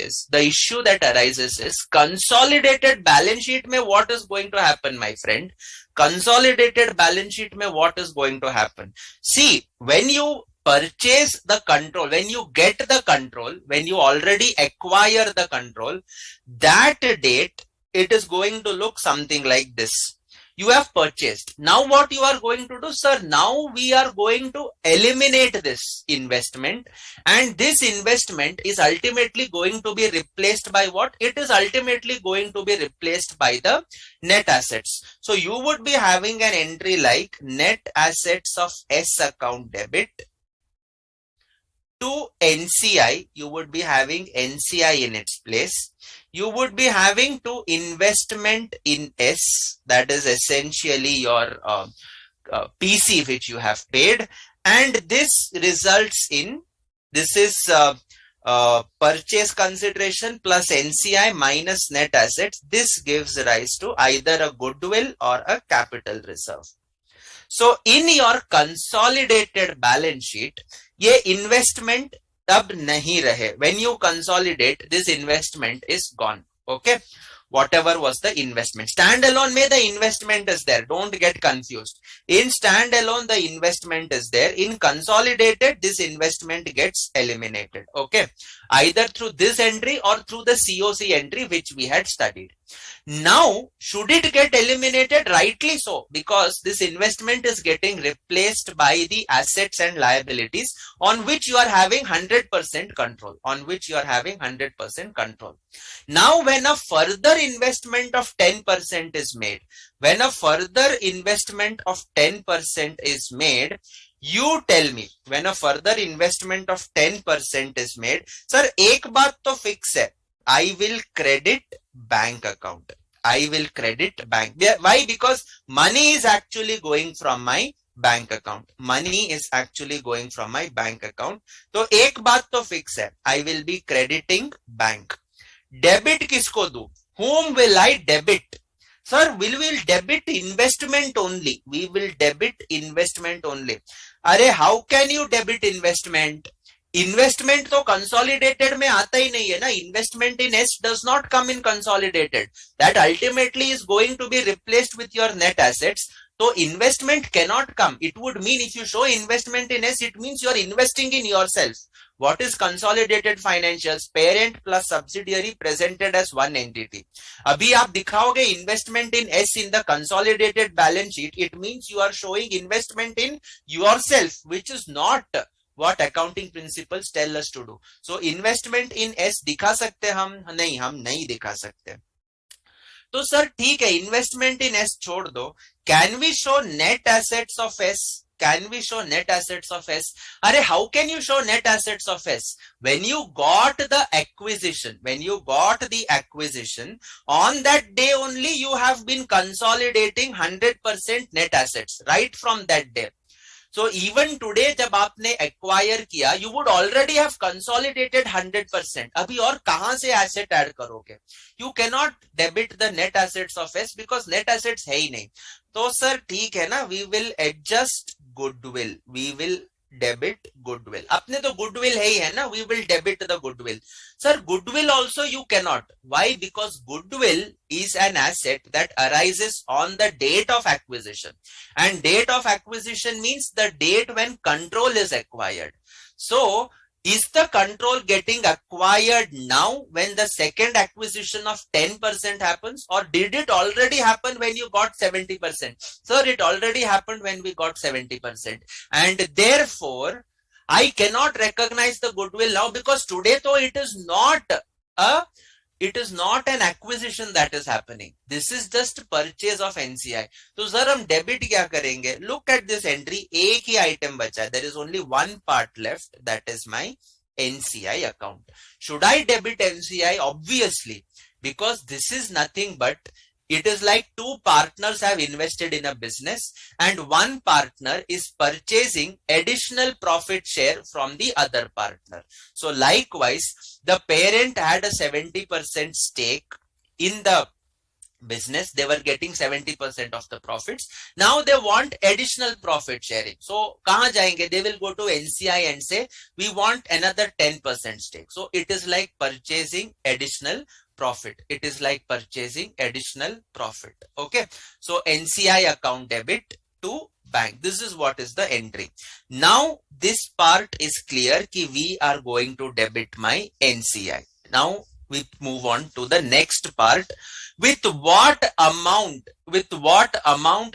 is consolidated balance sheet mein what is going to happen, my friend? Consolidated balance sheet mein what is going to happen? See, when you purchase the control, when you get the control, when you already acquire the control, that date it is going to look something like this. You have purchased. Now what you are going to do, sir, now we are going to eliminate this investment, and this investment is ultimately going to be replaced by what? It is ultimately going to be replaced by the net assets. So you would be having an entry like net assets of S account debit to NCI. You would be having NCI in its place. You would be having to investment in S, that is essentially your PC which you have paid, and this results in, this is purchase consideration plus NCI minus net assets. This gives rise to either a goodwill or a capital reserve. So in your consolidated balance sheet, ये investment तब नहीं रहे. When you consolidate, this investment is gone. Okay, whatever was the investment. Standalone में the investment is there. Don't get confused. In standalone the investment is there. In consolidated, this investment gets eliminated. Okay, either through this entry or through the COC entry which we had studied. Now, should it get eliminated? Rightly so, because this investment is getting replaced by the assets and liabilities on which you are having 100% control, on which you are having 100% control. Now, when a further investment of 10% is made, when a further investment of 10% is made, you tell me, when a further investment of 10% is made, sir, एक बात तो fix है, I will credit bank account. I will credit bank. Why? Because money is actually going from my bank account. Money is actually going from my bank account. तो एक बात तो fix है, I will be crediting bank. Debit किसको दूं? Whom will I debit? Sir, we will debit investment only. We will debit investment only. अरे, how can you debit investment? Investment तो consolidated में आता ही नहीं है ना. Investment in S does not come in consolidated. That ultimately is going to be replaced with your net assets. तो investment cannot come. It would mean if you show investment in S, it means you are investing in yourself. What is consolidated financials? Parent plus subsidiary presented as one entity. अभी आप दिखाओगे investment in S in the consolidated balance sheet, it means you are showing investment in yourself, which is not what accounting principles tell us to do. So investment in S दिखा सकते हम नहीं दिखा सकते. तो सर ठीक है, investment in एस छोड़ दो. Can we show net assets of S? Can we show net assets of S? Arey, how can you show net assets of S? When you got the acquisition, on that day only you have been consolidating 100% net assets right from that day. So even today जब आपने acquire किया, you would already have consolidated 100%. अभी और कहां से asset add करोगे? You cannot debit the net assets of S because net assets है ही नहीं. तो सर ठीक है ना, we will adjust goodwill. We will debit goodwill. अपने तो goodwill है ही है ना, we will debit the goodwill. Sir, goodwill also you cannot. Why? Because goodwill is an asset that arises on the date of acquisition. And date of acquisition means the date when control is acquired. So, is the control getting acquired now when the second acquisition of 10% happens, or did it already happen when you got 70%? Sir, it already happened when we got 70%. And therefore, I cannot recognize the goodwill now because today though it is not an acquisition that is happening. This is just purchase of NCI. So sir, हम debit क्या करेंगे? Look at this entry. एक ही item बचा है. There is only one part left. That is my NCI account. Should I debit NCI? Obviously, because this is nothing but, it is like two partners have invested in a business and one partner is purchasing additional profit share from the other partner. So likewise, the parent had a 70% stake in the business. They were getting 70% of the profits. Now they want additional profit sharing. So kahan jayenge? They will go to NCI and say, we want another 10% stake. So it is like purchasing additional profit. It is like purchasing additional profit. Okay. So NCI account debit to bank. This is what is the entry. Now this part is clear ki we are going to debit my NCI. Now we move on to the next part. With what amount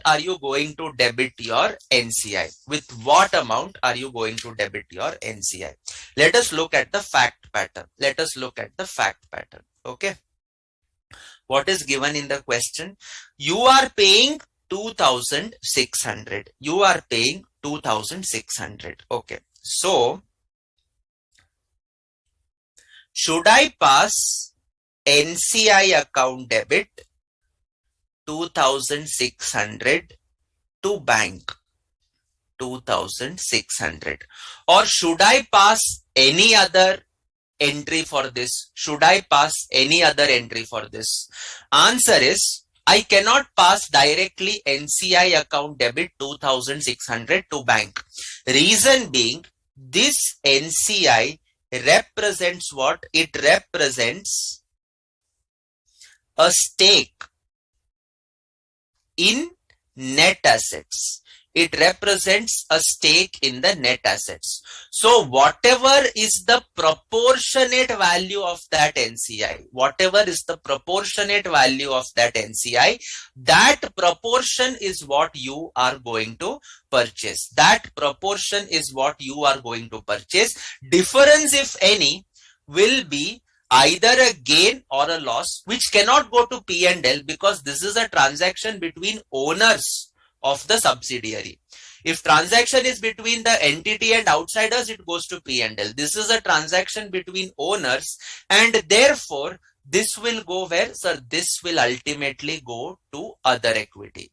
are you going to debit your NCI? With what amount are you going to debit your NCI? Let us look at the fact pattern. Okay. What is given in the question? You are paying 2,600. You are paying 2,600. Okay. So, should I pass NCI account debit 2,600 to bank 2,600, or should I pass any other entry for this? Should I pass any other entry for this? Answer is I cannot pass directly NCI account debit 2,600 to bank. Reason being, this NCI represents what? It represents a stake in net assets. It represents a stake in the net assets. So whatever is the proportionate value of that NCI, that proportion is what you are going to purchase. Difference, if any, will be either a gain or a loss, which cannot go to P&L because this is a transaction between owners of the subsidiary. If transaction is between the entity and outsiders, it goes to P&L. This is a transaction between owners, and therefore this will go where? Sir, this will ultimately go to other equity.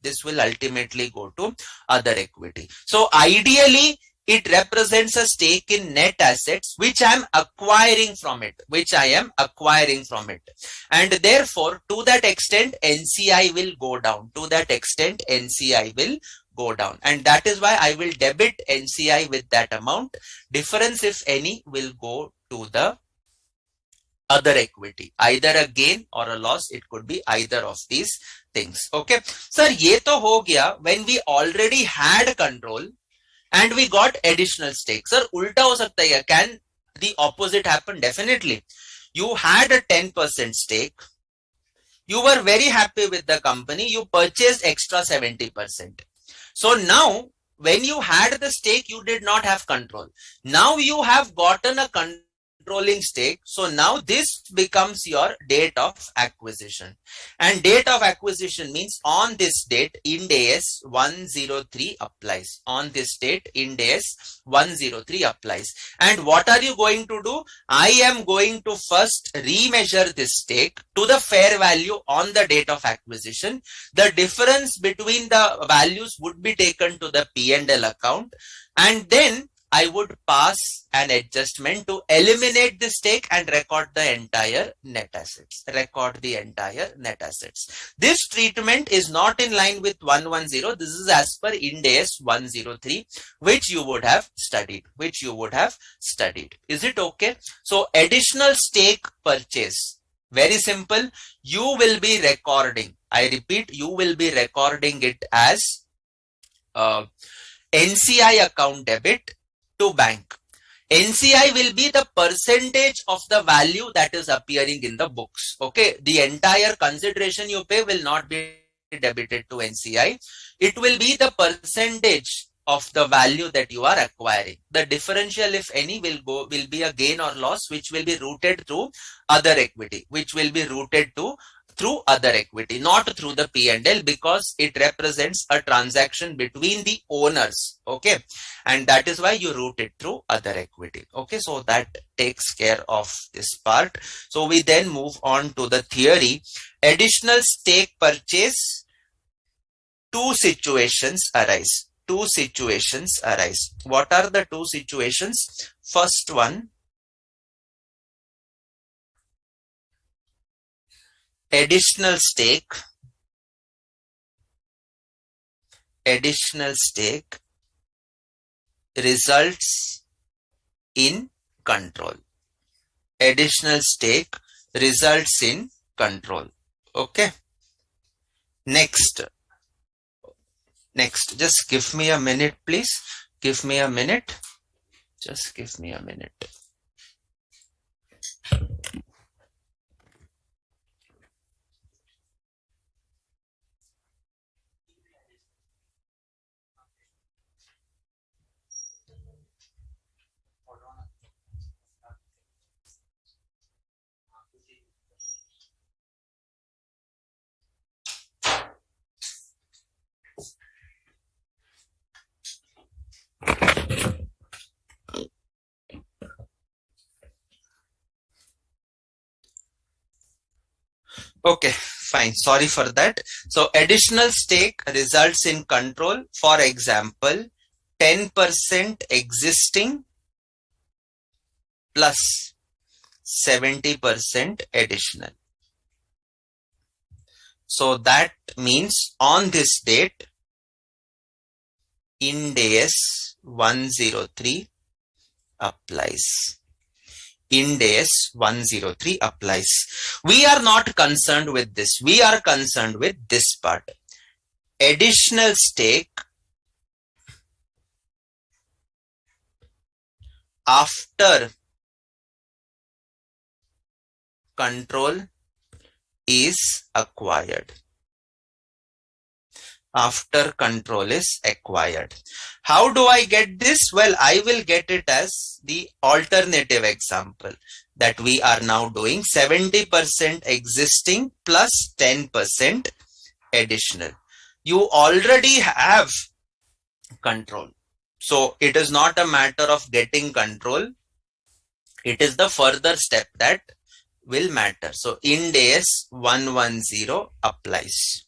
So ideally, it represents a stake in net assets which I am acquiring from it. And therefore, to that extent, NCI will go down. And that is why I will debit NCI with that amount. Difference, if any, will go to the other equity. Either a gain or a loss. It could be either of these things. Okay. Sir, ye to ho gaya when we already had control and we got additional stake. Sir, ulta ho sakta hai. Can the opposite happen? Definitely. You had a 10% stake. You were very happy with the company. You purchased extra 70%. So now, when you had the stake, you did not have control. Now you have gotten a controlling stake. So now this becomes your date of acquisition. And date of acquisition means on this date, Ind AS 103 applies. And what are you going to do? I am going to first remeasure this stake to the fair value on the date of acquisition. The difference between the values would be taken to the P&L account, and then I would pass an adjustment to eliminate the stake and record the entire net assets. This treatment is not in line with 110. This is as per Ind AS 103, which you would have studied. Is it okay? So additional stake purchase. Very simple. You will be recording. I repeat, you will be recording it as NCI account debit to bank. NCI will be the percentage of the value that is appearing in the books. Okay. The entire consideration you pay will not be debited to NCI. It will be the percentage of the value that you are acquiring. The differential, if any, will be a gain or loss, which will be routed through other equity, not through the P&L, because it represents a transaction between the owners. Okay. And that is why you route it through other equity. Okay. So that takes care of this part. So we then move on to the theory. Additional stake purchase. Two situations arise. What are the two situations? First one, additional stake results in control. Okay. Next, just give me a minute, please. Just give me a minute. Okay, fine. Sorry for that. So additional stake results in control. For example, 10% existing plus 70% additional. So that means on this date, Ind AS 103 applies. Ind AS 103 applies. We are not concerned with this. We are concerned with this part. Additional stake after control is acquired. After control is acquired. How do I get this? Well, I will get it as the alternative example that we are now doing. 70% existing plus 10% additional. You already have control. So it is not a matter of getting control. It is the further step that will matter. So Ind AS 110 applies.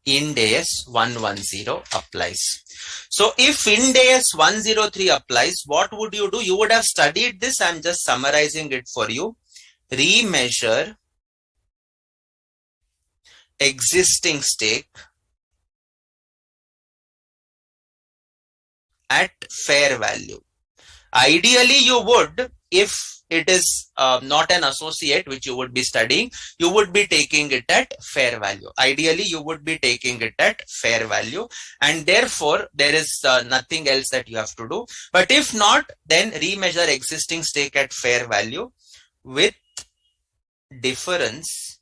Ind AS 110 applies. So if Ind AS 103 applies, what would you do? You would have studied this. I'm just summarizing it for you. Remeasure existing stake at fair value. Ideally, you would, if it is not an associate which you would be studying, you would be taking it at fair value. Ideally, you would be taking it at fair value, and therefore there is nothing else that you have to do. But if not, then remeasure existing stake at fair value with difference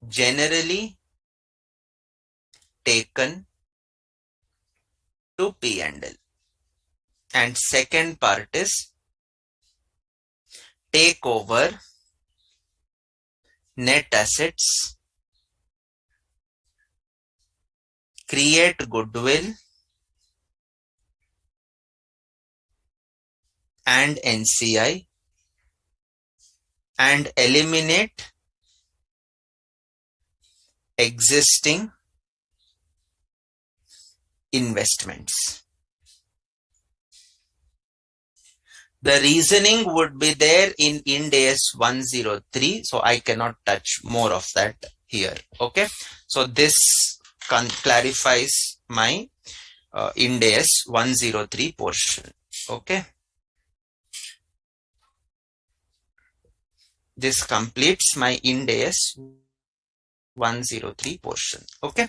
generally taken to P&L. And second part is take over net assets, create goodwill and NCI, and eliminate existing investments. The reasoning would be there in Ind AS 103, so I cannot touch more of that here. Okay, so this clarifies my Ind AS 103 portion. Okay, this completes my Ind AS 103 portion. Okay,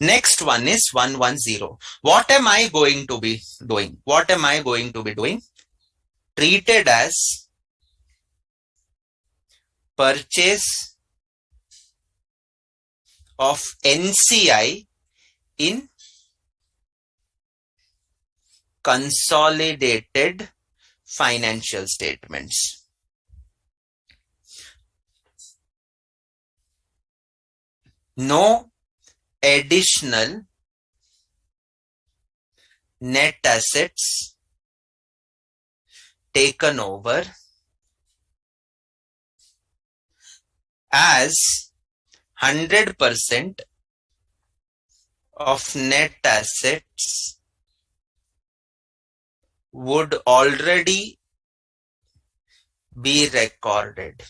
next one is 110. What am I going to be doing? What am I going to be doing? Treated as purchase of NCI in consolidated financial statements. No additional net assets taken over, as 100% of net assets would already be recorded.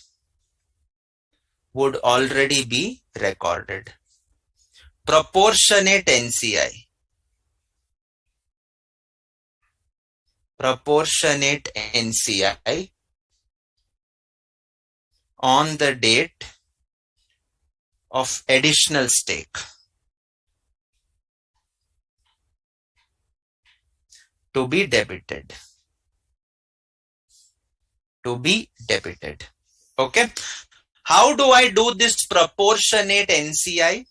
Would already be recorded. Proportionate NCI. Proportionate NCI on the date of additional stake to be debited. To be debited. Okay. How do I do this proportionate NCI?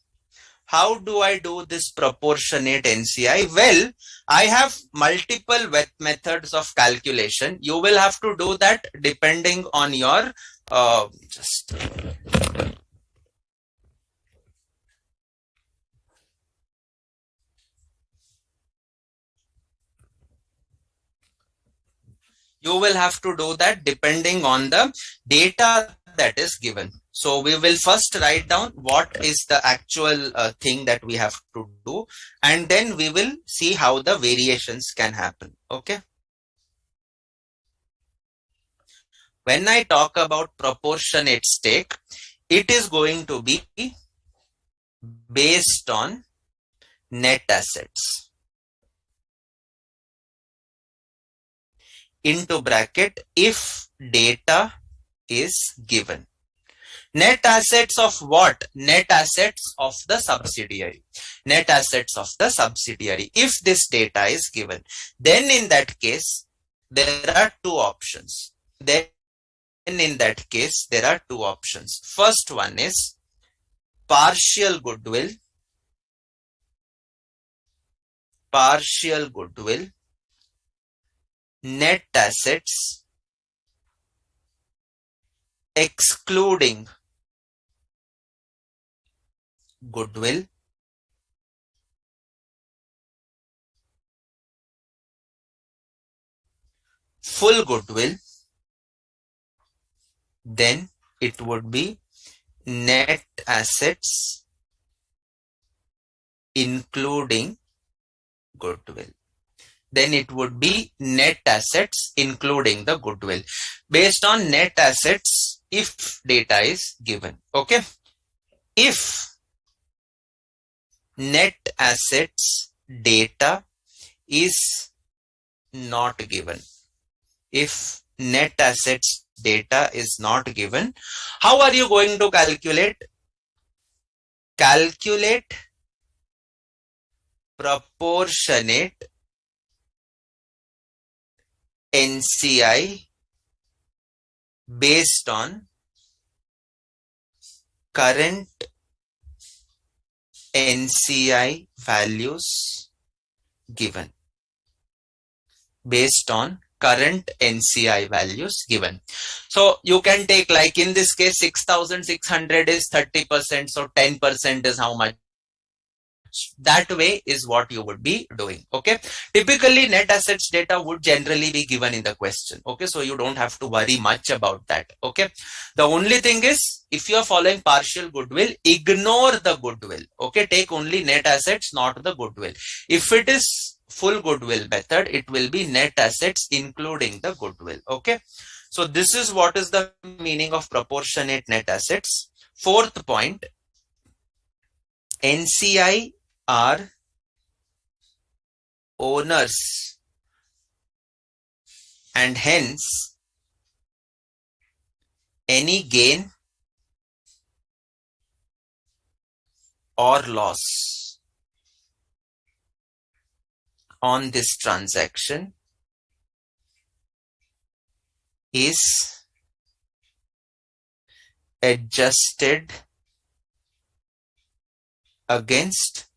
How do I do this proportionate NCI? Well, I have multiple methods of calculation. You will have to do that depending on your You will have to do that depending on the data that is given. So we will first write down what is the actual thing that we have to do, and then we will see how the variations can happen. Okay. When I talk about proportionate stake, it is going to be based on net assets into bracket if data is given. Net assets of what? Net assets of the subsidiary. Net assets of the subsidiary. If this data is given, then in that case, there are two options. Then in that case, there are two options. First one is partial goodwill, net assets excluding goodwill, full goodwill, then it would be net assets including goodwill. Then it would be net assets including the goodwill based on net assets if data is given. Okay. If net assets data is not given, if net assets data is not given, how are you going to calculate? Calculate proportionate NCI based on current NCI values given. Based on current NCI values given. So you can take, like in this case, 6,600 is 30%. So 10% is how much? That way is what you would be doing. Okay. Typically net assets data would generally be given in the question. Okay. So you don't have to worry much about that. Okay. The only thing is, if you are following partial goodwill, ignore the goodwill. Okay. Take only net assets, not the goodwill. If it is full goodwill method, it will be net assets including the goodwill. Okay. So this is what is the meaning of proportionate net assets. Fourth point, NCI are owners and hence any gain or loss on this transaction is adjusted against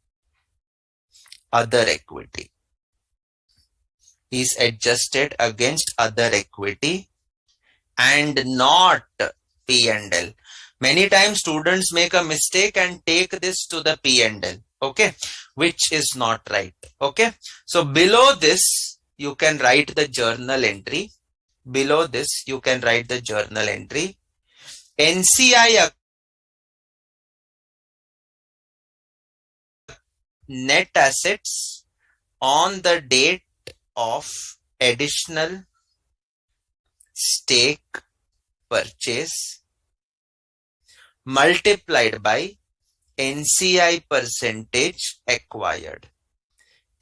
other equity. Is adjusted against other equity and not P&L. Many times students make a mistake and take this to the P&L. Okay, which is not right. Okay, so below this you can write the journal entry. Below this you can write the journal entry. NCI net assets on the date of additional stake purchase multiplied by NCI percentage acquired.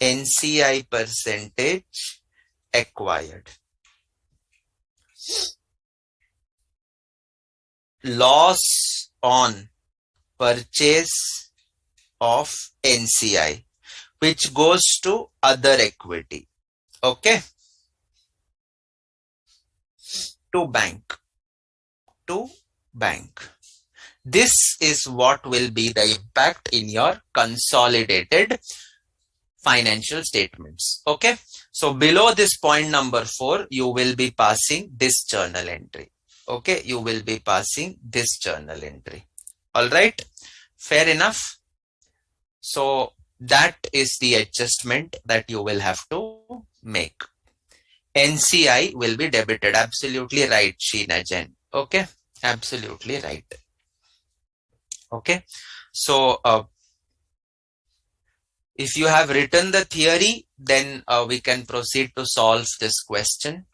NCI percentage acquired. Loss on purchase of NCI, which goes to other equity. Okay. To bank. This is what will be the impact in your consolidated financial statements. Okay. So below this point number 4, you will be passing this journal entry. Okay. You will be passing this journal entry. All right. Fair enough. So that is the adjustment that you will have to make. NCI will be debited. Absolutely right, Sheena Jain. Okay, absolutely right. Okay, so if you have written the theory, then we can proceed to solve this question.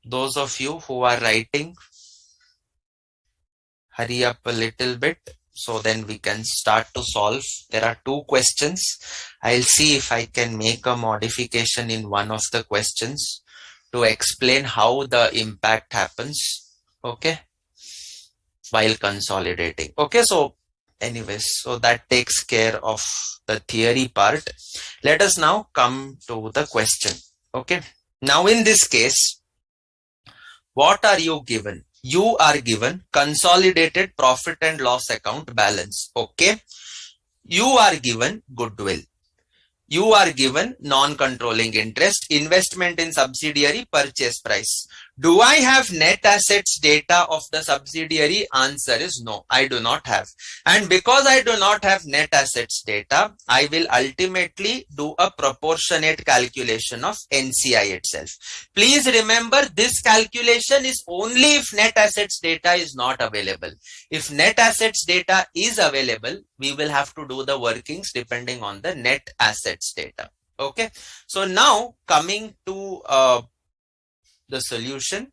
Those of you who are writing, hurry up a little bit so then we can start to solve. There are two questions. I'll see if I can make a modification in one of the questions to explain how the impact happens, okay, while consolidating. Okay, so anyways, so that takes care of the theory part. Let us now come to the question. Okay, now in this case, what are you given? You are given consolidated profit and loss account balance. Okay, you are given goodwill. You are given non-controlling interest, investment in subsidiary, purchase price. Do I have net assets data of the subsidiary? Answer is no, I do not have. And because I do not have net assets data, I will ultimately do a proportionate calculation of NCI itself. Please remember, this calculation is only if net assets data is not available. If net assets data is available, we will have to do the workings depending on the net assets data. Okay, so now coming to the solution,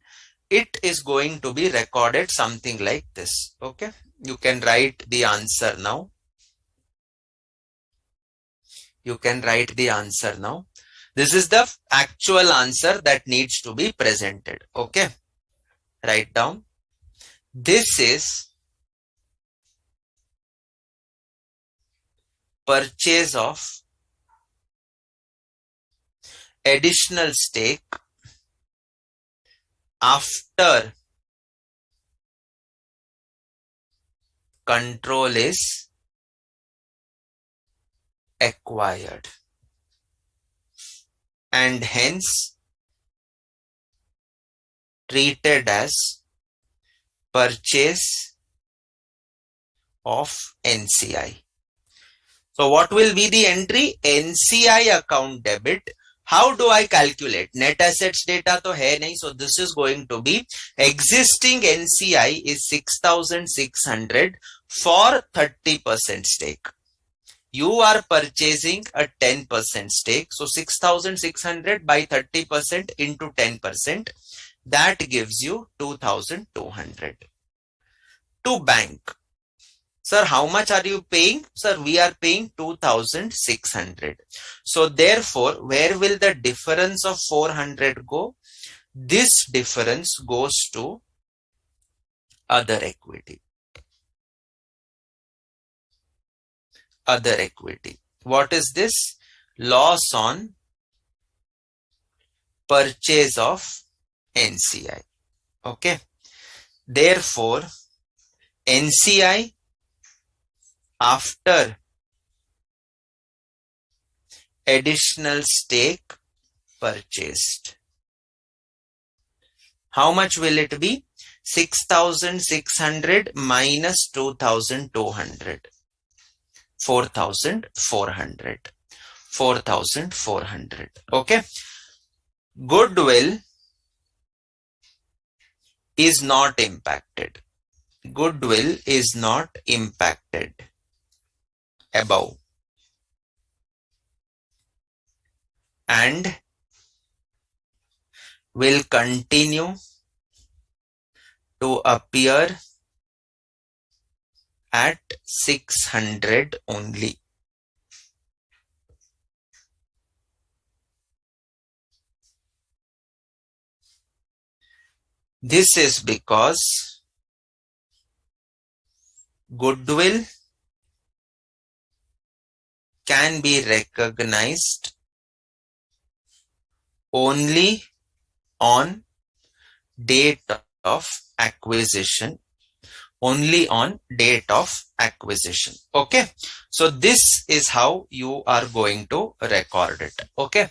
it is going to be recorded something like this. Okay, you can write the answer now. You can write the answer now. This is the actual answer that needs to be presented. Okay, write down. This is purchase of additional stake after control is acquired, and hence treated as purchase of NCI. So what will be the entry? NCI account debit. How do I calculate? Net assets data to hai nahi, so this is going to be existing NCI is 6,600 for 30% stake. You are purchasing a 10% stake, so 6,600 by 30% into 10%, that gives you 2,200. To bank, sir, how much are you paying? Sir, we are paying 2,600. So therefore, where will the difference of 400 go? This difference goes to other equity. Other equity. What is this? Loss on purchase of NCI. Okay. Therefore, NCI after additional stake purchased. How much will it be? 6,600 minus 2,200. 4,400. 4,400. Okay. Goodwill is not impacted. Goodwill is not impacted above, and will continue to appear at 600 only. This is because goodwill can be recognized only on date of acquisition. Only on date of acquisition. Okay. So this is how you are going to record it. Okay.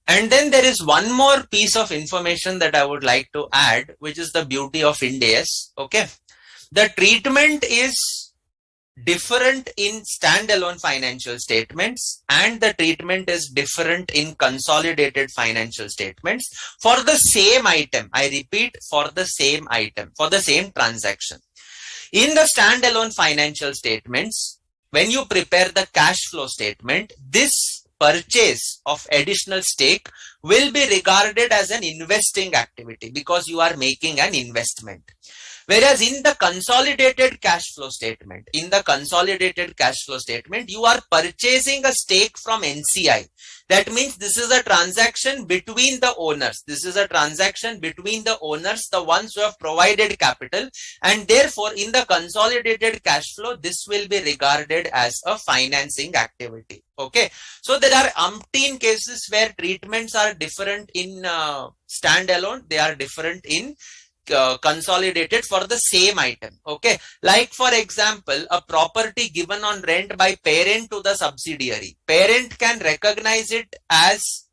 And then there is one more piece of information that I would like to add, which is the beauty of Ind AS. Okay. The treatment is different in standalone financial statements and the treatment is different in consolidated financial statements for the same item. I repeat, for the same item, for the same transaction. In the standalone financial statements, when you prepare the cash flow statement, this purchase of additional stake will be regarded as an investing activity because you are making an investment. Whereas in the consolidated cash flow statement, you are purchasing a stake from NCI. That means this is a transaction between the owners. The ones who have provided capital, and therefore in the consolidated cash flow, this will be regarded as a financing activity. Okay. So there are umpteen cases where treatments are different in standalone. They are different in consolidated for the same item. Okay, like for example, a property given on rent by parent to the subsidiary. Parent can recognize it as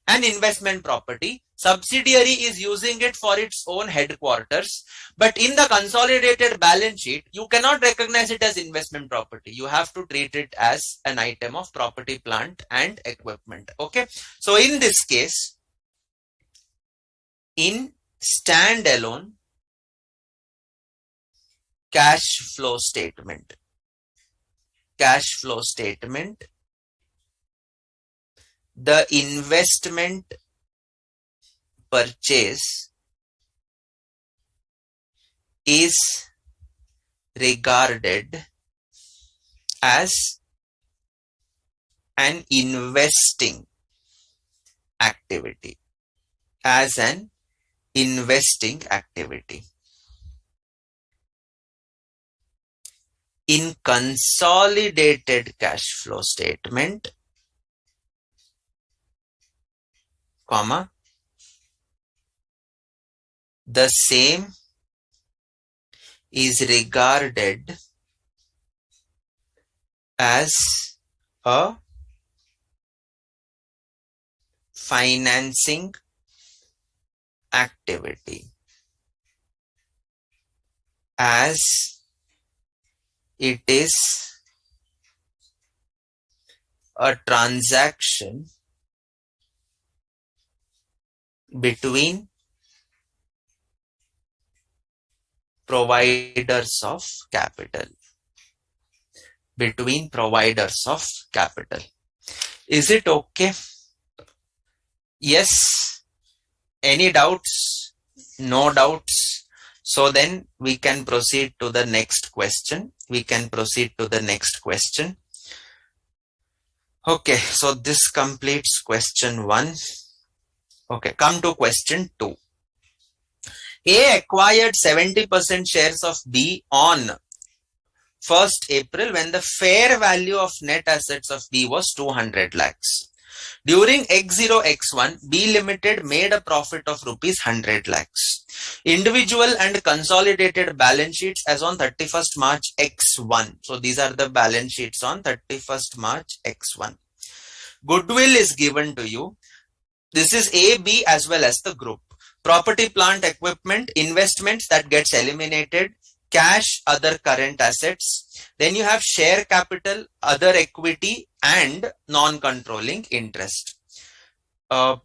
an investment property. Subsidiary is using it for its own headquarters, but in the consolidated balance sheet, you cannot recognize it as investment property. You have to treat it as an item of property, plant and equipment. Okay, so in this case, in standalone cash flow statement, the investment purchase is regarded as an investing activity, In consolidated cash flow statement, the same is regarded as a financing activity, as it is a transaction between providers of capital. Is it okay? Yes? Any doubts? No doubts? So then we can proceed to the next question. Okay, so this completes question 1. Okay, come to question 2. A acquired 70% shares of B on 1st April when the fair value of net assets of B was 200 lakhs. During X0, X1, B Limited made a profit of rupees 100 lakhs. Individual and consolidated balance sheets as on 31st March X1. So these are the balance sheets on 31st March X1. Goodwill is given to you. This is A, B as well as the group. Property, plant, equipment, investments that gets eliminated, cash, other current assets. Then you have share capital, other equity and non-controlling interest. A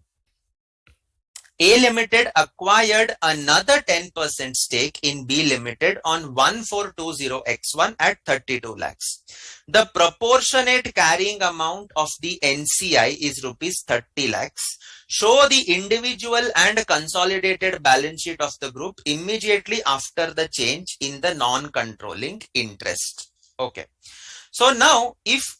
Limited acquired another 10% stake in B Limited on 1420X1 at 32 lakhs. The proportionate carrying amount of the NCI is rupees 30 lakhs. Show the individual and consolidated balance sheet of the group immediately after the change in the non-controlling interest. Okay. So now if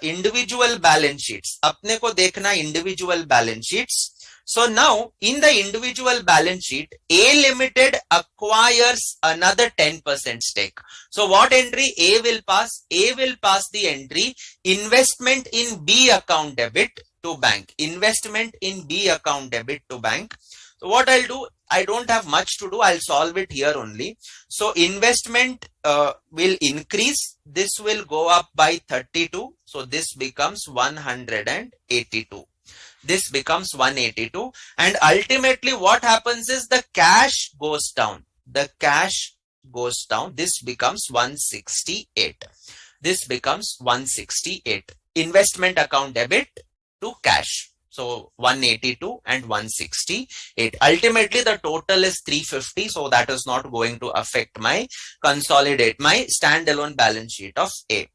individual balance sheets, apne ko dekhna individual balance sheets. So now in the individual balance sheet, A Limited acquires another 10% stake. So what entry A will pass? A will pass the entry investment in B account debit to bank. So what I'll do, I don't have much to do. I'll solve it here only. So investment will increase. This will go up by 32. So this becomes 182. And ultimately what happens is the cash goes down. goes down. This becomes 168. This becomes 168. Investment account debit to cash. So 182 and 168. Ultimately, the total is 350. So that is not going to affect my my standalone balance sheet of A.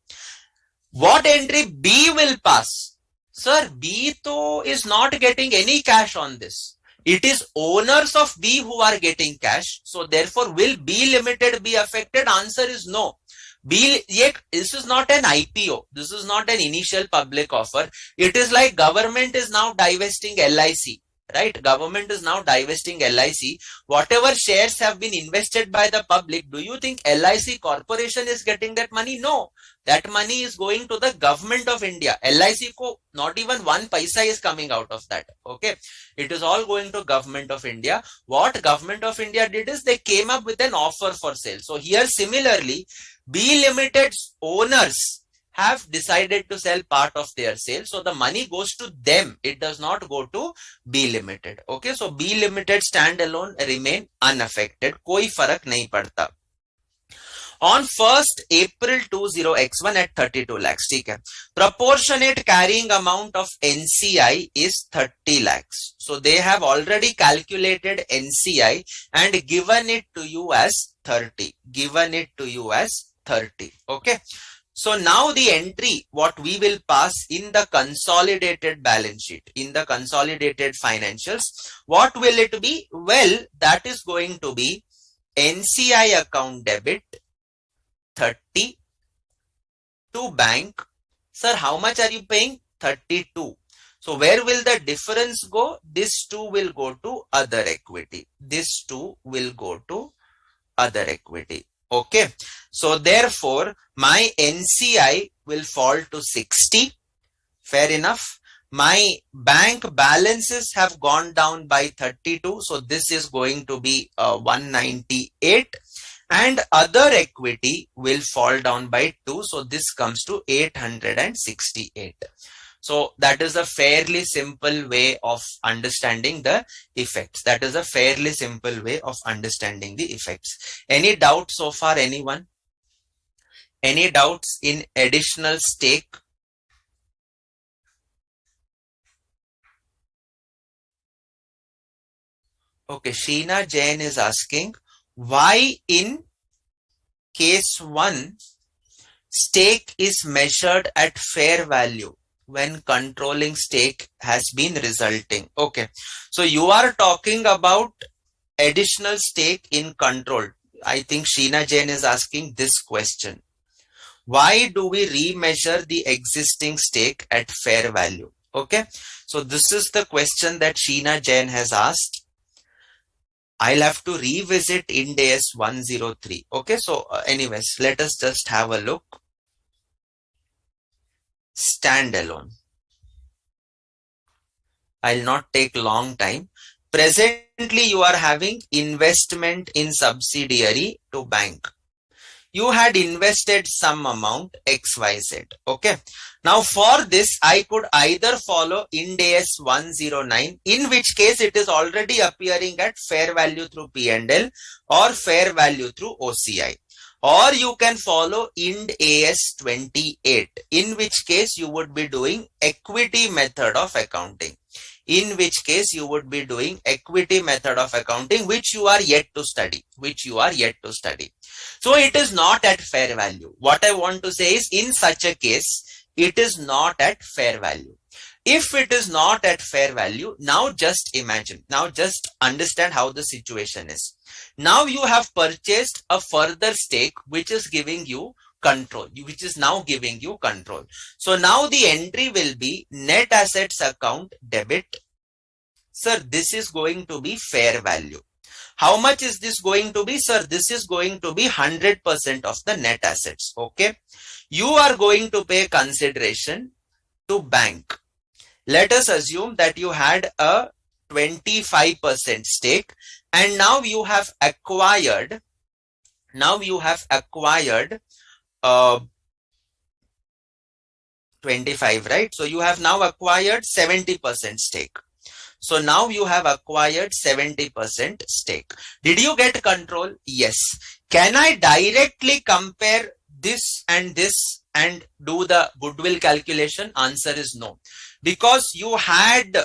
What entry B will pass? Sir, B though is not getting any cash on this. It is owners of B who are getting cash. So therefore, will B Limited be affected? Answer is no. Yet this is not an IPO. This is not an initial public offer. It is like government is now divesting LIC. Right? Government is now divesting LIC. Whatever shares have been invested by the public, do you think LIC corporation is getting that money? No. That money is going to the government of India. LIC ko not even 1 paisa is coming out of that. Okay. It is all going to government of India. What government of India did is they came up with an offer for sale. So here similarly, B Limited's owners have decided to sell part of their sale. So the money goes to them. It does not go to B Limited. Okay. So B Limited standalone remain unaffected. Koi farak nahi padta. On 1st April 20x1 at 32 lakhs. Proportionate carrying amount of NCI is 30 lakhs. So they have already calculated NCI and given it to you as 30. Given it to you as 30. Okay. So now the entry, what we will pass in the consolidated balance sheet, in the consolidated financials, what will it be? Well, that is going to be NCI account debit 30 to bank. Sir, how much are you paying? 32. So where will the difference go? This 2 will go to other equity. This 2 will go to other equity. Okay. So therefore, my NCI will fall to 60. Fair enough. My bank balances have gone down by 32. So this is going to be 198. And other equity will fall down by 2. So this comes to 868. So that is a fairly simple way of understanding the effects. That is a fairly simple way of understanding the effects. Any doubts so far, anyone? Any doubts in additional stake? Okay, Sheena Jain is asking, why in case 1 stake is measured at fair value when controlling stake has been resulting? Okay, so you are talking about additional stake in control. I think Sheena Jain is asking this question. Why do we remeasure the existing stake at fair value? Okay, so this is the question that Sheena Jain has asked. I'll have to revisit Ind AS 103. Okay, so anyways, let us just have a look. Standalone. I'll not take long time. Presently, you are having investment in subsidiary to bank. You had invested some amount XYZ. Okay. Now for this, I could either follow Ind AS 109, in which case it is already appearing at fair value through P&L or fair value through OCI. Or you can follow Ind AS 28, in which case you would be doing equity method of accounting. In which case you would be doing equity method of accounting, which you are yet to study. So it is not at fair value. What I want to say is, in such a case, it is not at fair value. If it is not at fair value, now just imagine, now just understand how the situation is. Now you have purchased a further stake, which is giving you control, which is now giving you control. So now the entry will be net assets account debit. Sir, this is going to be fair value. How much is this going to be? Sir, this is going to be 100% of the net assets. Okay. You are going to pay consideration to bank. Let us assume that you had a 25% stake and now you have acquired 25, right? So you have now acquired 70% stake. So now you have acquired 70% stake. Did you get control? Yes. Can I directly compare this and do the goodwill calculation? Answer is no. Because you had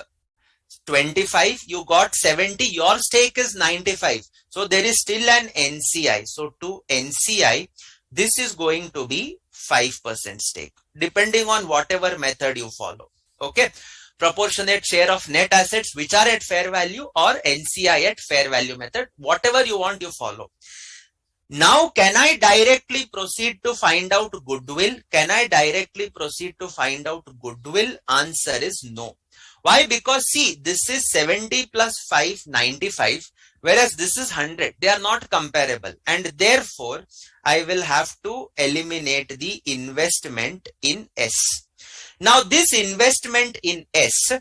25, you got 70, your stake is 95. So there is still an NCI. So to NCI, this is going to be 5% stake, depending on whatever method you follow. Okay. Proportionate share of net assets which are at fair value, or NCI at fair value method, whatever you want, you follow. Now, can I directly proceed to find out goodwill? Can I directly proceed to find out goodwill? Answer is no. Why? Because see, this is 70 plus 5, 95, whereas this is 100. They are not comparable. And therefore, I will have to eliminate the investment in S. Now, this investment in S,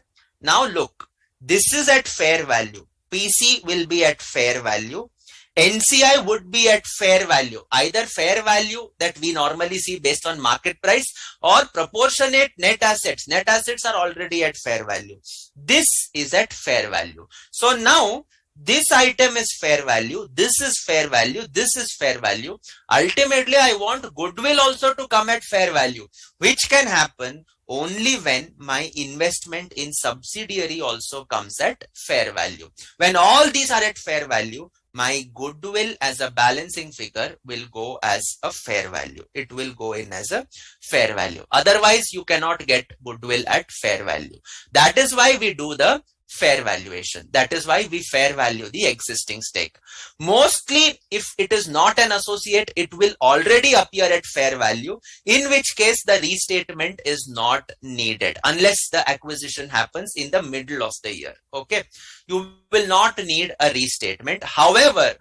now look, this is at fair value. PC will be at fair value. NCI would be at fair value, either fair value that we normally see based on market price, or proportionate net assets. Net assets are already at fair value. This is at fair value. So now this item is fair value, this is fair value, this is fair value. Ultimately, I want goodwill also to come at fair value, which can happen only when my investment in subsidiary also comes at fair value. When all these are at fair value, my goodwill as a balancing figure will go as a fair value. It will go in as a fair value. Otherwise, you cannot get goodwill at fair value. That is why we do the fair valuation. That is why we fair value the existing stake. Mostly, if it is not an associate, it will already appear at fair value, in which case the restatement is not needed unless the acquisition happens in the middle of the year. Okay, you will not need a restatement. However,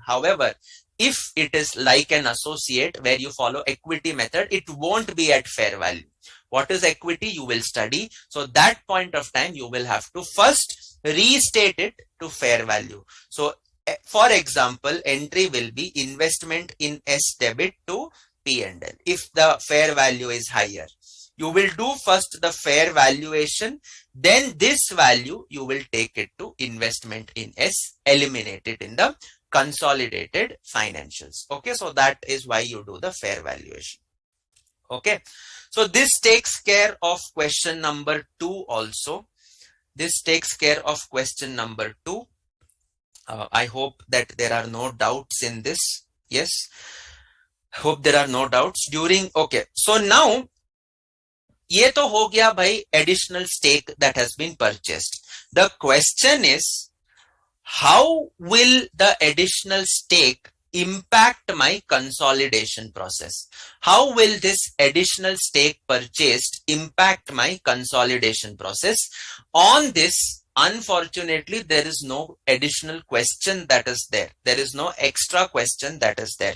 if it is like an associate where you follow equity method, it won't be at fair value. What is equity? You will study. So that point of time, you will have to first restate it to fair value. So for example, entry will be investment in S debit to P&L. If the fair value is higher, you will do first the fair valuation, then this value you will take it to investment in S, eliminate it in the consolidated financials. Okay, so that is why you do the fair valuation. Okay, so this takes care of question number 2 also. This takes care of question number 2. I hope that there are no doubts in this. Yes, hope there are no doubts during. Okay, so now ये तो हो गया भाई additional stake that has been purchased. The question is, how will the additional stake impact my consolidation process? How will this additional stake purchased impact my consolidation process? On this, unfortunately, there is no additional question that is there. There is no extra question that is there.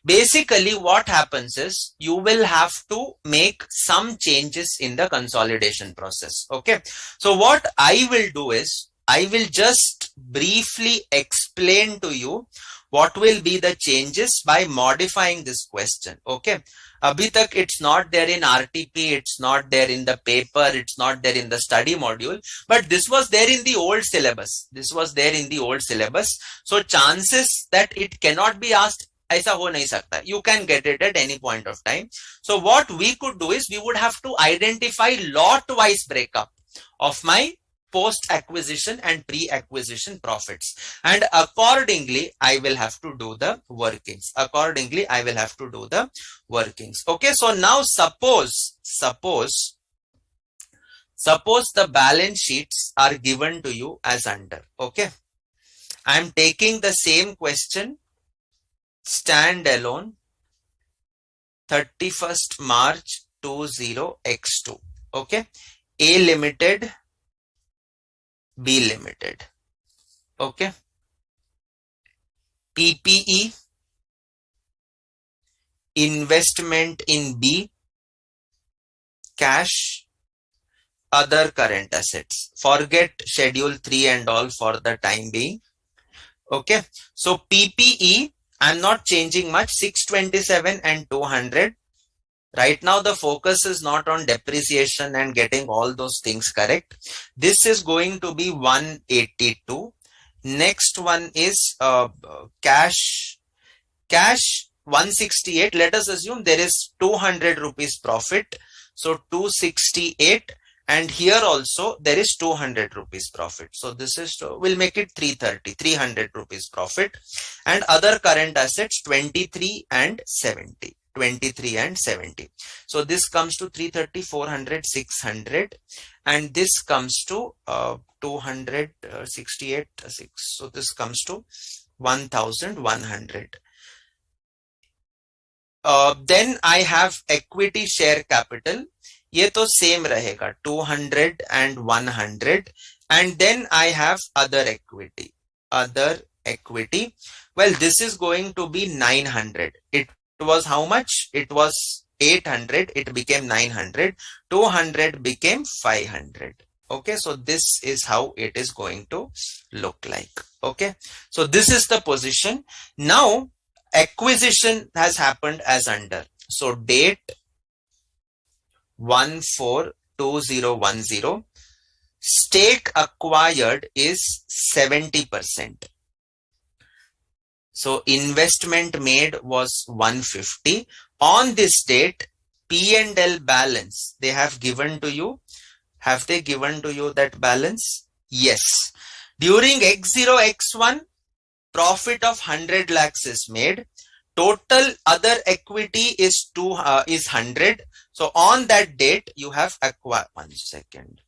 Basically, what happens is you will have to make some changes in the consolidation process. Okay. So what I will do is I will just briefly explain to you what will be the changes by modifying this question. Okay. Abhi tak it's not there in RTP, it's not there in the paper, it's not there in the study module, but this was there in the old syllabus. This was there in the old syllabus. So chances that it cannot be asked, ऐसा हो नहीं सकता. You can get it at any point of time. So what we could do is we would have to identify lot-wise breakup of my post-acquisition and pre-acquisition profits. And accordingly, I will have to do the workings. Accordingly, I will have to do the workings. Okay, so now suppose the balance sheets are given to you as under. Okay, I am taking the same question, standalone, 31st March 20x2. Okay, A Limited, B Limited. Okay, PPE, investment in B, cash, other current assets. Forget schedule 3 and all for the time being. Okay, so PPE, I'm not changing much, 627 and 200. Right now, the focus is not on depreciation and getting all those things correct. This is going to be 182. Next one is cash 168. Let us assume there is 200 rupees profit. So 268, and here also there is 200 rupees profit. So this is, we'll make it 300 rupees profit. And other current assets 23 and 70. 23 and 70. So this comes to 330, 400, 600, and this comes to 200, 68, 6. So this comes to 1100. Then I have equity share capital. ये तो same रहेगा 200 and 100, and then I have other equity. Well, this is going to be 900. It was how much? It was 800. It became 900. 200 became 500. Okay, so this is how it is going to look like. Okay, so this is the position. Now acquisition has happened as under. So date 142010. Stake acquired is 70%. So investment made was 150. On this date, P&L balance they have given to you. Have they given to you that balance? Yes. During X0, X1, profit of 100 lakhs is made. Total other equity is 100. So on that date, you have acquired. 1 second.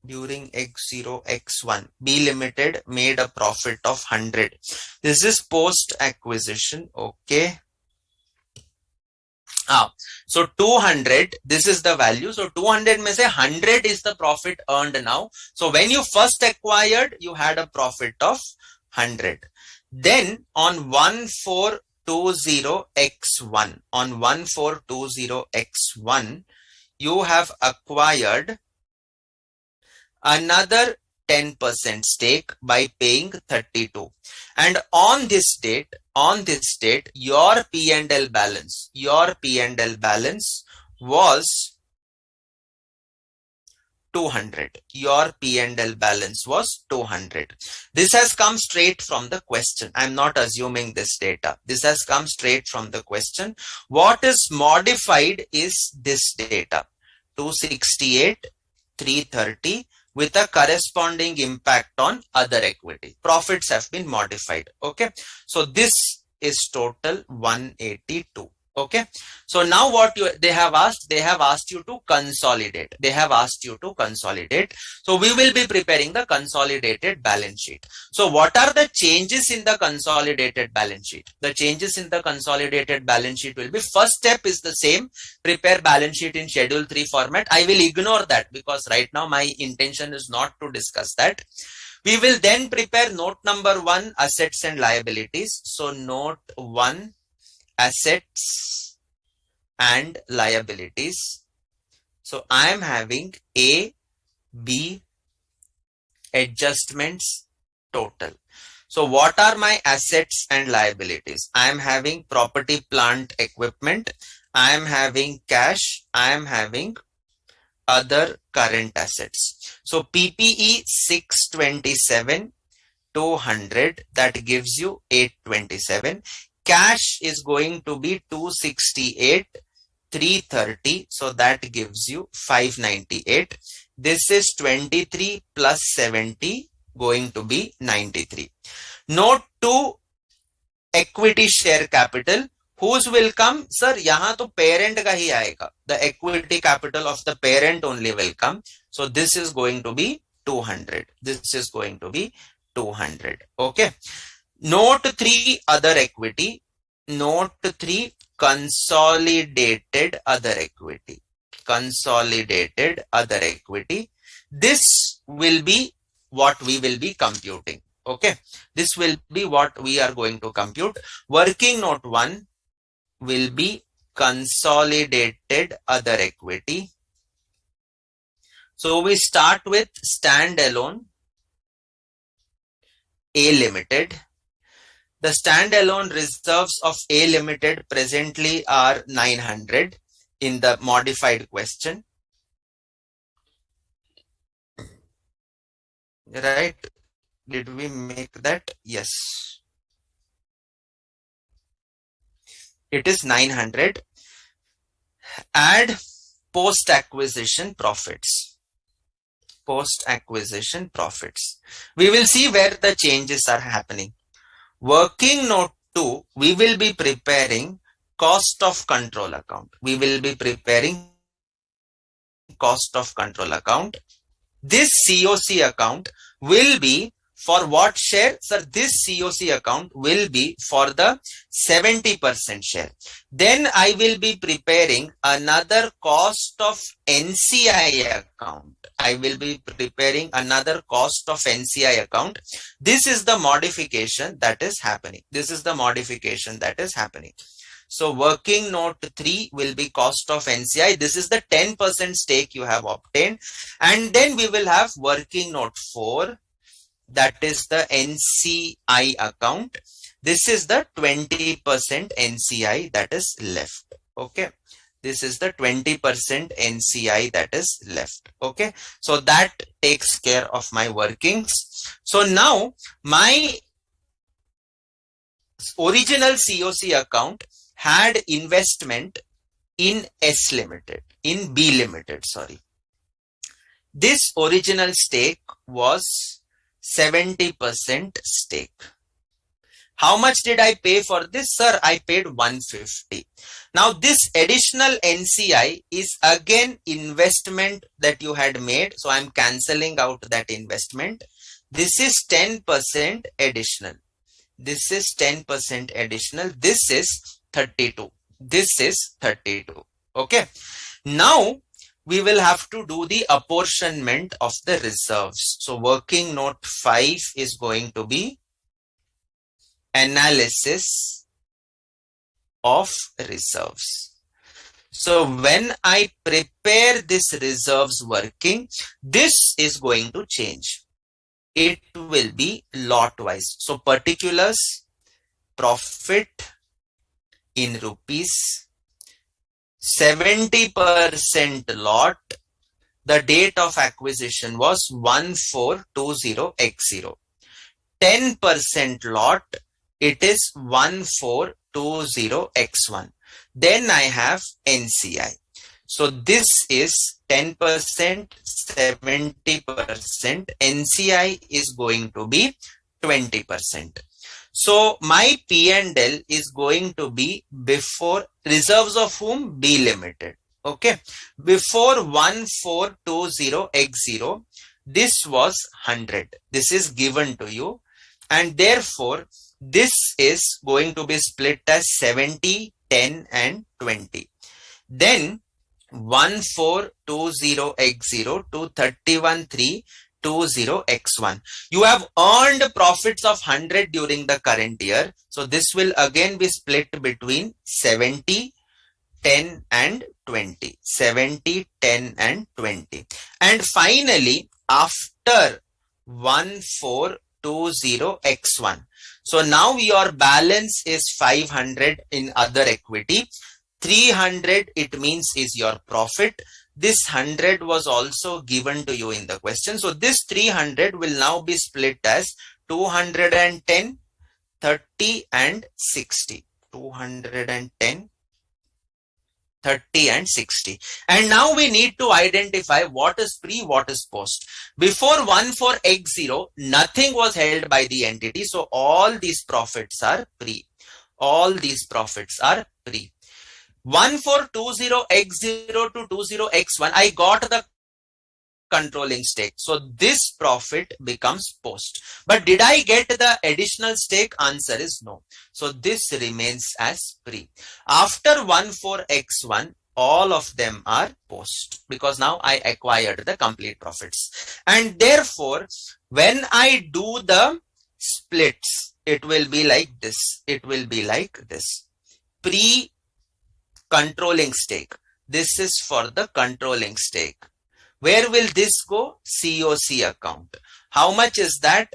During X0, X1, B Limited made a profit of 100. This is post acquisition. Okay. So 200, this is the value. So 200 may say 100 is the profit earned now. So when you first acquired, you had a profit of 100. Then on 1420x1, on 1420x1, you have acquired another 10% stake by paying 32. And on this date, your P&L balance was 200. Your P&L balance was 200. This has come straight from the question. I'm not assuming this data. This has come straight from the question. What is modified is this data. 268, 330 with a corresponding impact on other equity. Profits have been modified. Okay. So this is total 182. Okay. So now what they have asked you to consolidate. So we will be preparing the consolidated balance sheet. So what are the changes in the consolidated balance sheet? The changes in the consolidated balance sheet will be, first step is the same, prepare balance sheet in schedule 3 format. I will ignore that because right now my intention is not to discuss that. We will then prepare note number 1, assets and liabilities. So note 1, assets and liabilities. So I am having A, B, adjustments, total. So what are my assets and liabilities? I am having property, plant, equipment. I am having cash. I am having other current assets. So PPE 627, 200, that gives you 827. Cash is going to be 268, 330. So that gives you 598. This is 23 plus 70, going to be 93. Note 2, equity share capital. Whose will come? Sir, yahan to parent ka hi aayega. The equity capital of the parent only will come. So this is going to be 200. This is going to be 200. Okay. Note 3, other equity. Note 3, consolidated other equity. Consolidated other equity. This will be what we will be computing. Okay. This will be what we are going to compute. Working note 1 will be consolidated other equity. So we start with standalone A Limited. The standalone reserves of A Limited presently are 900 in the modified question. Right? Did we make that? Yes. It is 900. Add post-acquisition profits. Post-acquisition profits. We will see where the changes are happening. Working note 2, we will be preparing cost of control account. We will be preparing cost of control account. This COC account will be for what share? Sir, this COC account will be for the 70% share. Then I will be preparing another cost of NCI account. I will be preparing another cost of NCI account. This is the modification that is happening. This is the modification that is happening. So working note 3 will be cost of NCI. This is the 10% stake you have obtained. And then we will have working note 4. That is the NCI account. This is the 20% NCI that is left. Okay. This is the 20% NCI that is left. Okay. So that takes care of my workings. So now my original COC account had investment in S Limited, in B Limited, sorry. This original stake was 70% stake. How much did I pay for this? Sir, I paid 150. Now this additional NCI is again investment that you had made. So I'm cancelling out that investment. This is 10% additional. This is 10% additional. This is 32. This is 32. Okay. Now we will have to do the apportionment of the reserves. So working note 5 is going to be analysis of reserves. So when I prepare this reserves working, this is going to change. It will be lot wise. So particulars, profit in rupees, 70% lot. The date of acquisition was 1420x0. 10% lot, it is 1420x1. Then I have NCI. So this is 10%, 70%. NCI is going to be 20%. So my P&L is going to be before reserves of whom? B Limited. Okay. Before 1420x0, this was 100. This is given to you. And therefore, this is going to be split as 70, 10 and 20. Then 1420x0 to 31320x1. You have earned profits of 100 during the current year. So this will again be split between 70, 10 and 20. 70, 10 and 20. And finally, after 1420x1. So now your balance is 500 in other equity. 300 it means is your profit. This 100 was also given to you in the question. So this 300 will now be split as 210, 30 and 60. 210, 30 and 60. And now we need to identify what is pre, what is post. Before 14x0, nothing was held by the entity. So all these profits are pre. All these profits are pre. 1420x0 to 20x1, I got the controlling stake. So this profit becomes post. But did I get the additional stake? Answer is no. So this remains as pre. After 14x1, all of them are post because now I acquired the complete profits. And therefore, when I do the splits, it will be like this. It will be like this. Pre controlling stake. This is for the controlling stake. Where will this go? COC account. How much is that?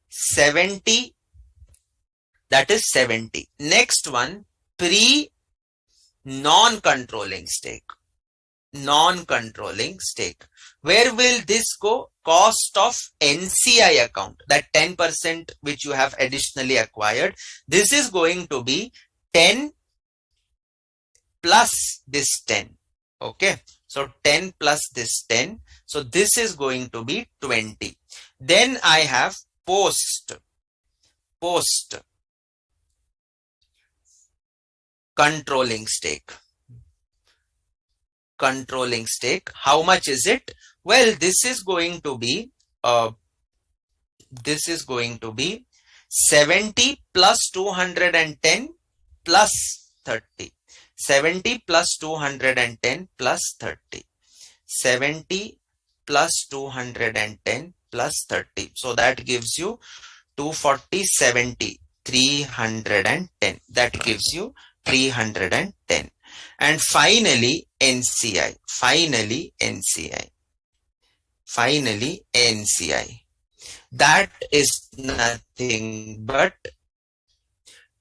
70, That is 70. Next one, pre non-controlling stake. Non-controlling stake. Where will this go? Cost of NCI account, that 10% which you have additionally acquired. This is going to be 10 plus this 10. Okay. So 10 plus this 10. So this is going to be 20. Then I have post controlling stake. Controlling stake. How much is it? Well, this is going to be 70 plus 210 plus 30. 70 plus 210 plus 30. 70 plus 210 plus 30. So that gives you 240, 70, 310. That gives you 310. And finally, NCI. Finally, NCI. That is nothing but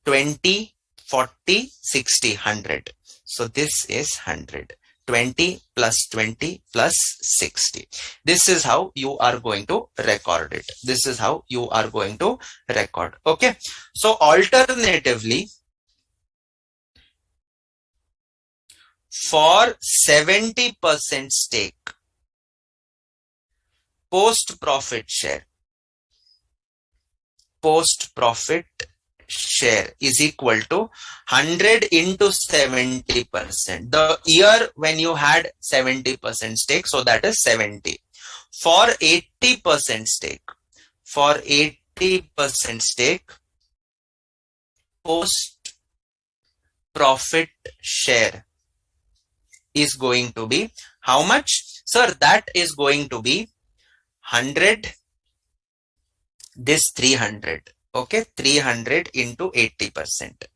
20, 40, 60, 100. So this is 100. 20 plus 20 plus 60. This is how you are going to record it. This is how you are going to record. Okay. So alternatively, for 70% stake, post-profit share is equal to 100 into 70%. The year when you had 70% stake, so that is 70. For 80% stake, post-profit share is going to be how much? Sir, that is going to be 100, this 300. Okay, 300 into 80%.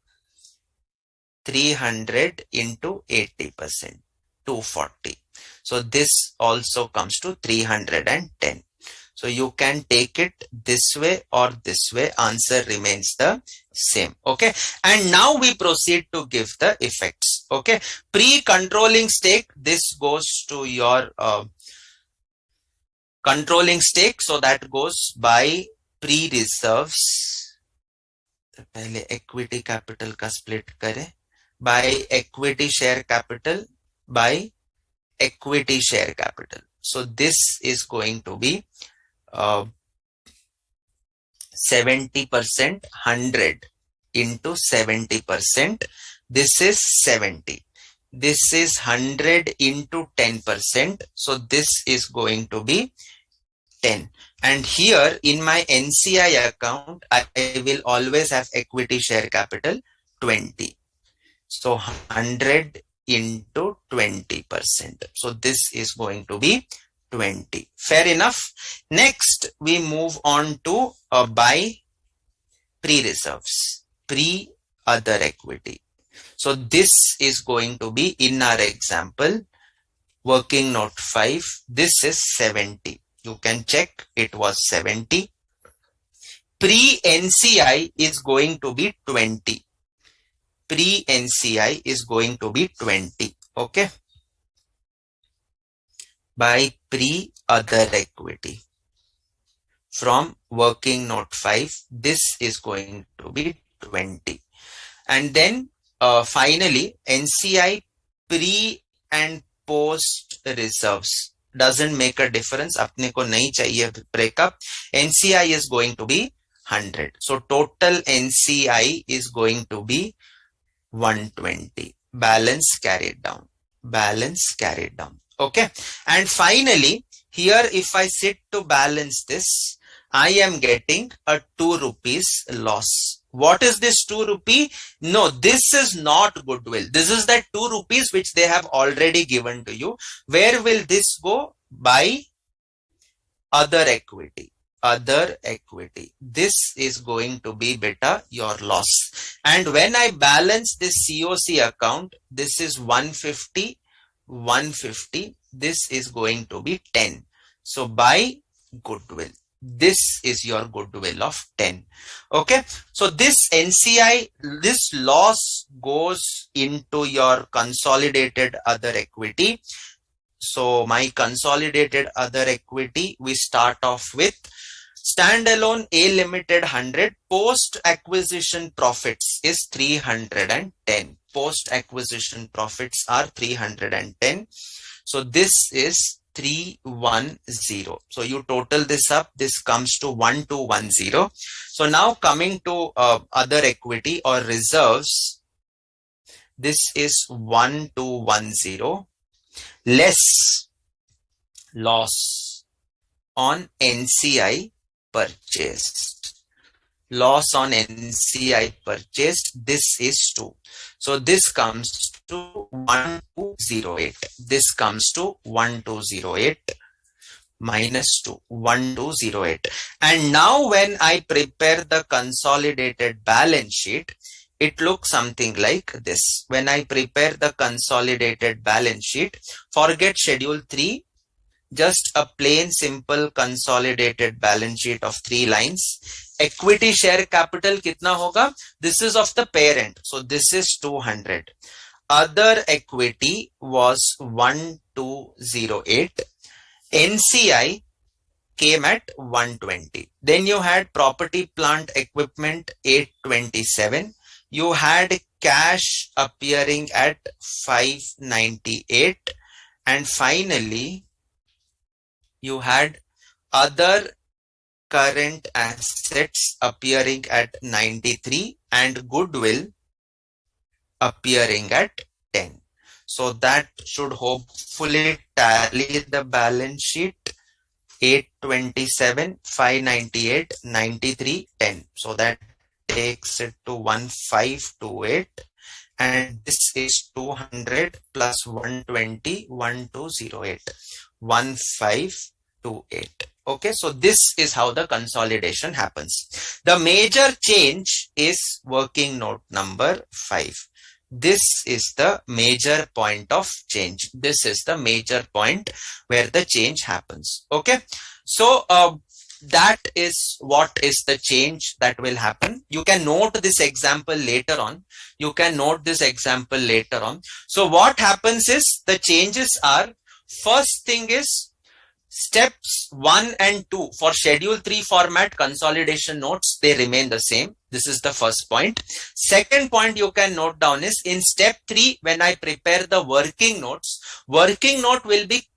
300 into 80%, 240. So this also comes to 310. So you can take it this way or this way. Answer remains the same. Okay. And now we proceed to give the effects. Okay. Pre-controlling stake, this goes to your controlling stake. So that goes by pre-reserves. पहले equity capital का split करें. By equity share capital, by equity share capital. So this is going to be 70%, 100 into 70%. This is 70. This is 100 into 10%. So this is going to be 10. And here in my NCI account, I will always have equity share capital 20. So 100 into 20%. So this is going to be 20. Fair enough. Next, we move on to buy pre-reserves, pre-other equity. So this is going to be, in our example, working note 5, this is 70. You can check, it was 70. Pre-NCI is going to be 20. Pre-NCI is going to be 20. Okay. By pre-other equity. From working note 5, this is going to be 20. And then finally, NCI pre and post reserves. Doesn't make a difference. अपने को नहीं चाहिए breakup. NCI is going to be 100. So total NCI is going to be 120. Balance carried down. Balance carried down. Okay. And finally, here if I sit to balance this, I am getting a 2 rupees loss. What is this 2 rupee? No, this is not goodwill. This is that 2 rupees which they have already given to you. Where will this go? By other equity. Other equity. This is going to be beta your loss. And when I balance this COC account, this is 150, 150. This is going to be 10. So by goodwill. This is your goodwill of 10. Okay. So this NCI, this loss goes into your consolidated other equity. So my consolidated other equity, we start off with standalone A Limited 100, post acquisition profits is 310. Post acquisition profits are 310. So this is 310. So you total this up, this comes to 1210. So now coming to other equity or reserves, this is 1210 less loss on NCI purchased. Loss on NCI purchased, this is 2. So this comes to 1208. This comes to 1208 minus 2, 1208. And now when I prepare the consolidated balance sheet, it looks something like this. When I prepare the consolidated balance sheet, forget schedule 3, just a plain simple consolidated balance sheet of 3 lines. Equity share capital kitna hoga? This is of the parent. So this is 200. Other equity was 1208. NCI came at 120. Then you had property, plant, equipment 827. You had cash appearing at 598. And finally, you had other current assets appearing at 93 and goodwill appearing at 10. So that should hopefully tally the balance sheet. 827, 598, 93, 10. So that takes it to 1528. And this is 200 plus 120, 1208. 1528. Okay, so this is how the consolidation happens. The major change is working note number 5. This is the major point of change. This is the major point where the change happens. Okay, so that is what is the change that will happen. You can note this example later on. You can note this example later on. So what happens is the changes are, first thing is steps 1 and 2 for schedule 3 format consolidation notes, they remain the same. This is the first point. Second point you can note down is in step 3, when I prepare the working notes, working note will be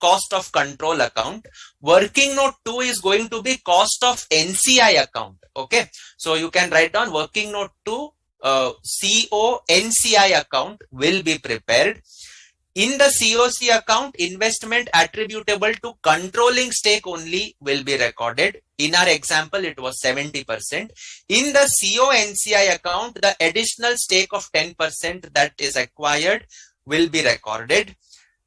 cost of control account. Working note 2 is going to be cost of NCI account. Okay, so you can write down working note 2 CO NCI account will be prepared. In the COC account, investment attributable to controlling stake only will be recorded. In our example, it was 70%. In the CONCI account, the additional stake of 10% that is acquired will be recorded.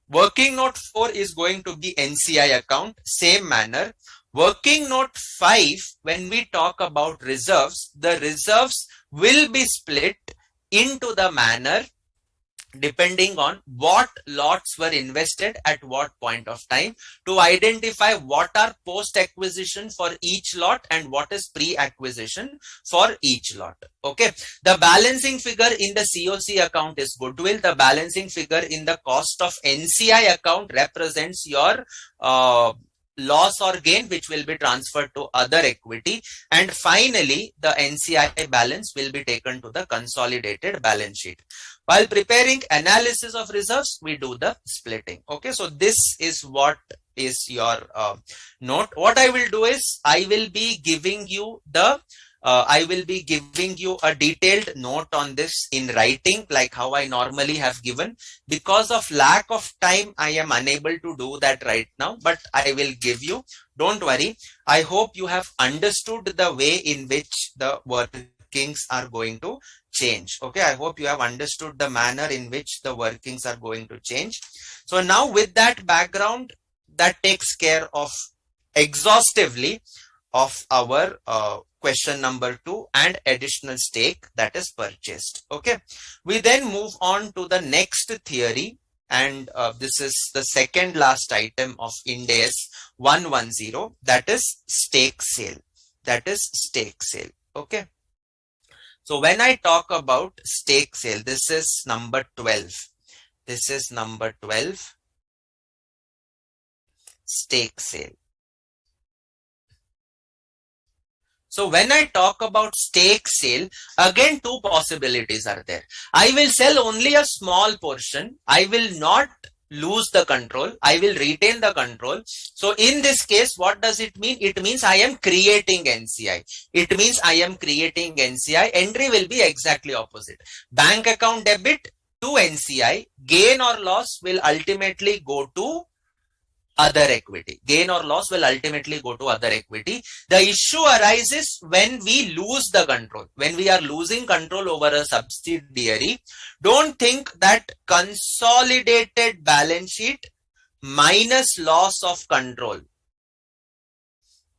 Working note 4 is going to be NCI account, same manner. Working note 5, when we talk about reserves, the reserves will be split into the manner depending on what lots were invested at what point of time, to identify what are post acquisition for each lot and what is pre acquisition for each lot. Okay, the balancing figure in the COC account is goodwill. The balancing figure in the cost of NCI account represents your loss or gain, which will be transferred to other equity. And finally, the NCI balance will be taken to the consolidated balance sheet. While preparing analysis of reserves, we do the splitting. Okay, so this is what is your note. What I will do is I will be giving you the a detailed note on this in writing, like how I normally have given. Because of lack of time, I am unable to do that right now, but I will give you. Don't worry. I hope you have understood the way in which the workings are going to change. Okay, I hope you have understood the manner in which the workings are going to change. So now with that background, that takes care of exhaustively of our question number 2 and additional stake that is purchased. Okay, we then move on to the next theory, and this is the second last item of Ind AS 110, that is stake sale. That is stake sale. Okay. So when I talk about stake sale, this is number 12. This is number 12, stake sale. So when I talk about stake sale, again two possibilities are there. I will sell only a small portion. I will not lose the control. I will retain the control. So in this case, what does it mean? It means I am creating NCI. It means I am creating NCI. Entry will be exactly opposite. Bank account debit to NCI. Gain or loss will ultimately go to other equity. Gain or loss will ultimately go to other equity. The issue arises when we lose the control. When we are losing control over a subsidiary, don't think that consolidated balance sheet minus loss of control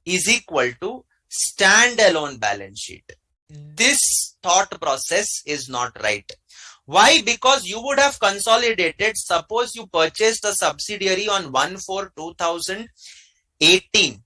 is equal to standalone balance sheet. This thought process is not right. Why? Because you would have consolidated. Suppose you purchased a subsidiary on 1/4/2018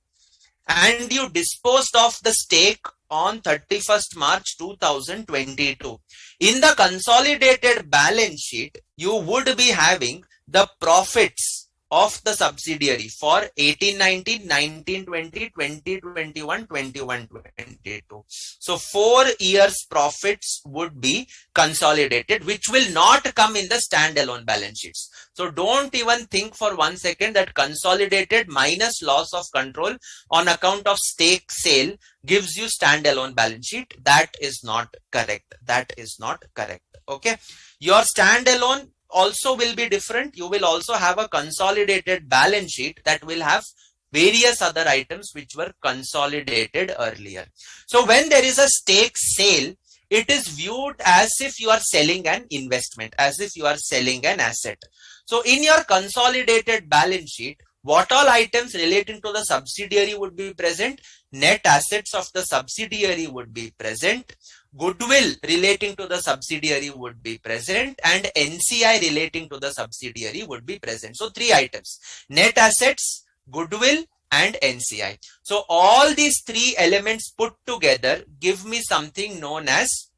and you disposed of the stake on 31st March 2022. In the consolidated balance sheet, you would be having the profits of the subsidiary for 18-19, 19-20, 20-21, 21-22. So 4 years profits would be consolidated, which will not come in the standalone balance sheets. So don't even think for 1 second that consolidated minus loss of control on account of stake sale gives you standalone balance sheet. That is not correct. That is not correct. Okay. Your standalone also will be different. You will also have a consolidated balance sheet that will have various other items which were consolidated earlier. So when there is a stake sale, it is viewed as if you are selling an investment, as if you are selling an asset. So in your consolidated balance sheet, what all items relating to the subsidiary would be present? Net assets of the subsidiary would be present. Goodwill relating to the subsidiary would be present, and NCI relating to the subsidiary would be present. So 3 items: net assets, goodwill, and NCI. So all these 3 elements put together give me something known as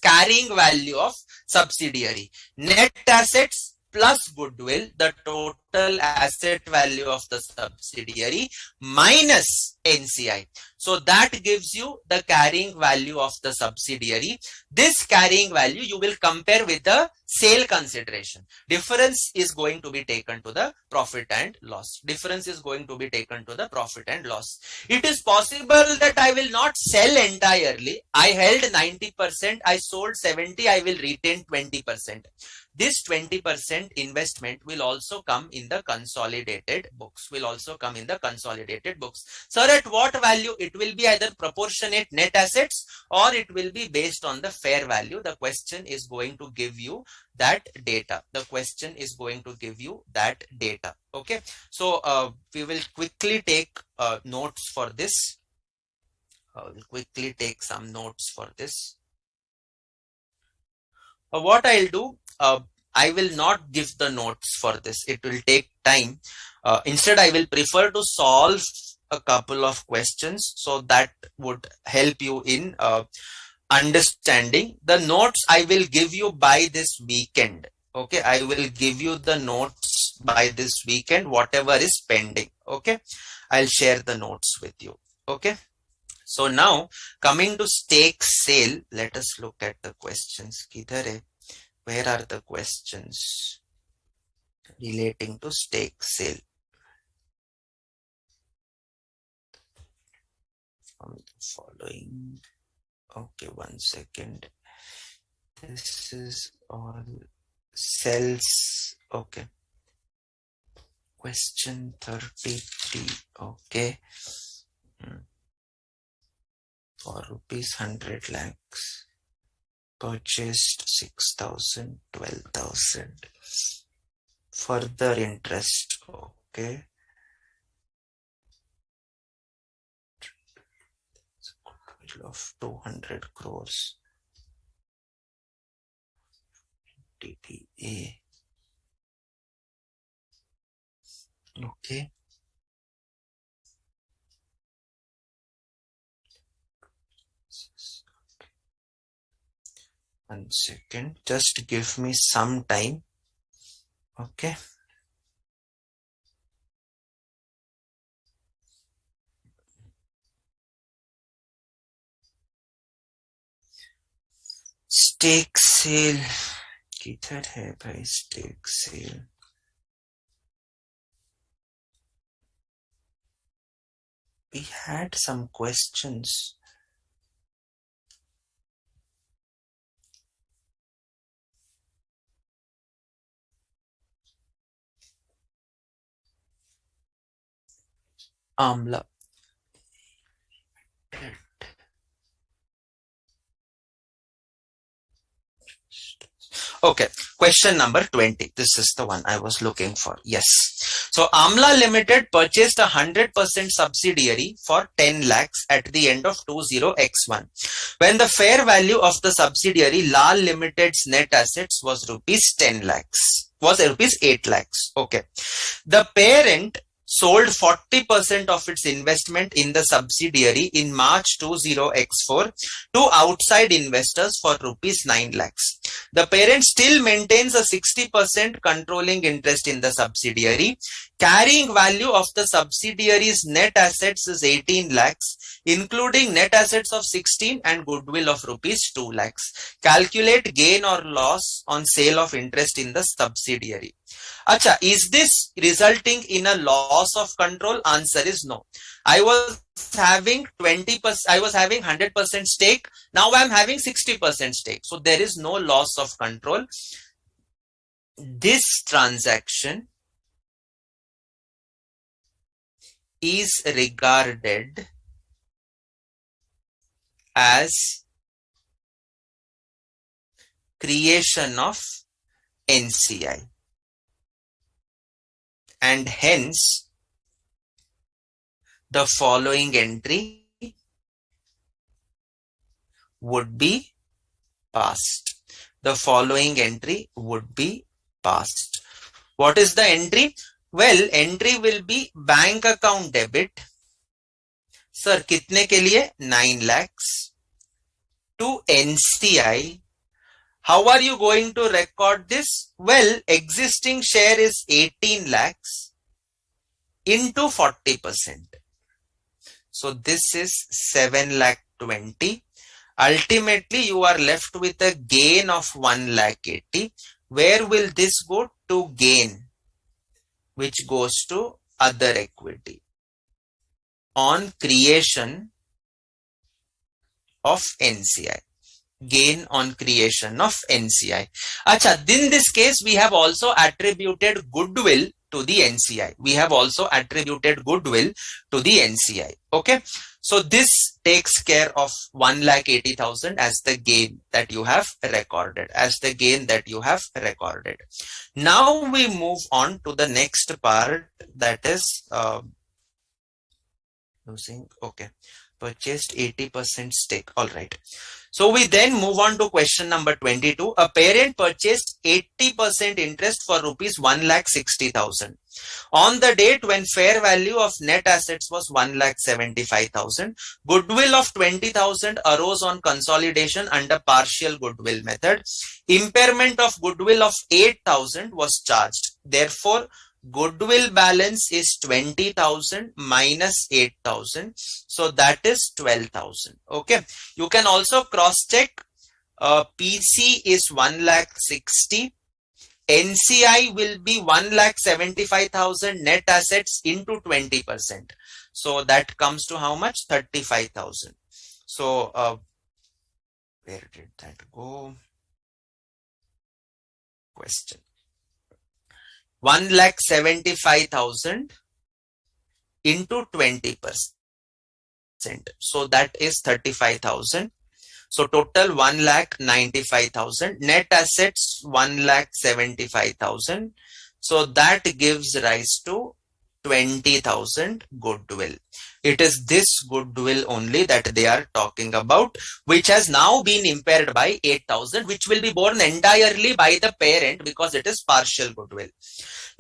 carrying value of subsidiary. Net assets plus goodwill, the total asset value of the subsidiary, minus NCI. So that gives you the carrying value of the subsidiary. This carrying value you will compare with the sale consideration. Difference is going to be taken to the profit and loss. Difference is going to be taken to the profit and loss. It is possible that I will not sell entirely. I held 90%, I sold 70%, I will retain 20%. This 20% investment will also come in the consolidated books. Sir, at what value? It will be either proportionate net assets or it will be based on the fair value. The question is going to give you that data. Okay. So we will quickly take notes for this. We'll quickly take some notes for this. What I'll do, I will not give the notes for this. It will take time. Instead, I will prefer to solve a couple of questions, so that would help you in understanding. The notes I will give you by this weekend. Okay, I will give you the notes by this weekend, whatever is pending. Okay, I'll share the notes with you. Okay. So now coming to stake sale, let us look at the questions. Where are the questions relating to stake sale? From the following. Okay, 1 second. This is all cells. Okay. Question 33. Okay. For rupees 100 lakhs, purchased 6,000, 12,000. Further interest. Okay. Of 200 crores. DTA. Okay. One second. Just give me some time. Okay. Stake sale. किधर है भाई stake sale? We had some questions. Amla. Okay, question number 20. This is the one I was looking for. Yes. So Amla Limited purchased a 100% subsidiary for 10 lakhs at the end of 20x1. When the fair value of the subsidiary Lal Limited's net assets was rupees 10 lakhs, was rupees 8 lakhs. Okay. The parent sold 40% of its investment in the subsidiary in March 20x4 to outside investors for rupees 9 lakhs. The parent still maintains a 60% controlling interest in the subsidiary. Carrying value of the subsidiary's net assets is 18 lakhs, including net assets of 16 and goodwill of rupees 2 lakhs. Calculate gain or loss on sale of interest in the subsidiary. Acha, is this resulting in a loss of control? Answer is no. I was having 20%, I was having 100% stake. Now I'm having 60% stake. So there is no loss of control. This transaction is regarded as creation of NCI. And hence, the following entry would be passed. The following entry would be passed. What is the entry? Well, entry will be bank account debit. Sir, कितने के लिए? 9 lakhs to NCI. How are you going to record this? Well, existing share is 18 lakhs into 40%. So this is 7 lakh 20. Ultimately, you are left with a gain of 1 lakh 80. Where will this go? To gain, which goes to other equity on creation of NCI. Gain on creation of NCI. Acha, in this case, we have also attributed goodwill to the NCI. We have also attributed goodwill to the NCI. Okay. So this takes care of 1,80,000 as the gain that you have recorded, as the gain that you have recorded. Now we move on to the next part, that is using, okay, purchased 80% stake. All right. So we then move on to question number 22. A parent purchased 80% interest for rupees 1,60,000. On the date when fair value of net assets was 1,75,000, goodwill of 20,000 arose on consolidation under partial goodwill method. Impairment of goodwill of 8,000 was charged. Therefore, goodwill balance is 20,000 minus 8,000. So that is 12,000. Okay. You can also cross check. PC is 1,60,000. NCI will be 1,75,000 net assets into 20%. So that comes to how much? 35,000. So where did that go? Question. 1,75,000 into 20%. So that is 35,000. So total 1,95,000. Net assets 1,75,000. So that gives rise to 20,000 goodwill. It is this goodwill only that they are talking about, which has now been impaired by 8,000, which will be borne entirely by the parent because it is partial goodwill.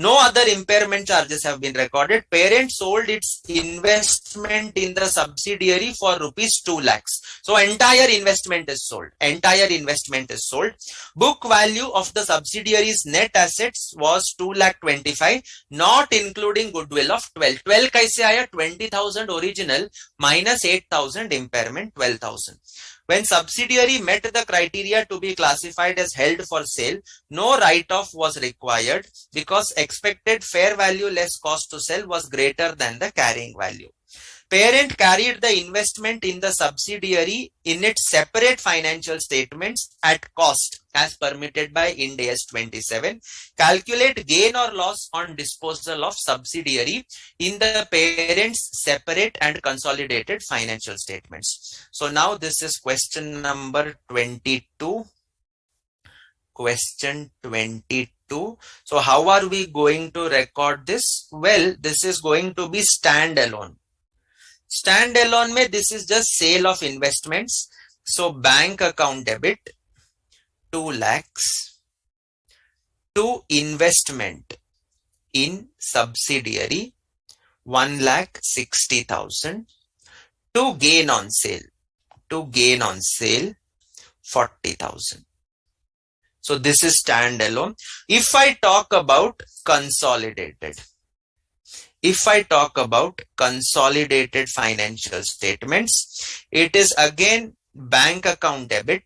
No other impairment charges have been recorded. Parent sold its investment in the subsidiary for rupees 2 lakhs. So entire investment is sold. Entire investment is sold. Book value of the subsidiary's net assets was 2 lakh 25, not including goodwill of 12. 12 kaise aaya? 20,000 original minus 8,000 impairment, 12,000. When subsidiary met the criteria to be classified as held for sale, no write-off was required because expected fair value less cost to sell was greater than the carrying value. Parent carried the investment in the subsidiary in its separate financial statements at cost as permitted by Ind AS 27. Calculate gain or loss on disposal of subsidiary in the parent's separate and consolidated financial statements. So now this is question number 22. Question 22. So how are we going to record this? Well, this is going to be standalone. Standalone mein this is just sale of investments. So bank account debit 2 lakhs to investment in subsidiary 1,60,000 to gain on sale 40,000. So this is standalone. If I talk about consolidated, consolidated financial statements, it is again bank account debit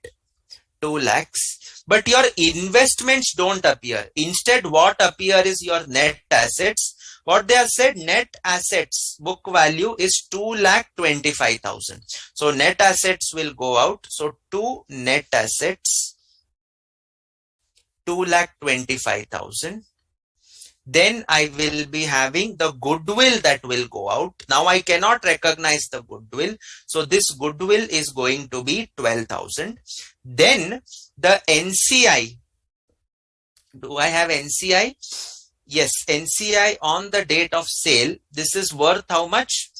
2 lakhs, but your investments don't appear. Instead, what appear is your net assets. What they have said, net assets book value is 2,25,000. So net assets will go out. So to net assets 2,25,000. Then I will be having the goodwill that will go out. Now I cannot recognize the goodwill. So this goodwill is going to be 12,000. Then the NCI. Do I have NCI? Yes, NCI on the date of sale. This is worth how much?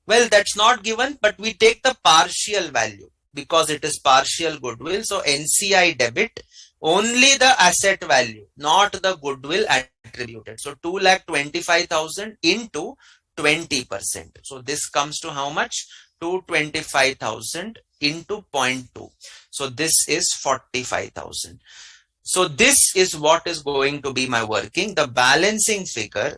Well, that's not given, but we take the partial value because it is partial goodwill. So NCI debit only the asset value, not the goodwill attributed. So 2,25,000 into 20%. So this comes to how much? 225,000 into 0.2. So this is 45,000. So this is what is going to be my working. The balancing figure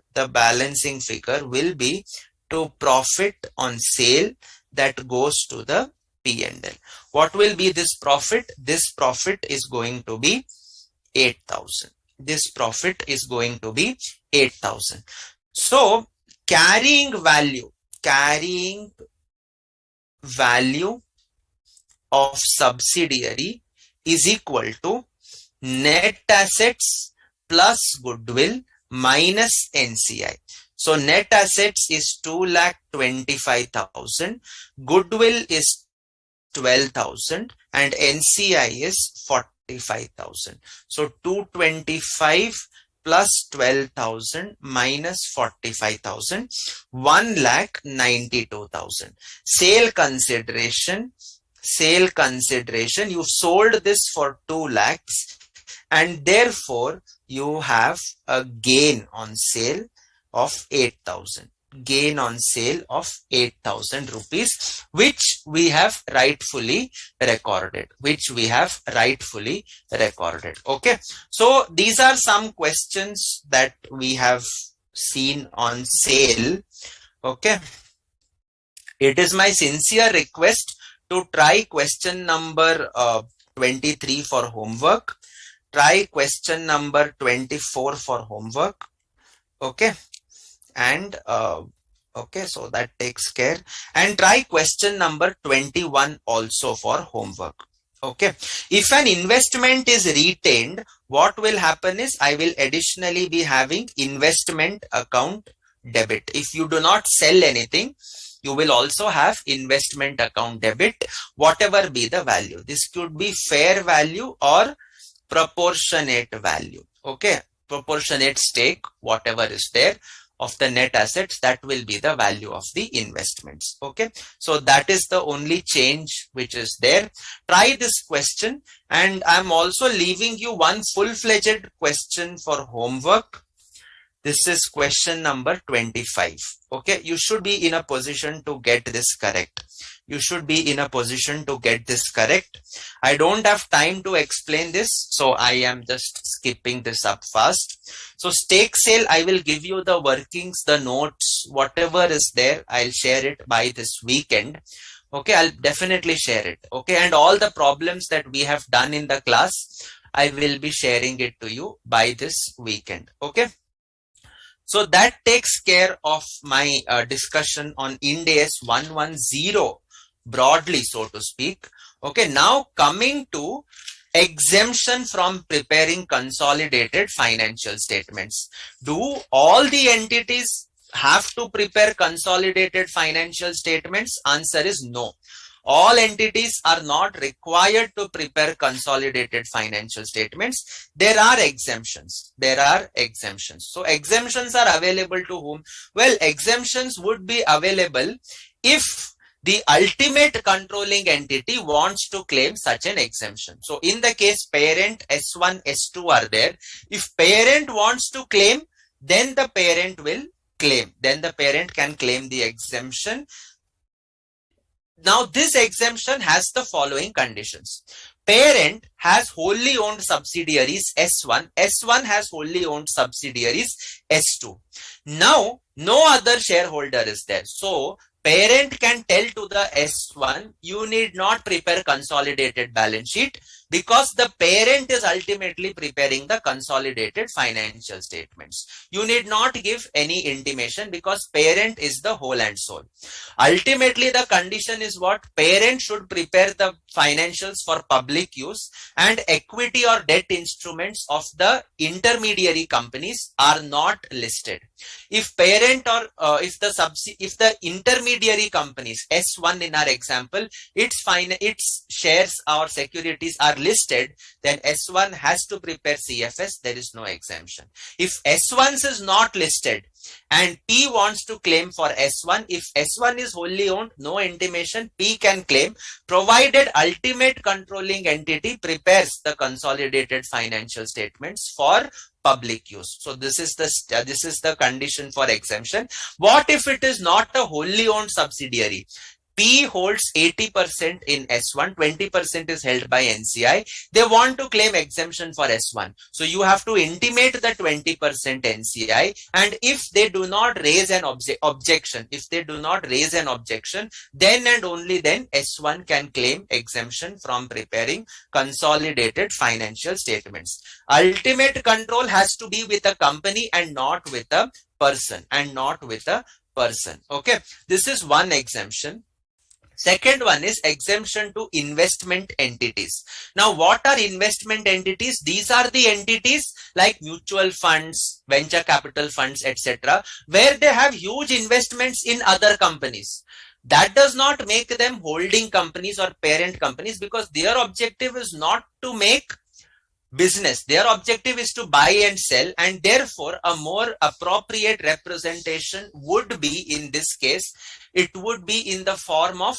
will be to profit on sale that goes to the P&L. What will be this profit? This profit is going to be 8,000. This profit is going to be 8,000. So carrying value of subsidiary is equal to net assets plus goodwill minus NCI. So net assets is 2,25,000, goodwill is 12,000 and NCI is 45,000. So 225 plus 12,000 minus 45,000, 1,92,000. Sale consideration, you've sold this for 2 lakhs and therefore you have a gain on sale of 8,000. Gain on sale of 8,000 rupees, which we have rightfully recorded. Okay. So these are some questions that we have seen on sale. Okay. It is my sincere request to try question number 23 for homework. Try question number 24 for homework. Okay. And okay, so that takes care. And try question number 21 also for homework. Okay. If an investment is retained, what will happen is I will additionally be having investment account debit. If you do not sell anything, you will also have investment account debit, whatever be the value. This could be fair value or proportionate value. Okay. Proportionate stake, whatever is there of the net assets, that will be the value of the investments. Okay. So that is the only change which is there. Try this question, and I'm also leaving you one full-fledged question for homework. This is question number 25. Okay, you should be in a position to get this correct. You should be in a position to get this correct. I don't have time to explain this, so I am just skipping this up fast. So stake sale, I will give you the workings, the notes, whatever is there, I'll share it by this weekend. Okay, I'll definitely share it. Okay, and all the problems that we have done in the class, I will be sharing it to you by this weekend. Okay. So that takes care of my discussion on Ind AS 110 broadly, so to speak. Okay, now coming to exemption from preparing consolidated financial statements. Do all the entities have to prepare consolidated financial statements? Answer is no. All entities are not required to prepare consolidated financial statements. There are exemptions. There are exemptions. So exemptions are available to whom? Well, exemptions would be available if the ultimate controlling entity wants to claim such an exemption. So in the case parent S1, S2 are there, if parent wants to claim, then the parent will claim. Then the parent can claim the exemption. Now this exemption has the following conditions. Parent has wholly owned subsidiaries S1. S1 has wholly owned subsidiaries S2. Now no other shareholder is there. So parent can tell to the S1, you need not prepare consolidated balance sheet, because the parent is ultimately preparing the consolidated financial statements. You need not give any intimation because parent is the whole and soul. Ultimately, the condition is what? Parent should prepare the financials for public use, and equity or debt instruments of the intermediary companies are not listed. If parent or if the intermediary companies S1 in our example, its shares or securities are listed, then S1 has to prepare CFS. There is no exemption. If S1 is not listed and P wants to claim for S1, if S1 is wholly owned, no intimation, P can claim, provided ultimate controlling entity prepares the consolidated financial statements for public use. So this is the condition for exemption. What if it is not a wholly owned subsidiary? P holds 80% in S1, 20% is held by NCI. They want to claim exemption for S1. So you have to intimate the 20% NCI, and if they do not raise an objection, then and only then S1 can claim exemption from preparing consolidated financial statements. Ultimate control has to be with a company and not with a person, Okay, this is one exemption. Second one is exemption to investment entities. Now, what are investment entities? These are the entities like mutual funds, venture capital funds, etc., where they have huge investments in other companies. That does not make them holding companies or parent companies, because their objective is not to make business. Their objective is to buy and sell, and therefore a more appropriate representation would be, in this case, it would be in the form of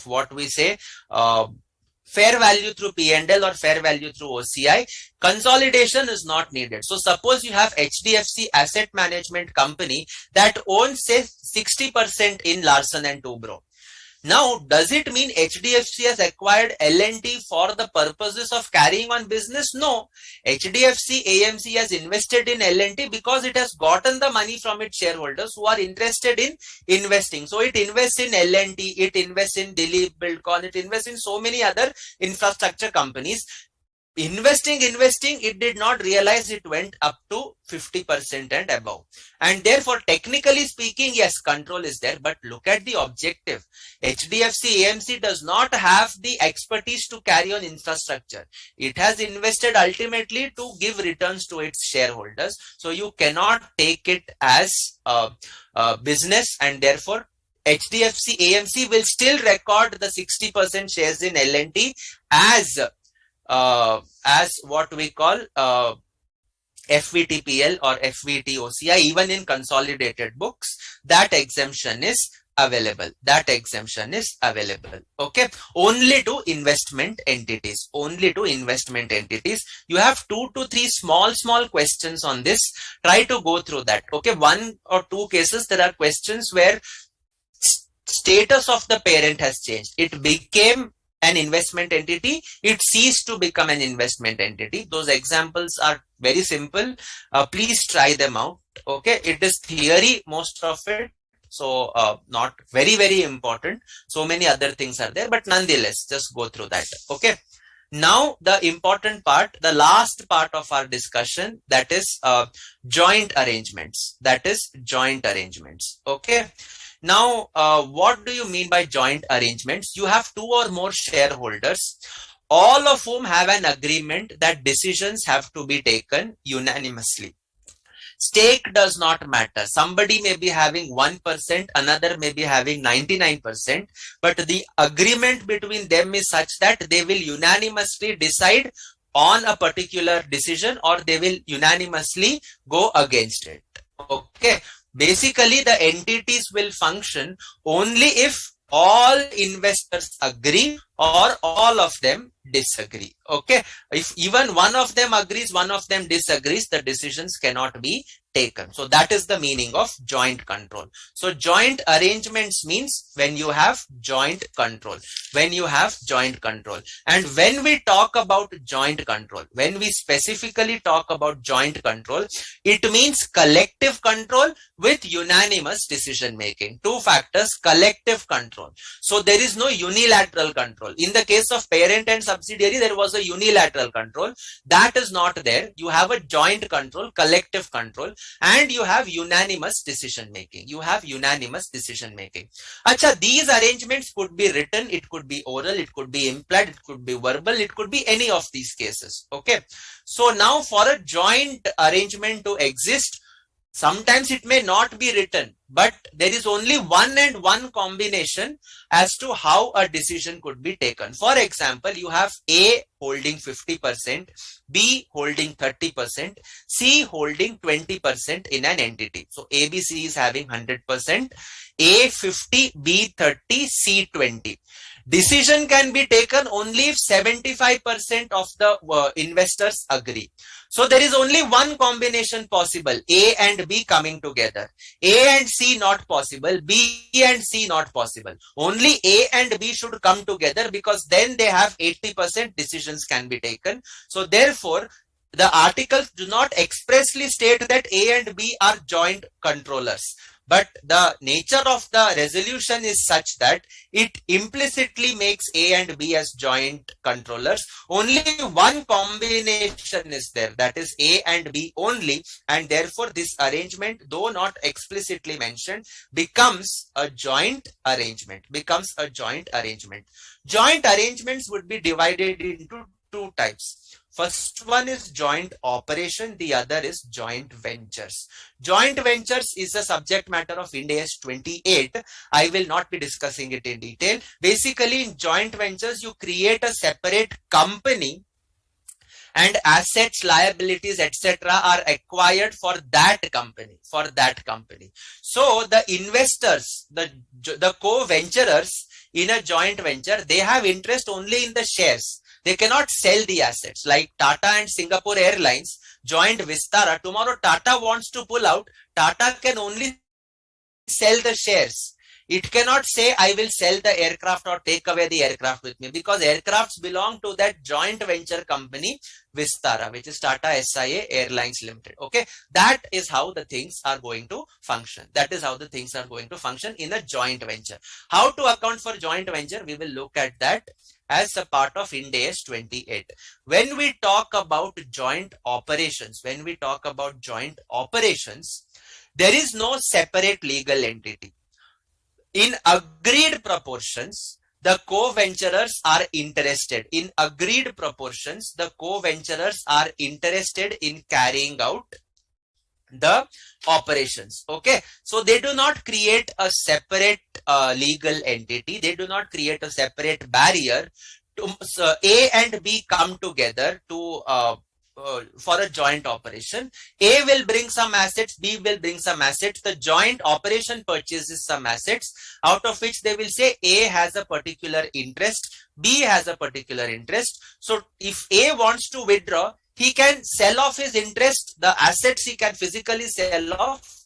what we say, fair value through P&L or fair value through OCI. Consolidation is not needed. So suppose you have HDFC Asset Management Company that owns, say, 60% in Larsen and Toubro. Now, does it mean HDFC has acquired L&T for the purposes of carrying on business? No. HDFC AMC has invested in L&T because it has gotten the money from its shareholders who are interested in investing. So it invests in L&T, it invests in Dilip Buildcon, it invests in so many other infrastructure companies. Investing, it did not realize it went up to 50% and above. And therefore, technically speaking, yes, control is there, but look at the objective. HDFC AMC does not have the expertise to carry on infrastructure. It has invested ultimately to give returns to its shareholders. So you cannot take it as a business, and therefore HDFC AMC will still record the 60% shares in L&T as what we call FVTPL or FVTOCI, even in consolidated books. That exemption is available. That exemption is available. Okay. Only to investment entities. Only to investment entities. You have 2 to 3 small questions on this. Try to go through that. Okay. 1 or 2 cases, there are questions where status of the parent has changed. It became an investment entity, it ceased to become an investment entity. Those examples are very simple. Please try them out. Okay, it is theory, most of it, so not very important. So many other things are there, but nonetheless, just go through that. Okay. Now the important part, the last part of our discussion, that is joint arrangements. That is joint arrangements. Okay. Now, what do you mean by joint arrangements? You have 2 or more shareholders, all of whom have an agreement that decisions have to be taken unanimously. Stake does not matter. Somebody may be having 1%, another may be having 99%, but the agreement between them is such that they will unanimously decide on a particular decision, or they will unanimously go against it. Okay. Basically, the entities will function only if all investors agree or all of them disagree. Okay. If even one of them agrees, one of them disagrees, the decisions cannot be taken. So that is the meaning of joint control. So joint arrangements means when you have joint control, when you have joint control. And when we talk about joint control, when we specifically talk about joint control, it means collective control with unanimous decision making. 2 factors, collective control. So there is no unilateral control. In the case of parent and subsidiary, there was a unilateral control. That is not there. You have a joint control, collective control, and you have unanimous decision making. You have unanimous decision making. Acha, these arrangements could be written, it could be oral, it could be implied, it could be verbal, it could be any of these cases. Okay. So now for a joint arrangement to exist, sometimes it may not be written, but there is only one and one combination as to how a decision could be taken. For example, you have A holding 50%, B holding 30%, C holding 20% in an entity. So ABC is having 100%, A 50, B 30, C 20. Decision can be taken only if 75% of the investors agree. So there is only one combination possible, A and B coming together. A and C not possible, B and C not possible. Only A and B should come together, because then they have 80% decisions can be taken. So therefore, the articles do not expressly state that A and B are joint controllers. But the nature of the resolution is such that it implicitly makes A and B as joint controllers. Only one combination is there, that is A and B only, and therefore this arrangement, though not explicitly mentioned, becomes a joint arrangement. Becomes a joint arrangement. Joint arrangements would be divided into 2 types. First one is joint operation, the other is joint ventures. Joint ventures is the subject matter of Ind AS 28. I will not be discussing it in detail. Basically, in joint ventures, you create a separate company and assets, liabilities, etc. are acquired for that company, So the investors, the co-venturers in a joint venture, they have interest only in the shares. They cannot sell the assets. Like Tata and Singapore Airlines joined Vistara. Tomorrow Tata wants to pull out. Tata can only sell the shares. It cannot say, I will sell the aircraft or take away the aircraft with me, because aircrafts belong to that joint venture company Vistara, which is Tata SIA Airlines Limited. Okay, that is how the things are going to function. That is how the things are going to function in a joint venture. How to account for joint venture? We will look at that as a part of Ind AS 28. When we talk about joint operations, there is no separate legal entity. In agreed proportions, the co-venturers are interested. In agreed proportions, the co-venturers are interested in carrying out the operations. Okay, so they do not create a separate legal entity. They do not create a separate barrier. A and B come together to for a joint operation. A will bring some assets, B will bring some assets. The joint operation purchases some assets, out of which they will say A has a particular interest, B has a particular interest. So if A wants to withdraw, he can sell off his interest, the assets he can physically sell off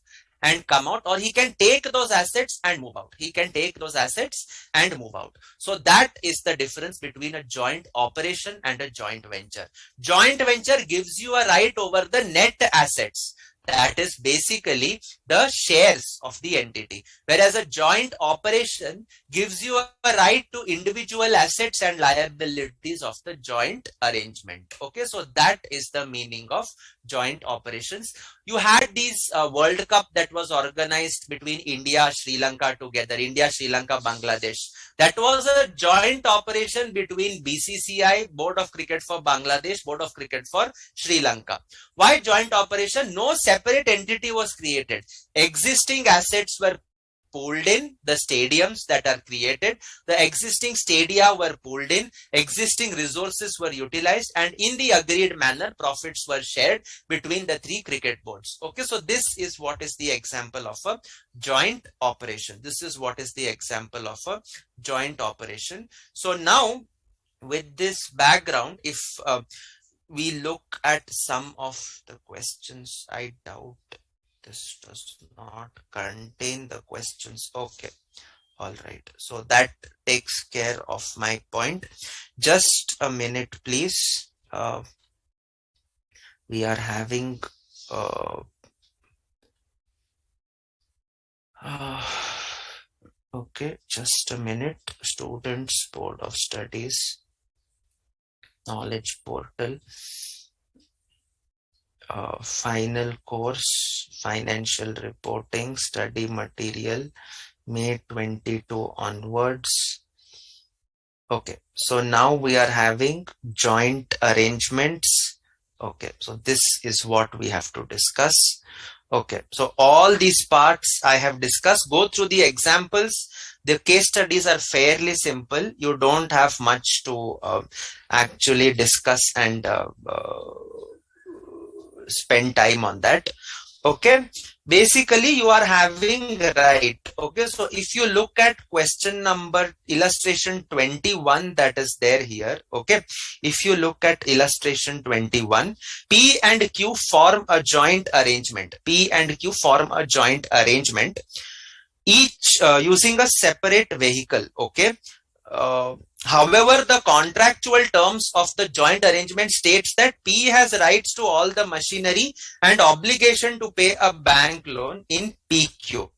and come out, or he can take those assets and move out. He can take those assets and move out. So that is the difference between a joint operation and a joint venture. Joint venture gives you a right over the net assets. That is basically the shares of the entity. Whereas a joint operation gives you a right to individual assets and liabilities of the joint arrangement. Okay, so that is the meaning of joint operations. You had these World Cup that was organized between India, Sri Lanka together, India, Sri Lanka, Bangladesh. That was a joint operation between BCCI, Board of Cricket for Bangladesh, Board of Cricket for Sri Lanka. Why joint operation? No separate entity was created. Existing assets were pooled in, the stadiums that are created, the existing stadia were pooled in, existing resources were utilized, and in the agreed manner, profits were shared between the three cricket boards. Okay, so this is what is the example of a joint operation. This is what is the example of a joint operation. So now, with this background, if we look at some of the questions, I doubt this does not contain the questions. Okay, all right, so that takes care of my point. Just a minute, please. We are having okay, just a minute. Students Board of Studies Knowledge Portal, final course, financial reporting, study material, May 22 onwards. Okay, so now we are having joint arrangements. Okay, so this is what we have to discuss. Okay, so all these parts I have discussed. Go through the examples. The case studies are fairly simple. You don't have much to actually discuss and spend time on that. Okay, basically you are having right. Okay, so if you look at question number illustration 21 that is there here. Okay, if you look at illustration 21, P and Q form a joint arrangement. P and Q form a joint arrangement, each using a separate vehicle. Okay, however, the contractual terms of the joint arrangement states that P has rights to all the machinery and obligation to pay a bank loan in PQ.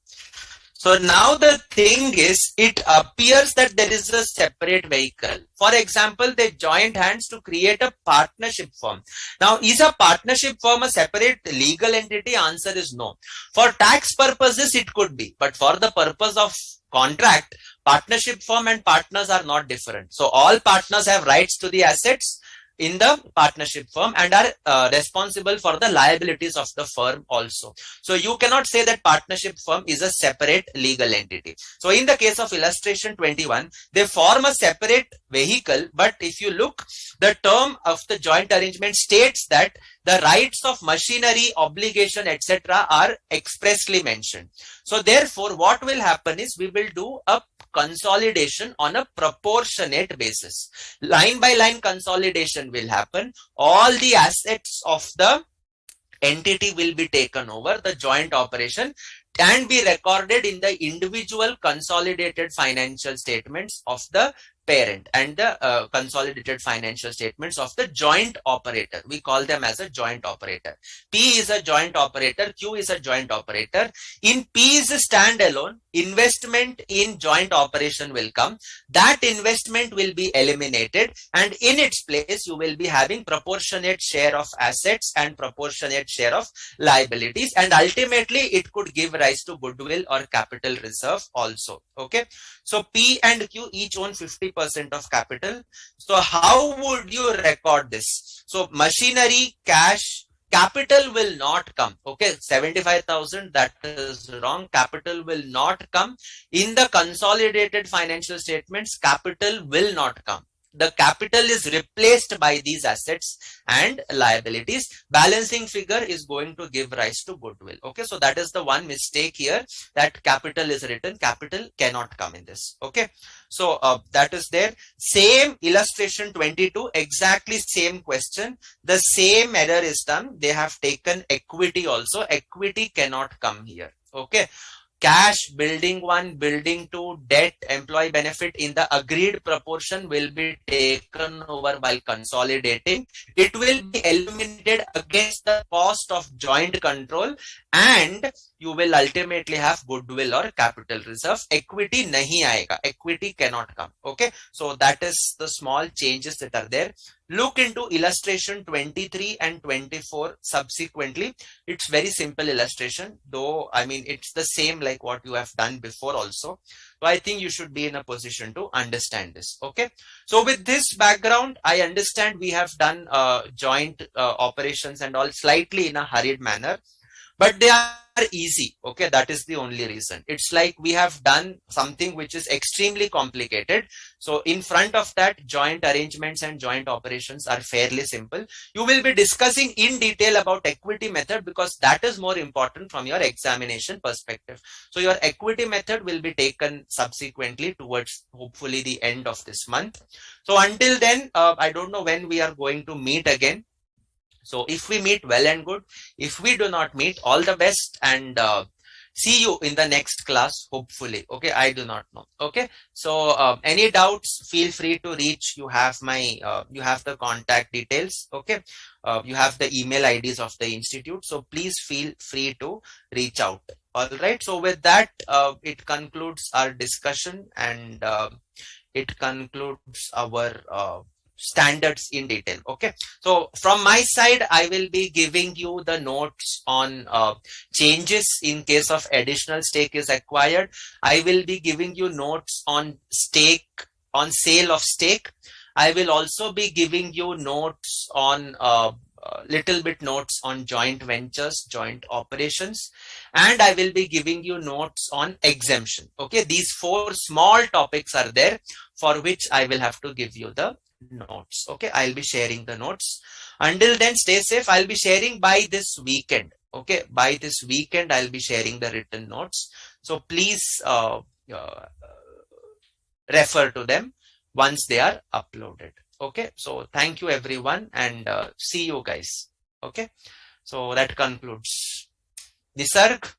So now the thing is, it appears that there is a separate vehicle. For example, they joined hands to create a partnership firm. Now, is a partnership firm a separate legal entity? Answer is no. For tax purposes, it could be, but for the purpose of contract, partnership firm and partners are not different. So all partners have rights to the assets in the partnership firm and are responsible for the liabilities of the firm also. So you cannot say that partnership firm is a separate legal entity. So in the case of illustration 21, they form a separate vehicle, but if you look, the term of the joint arrangement states that the rights of machinery, obligation, etc. are expressly mentioned. So therefore, what will happen is we will do a consolidation on a proportionate basis. Line by line consolidation will happen. All the assets of the entity will be taken over, the joint operation, and be recorded in the individual consolidated financial statements of the parent and the consolidated financial statements of the joint operator. We call them as a joint operator. P is a joint operator, Q is a joint operator. In P's standalone, investment in joint operation will come. That investment will be eliminated, and in its place you will be having proportionate share of assets and proportionate share of liabilities, and ultimately it could give rise to goodwill or capital reserve also. Okay, so P and Q each own 50% of capital. So how would you record this? So machinery, cash, capital will not come. Okay, 75,000, that is wrong. Capital will not come. In the consolidated financial statements, capital will not come. the capital is replaced by these assets and liabilities. Balancing figure is going to give rise to goodwill. Okay, so that is the one mistake here, that capital is written, capital cannot come in this. Okay, so that is there. Same illustration 22, exactly same question, the same error is done. They have taken equity also, equity cannot come here. Okay, cash, building 1, building 2, debt, employee benefit in the agreed proportion will be taken over while consolidating. It will be eliminated against the cost of joint control, and you will ultimately have goodwill or capital reserve. Equity nahi aayega, equity cannot come. Okay, so that is the small changes that are there. Look into illustration 23 and 24 subsequently. It's very simple illustration, though I mean it's the same like what you have done before also. So I think you should be in a position to understand this. Okay, so with this background, I understand we have done joint operations and all slightly in a hurried manner, but they are easy. Okay, that is the only reason. It's like we have done something which is extremely complicated. So in front of that, joint arrangements and joint operations are fairly simple. You will be discussing in detail about equity method because that is more important from your examination perspective. So your equity method will be taken subsequently towards hopefully the end of this month. So until then, I don't know when we are going to meet again. So if we meet, well and good. If we do not meet, all the best, and see you in the next class, hopefully. Okay, I do not know. Okay, so any doubts, feel free to reach. You have my, you have the contact details. Okay, you have the email IDs of the institute. So please feel free to reach out. All right. So with that, it concludes our discussion, and it concludes our standards in detail. Okay, so from my side, I will be giving you the notes on changes in case of additional stake is acquired. I will be giving you notes on stake, on sale of stake. I will also be giving you notes on little bit notes on joint ventures, joint operations, and I will be giving you notes on exemption. Okay, these 4 small topics are there for which I will have to give you the notes. Okay, I'll be sharing the notes. Until then, stay safe. I'll be sharing by this weekend. Okay, by this weekend I'll be sharing the written notes, so please refer to them once they are uploaded. Okay, so thank you everyone, and see you guys. Okay, so that concludes. Nisarg.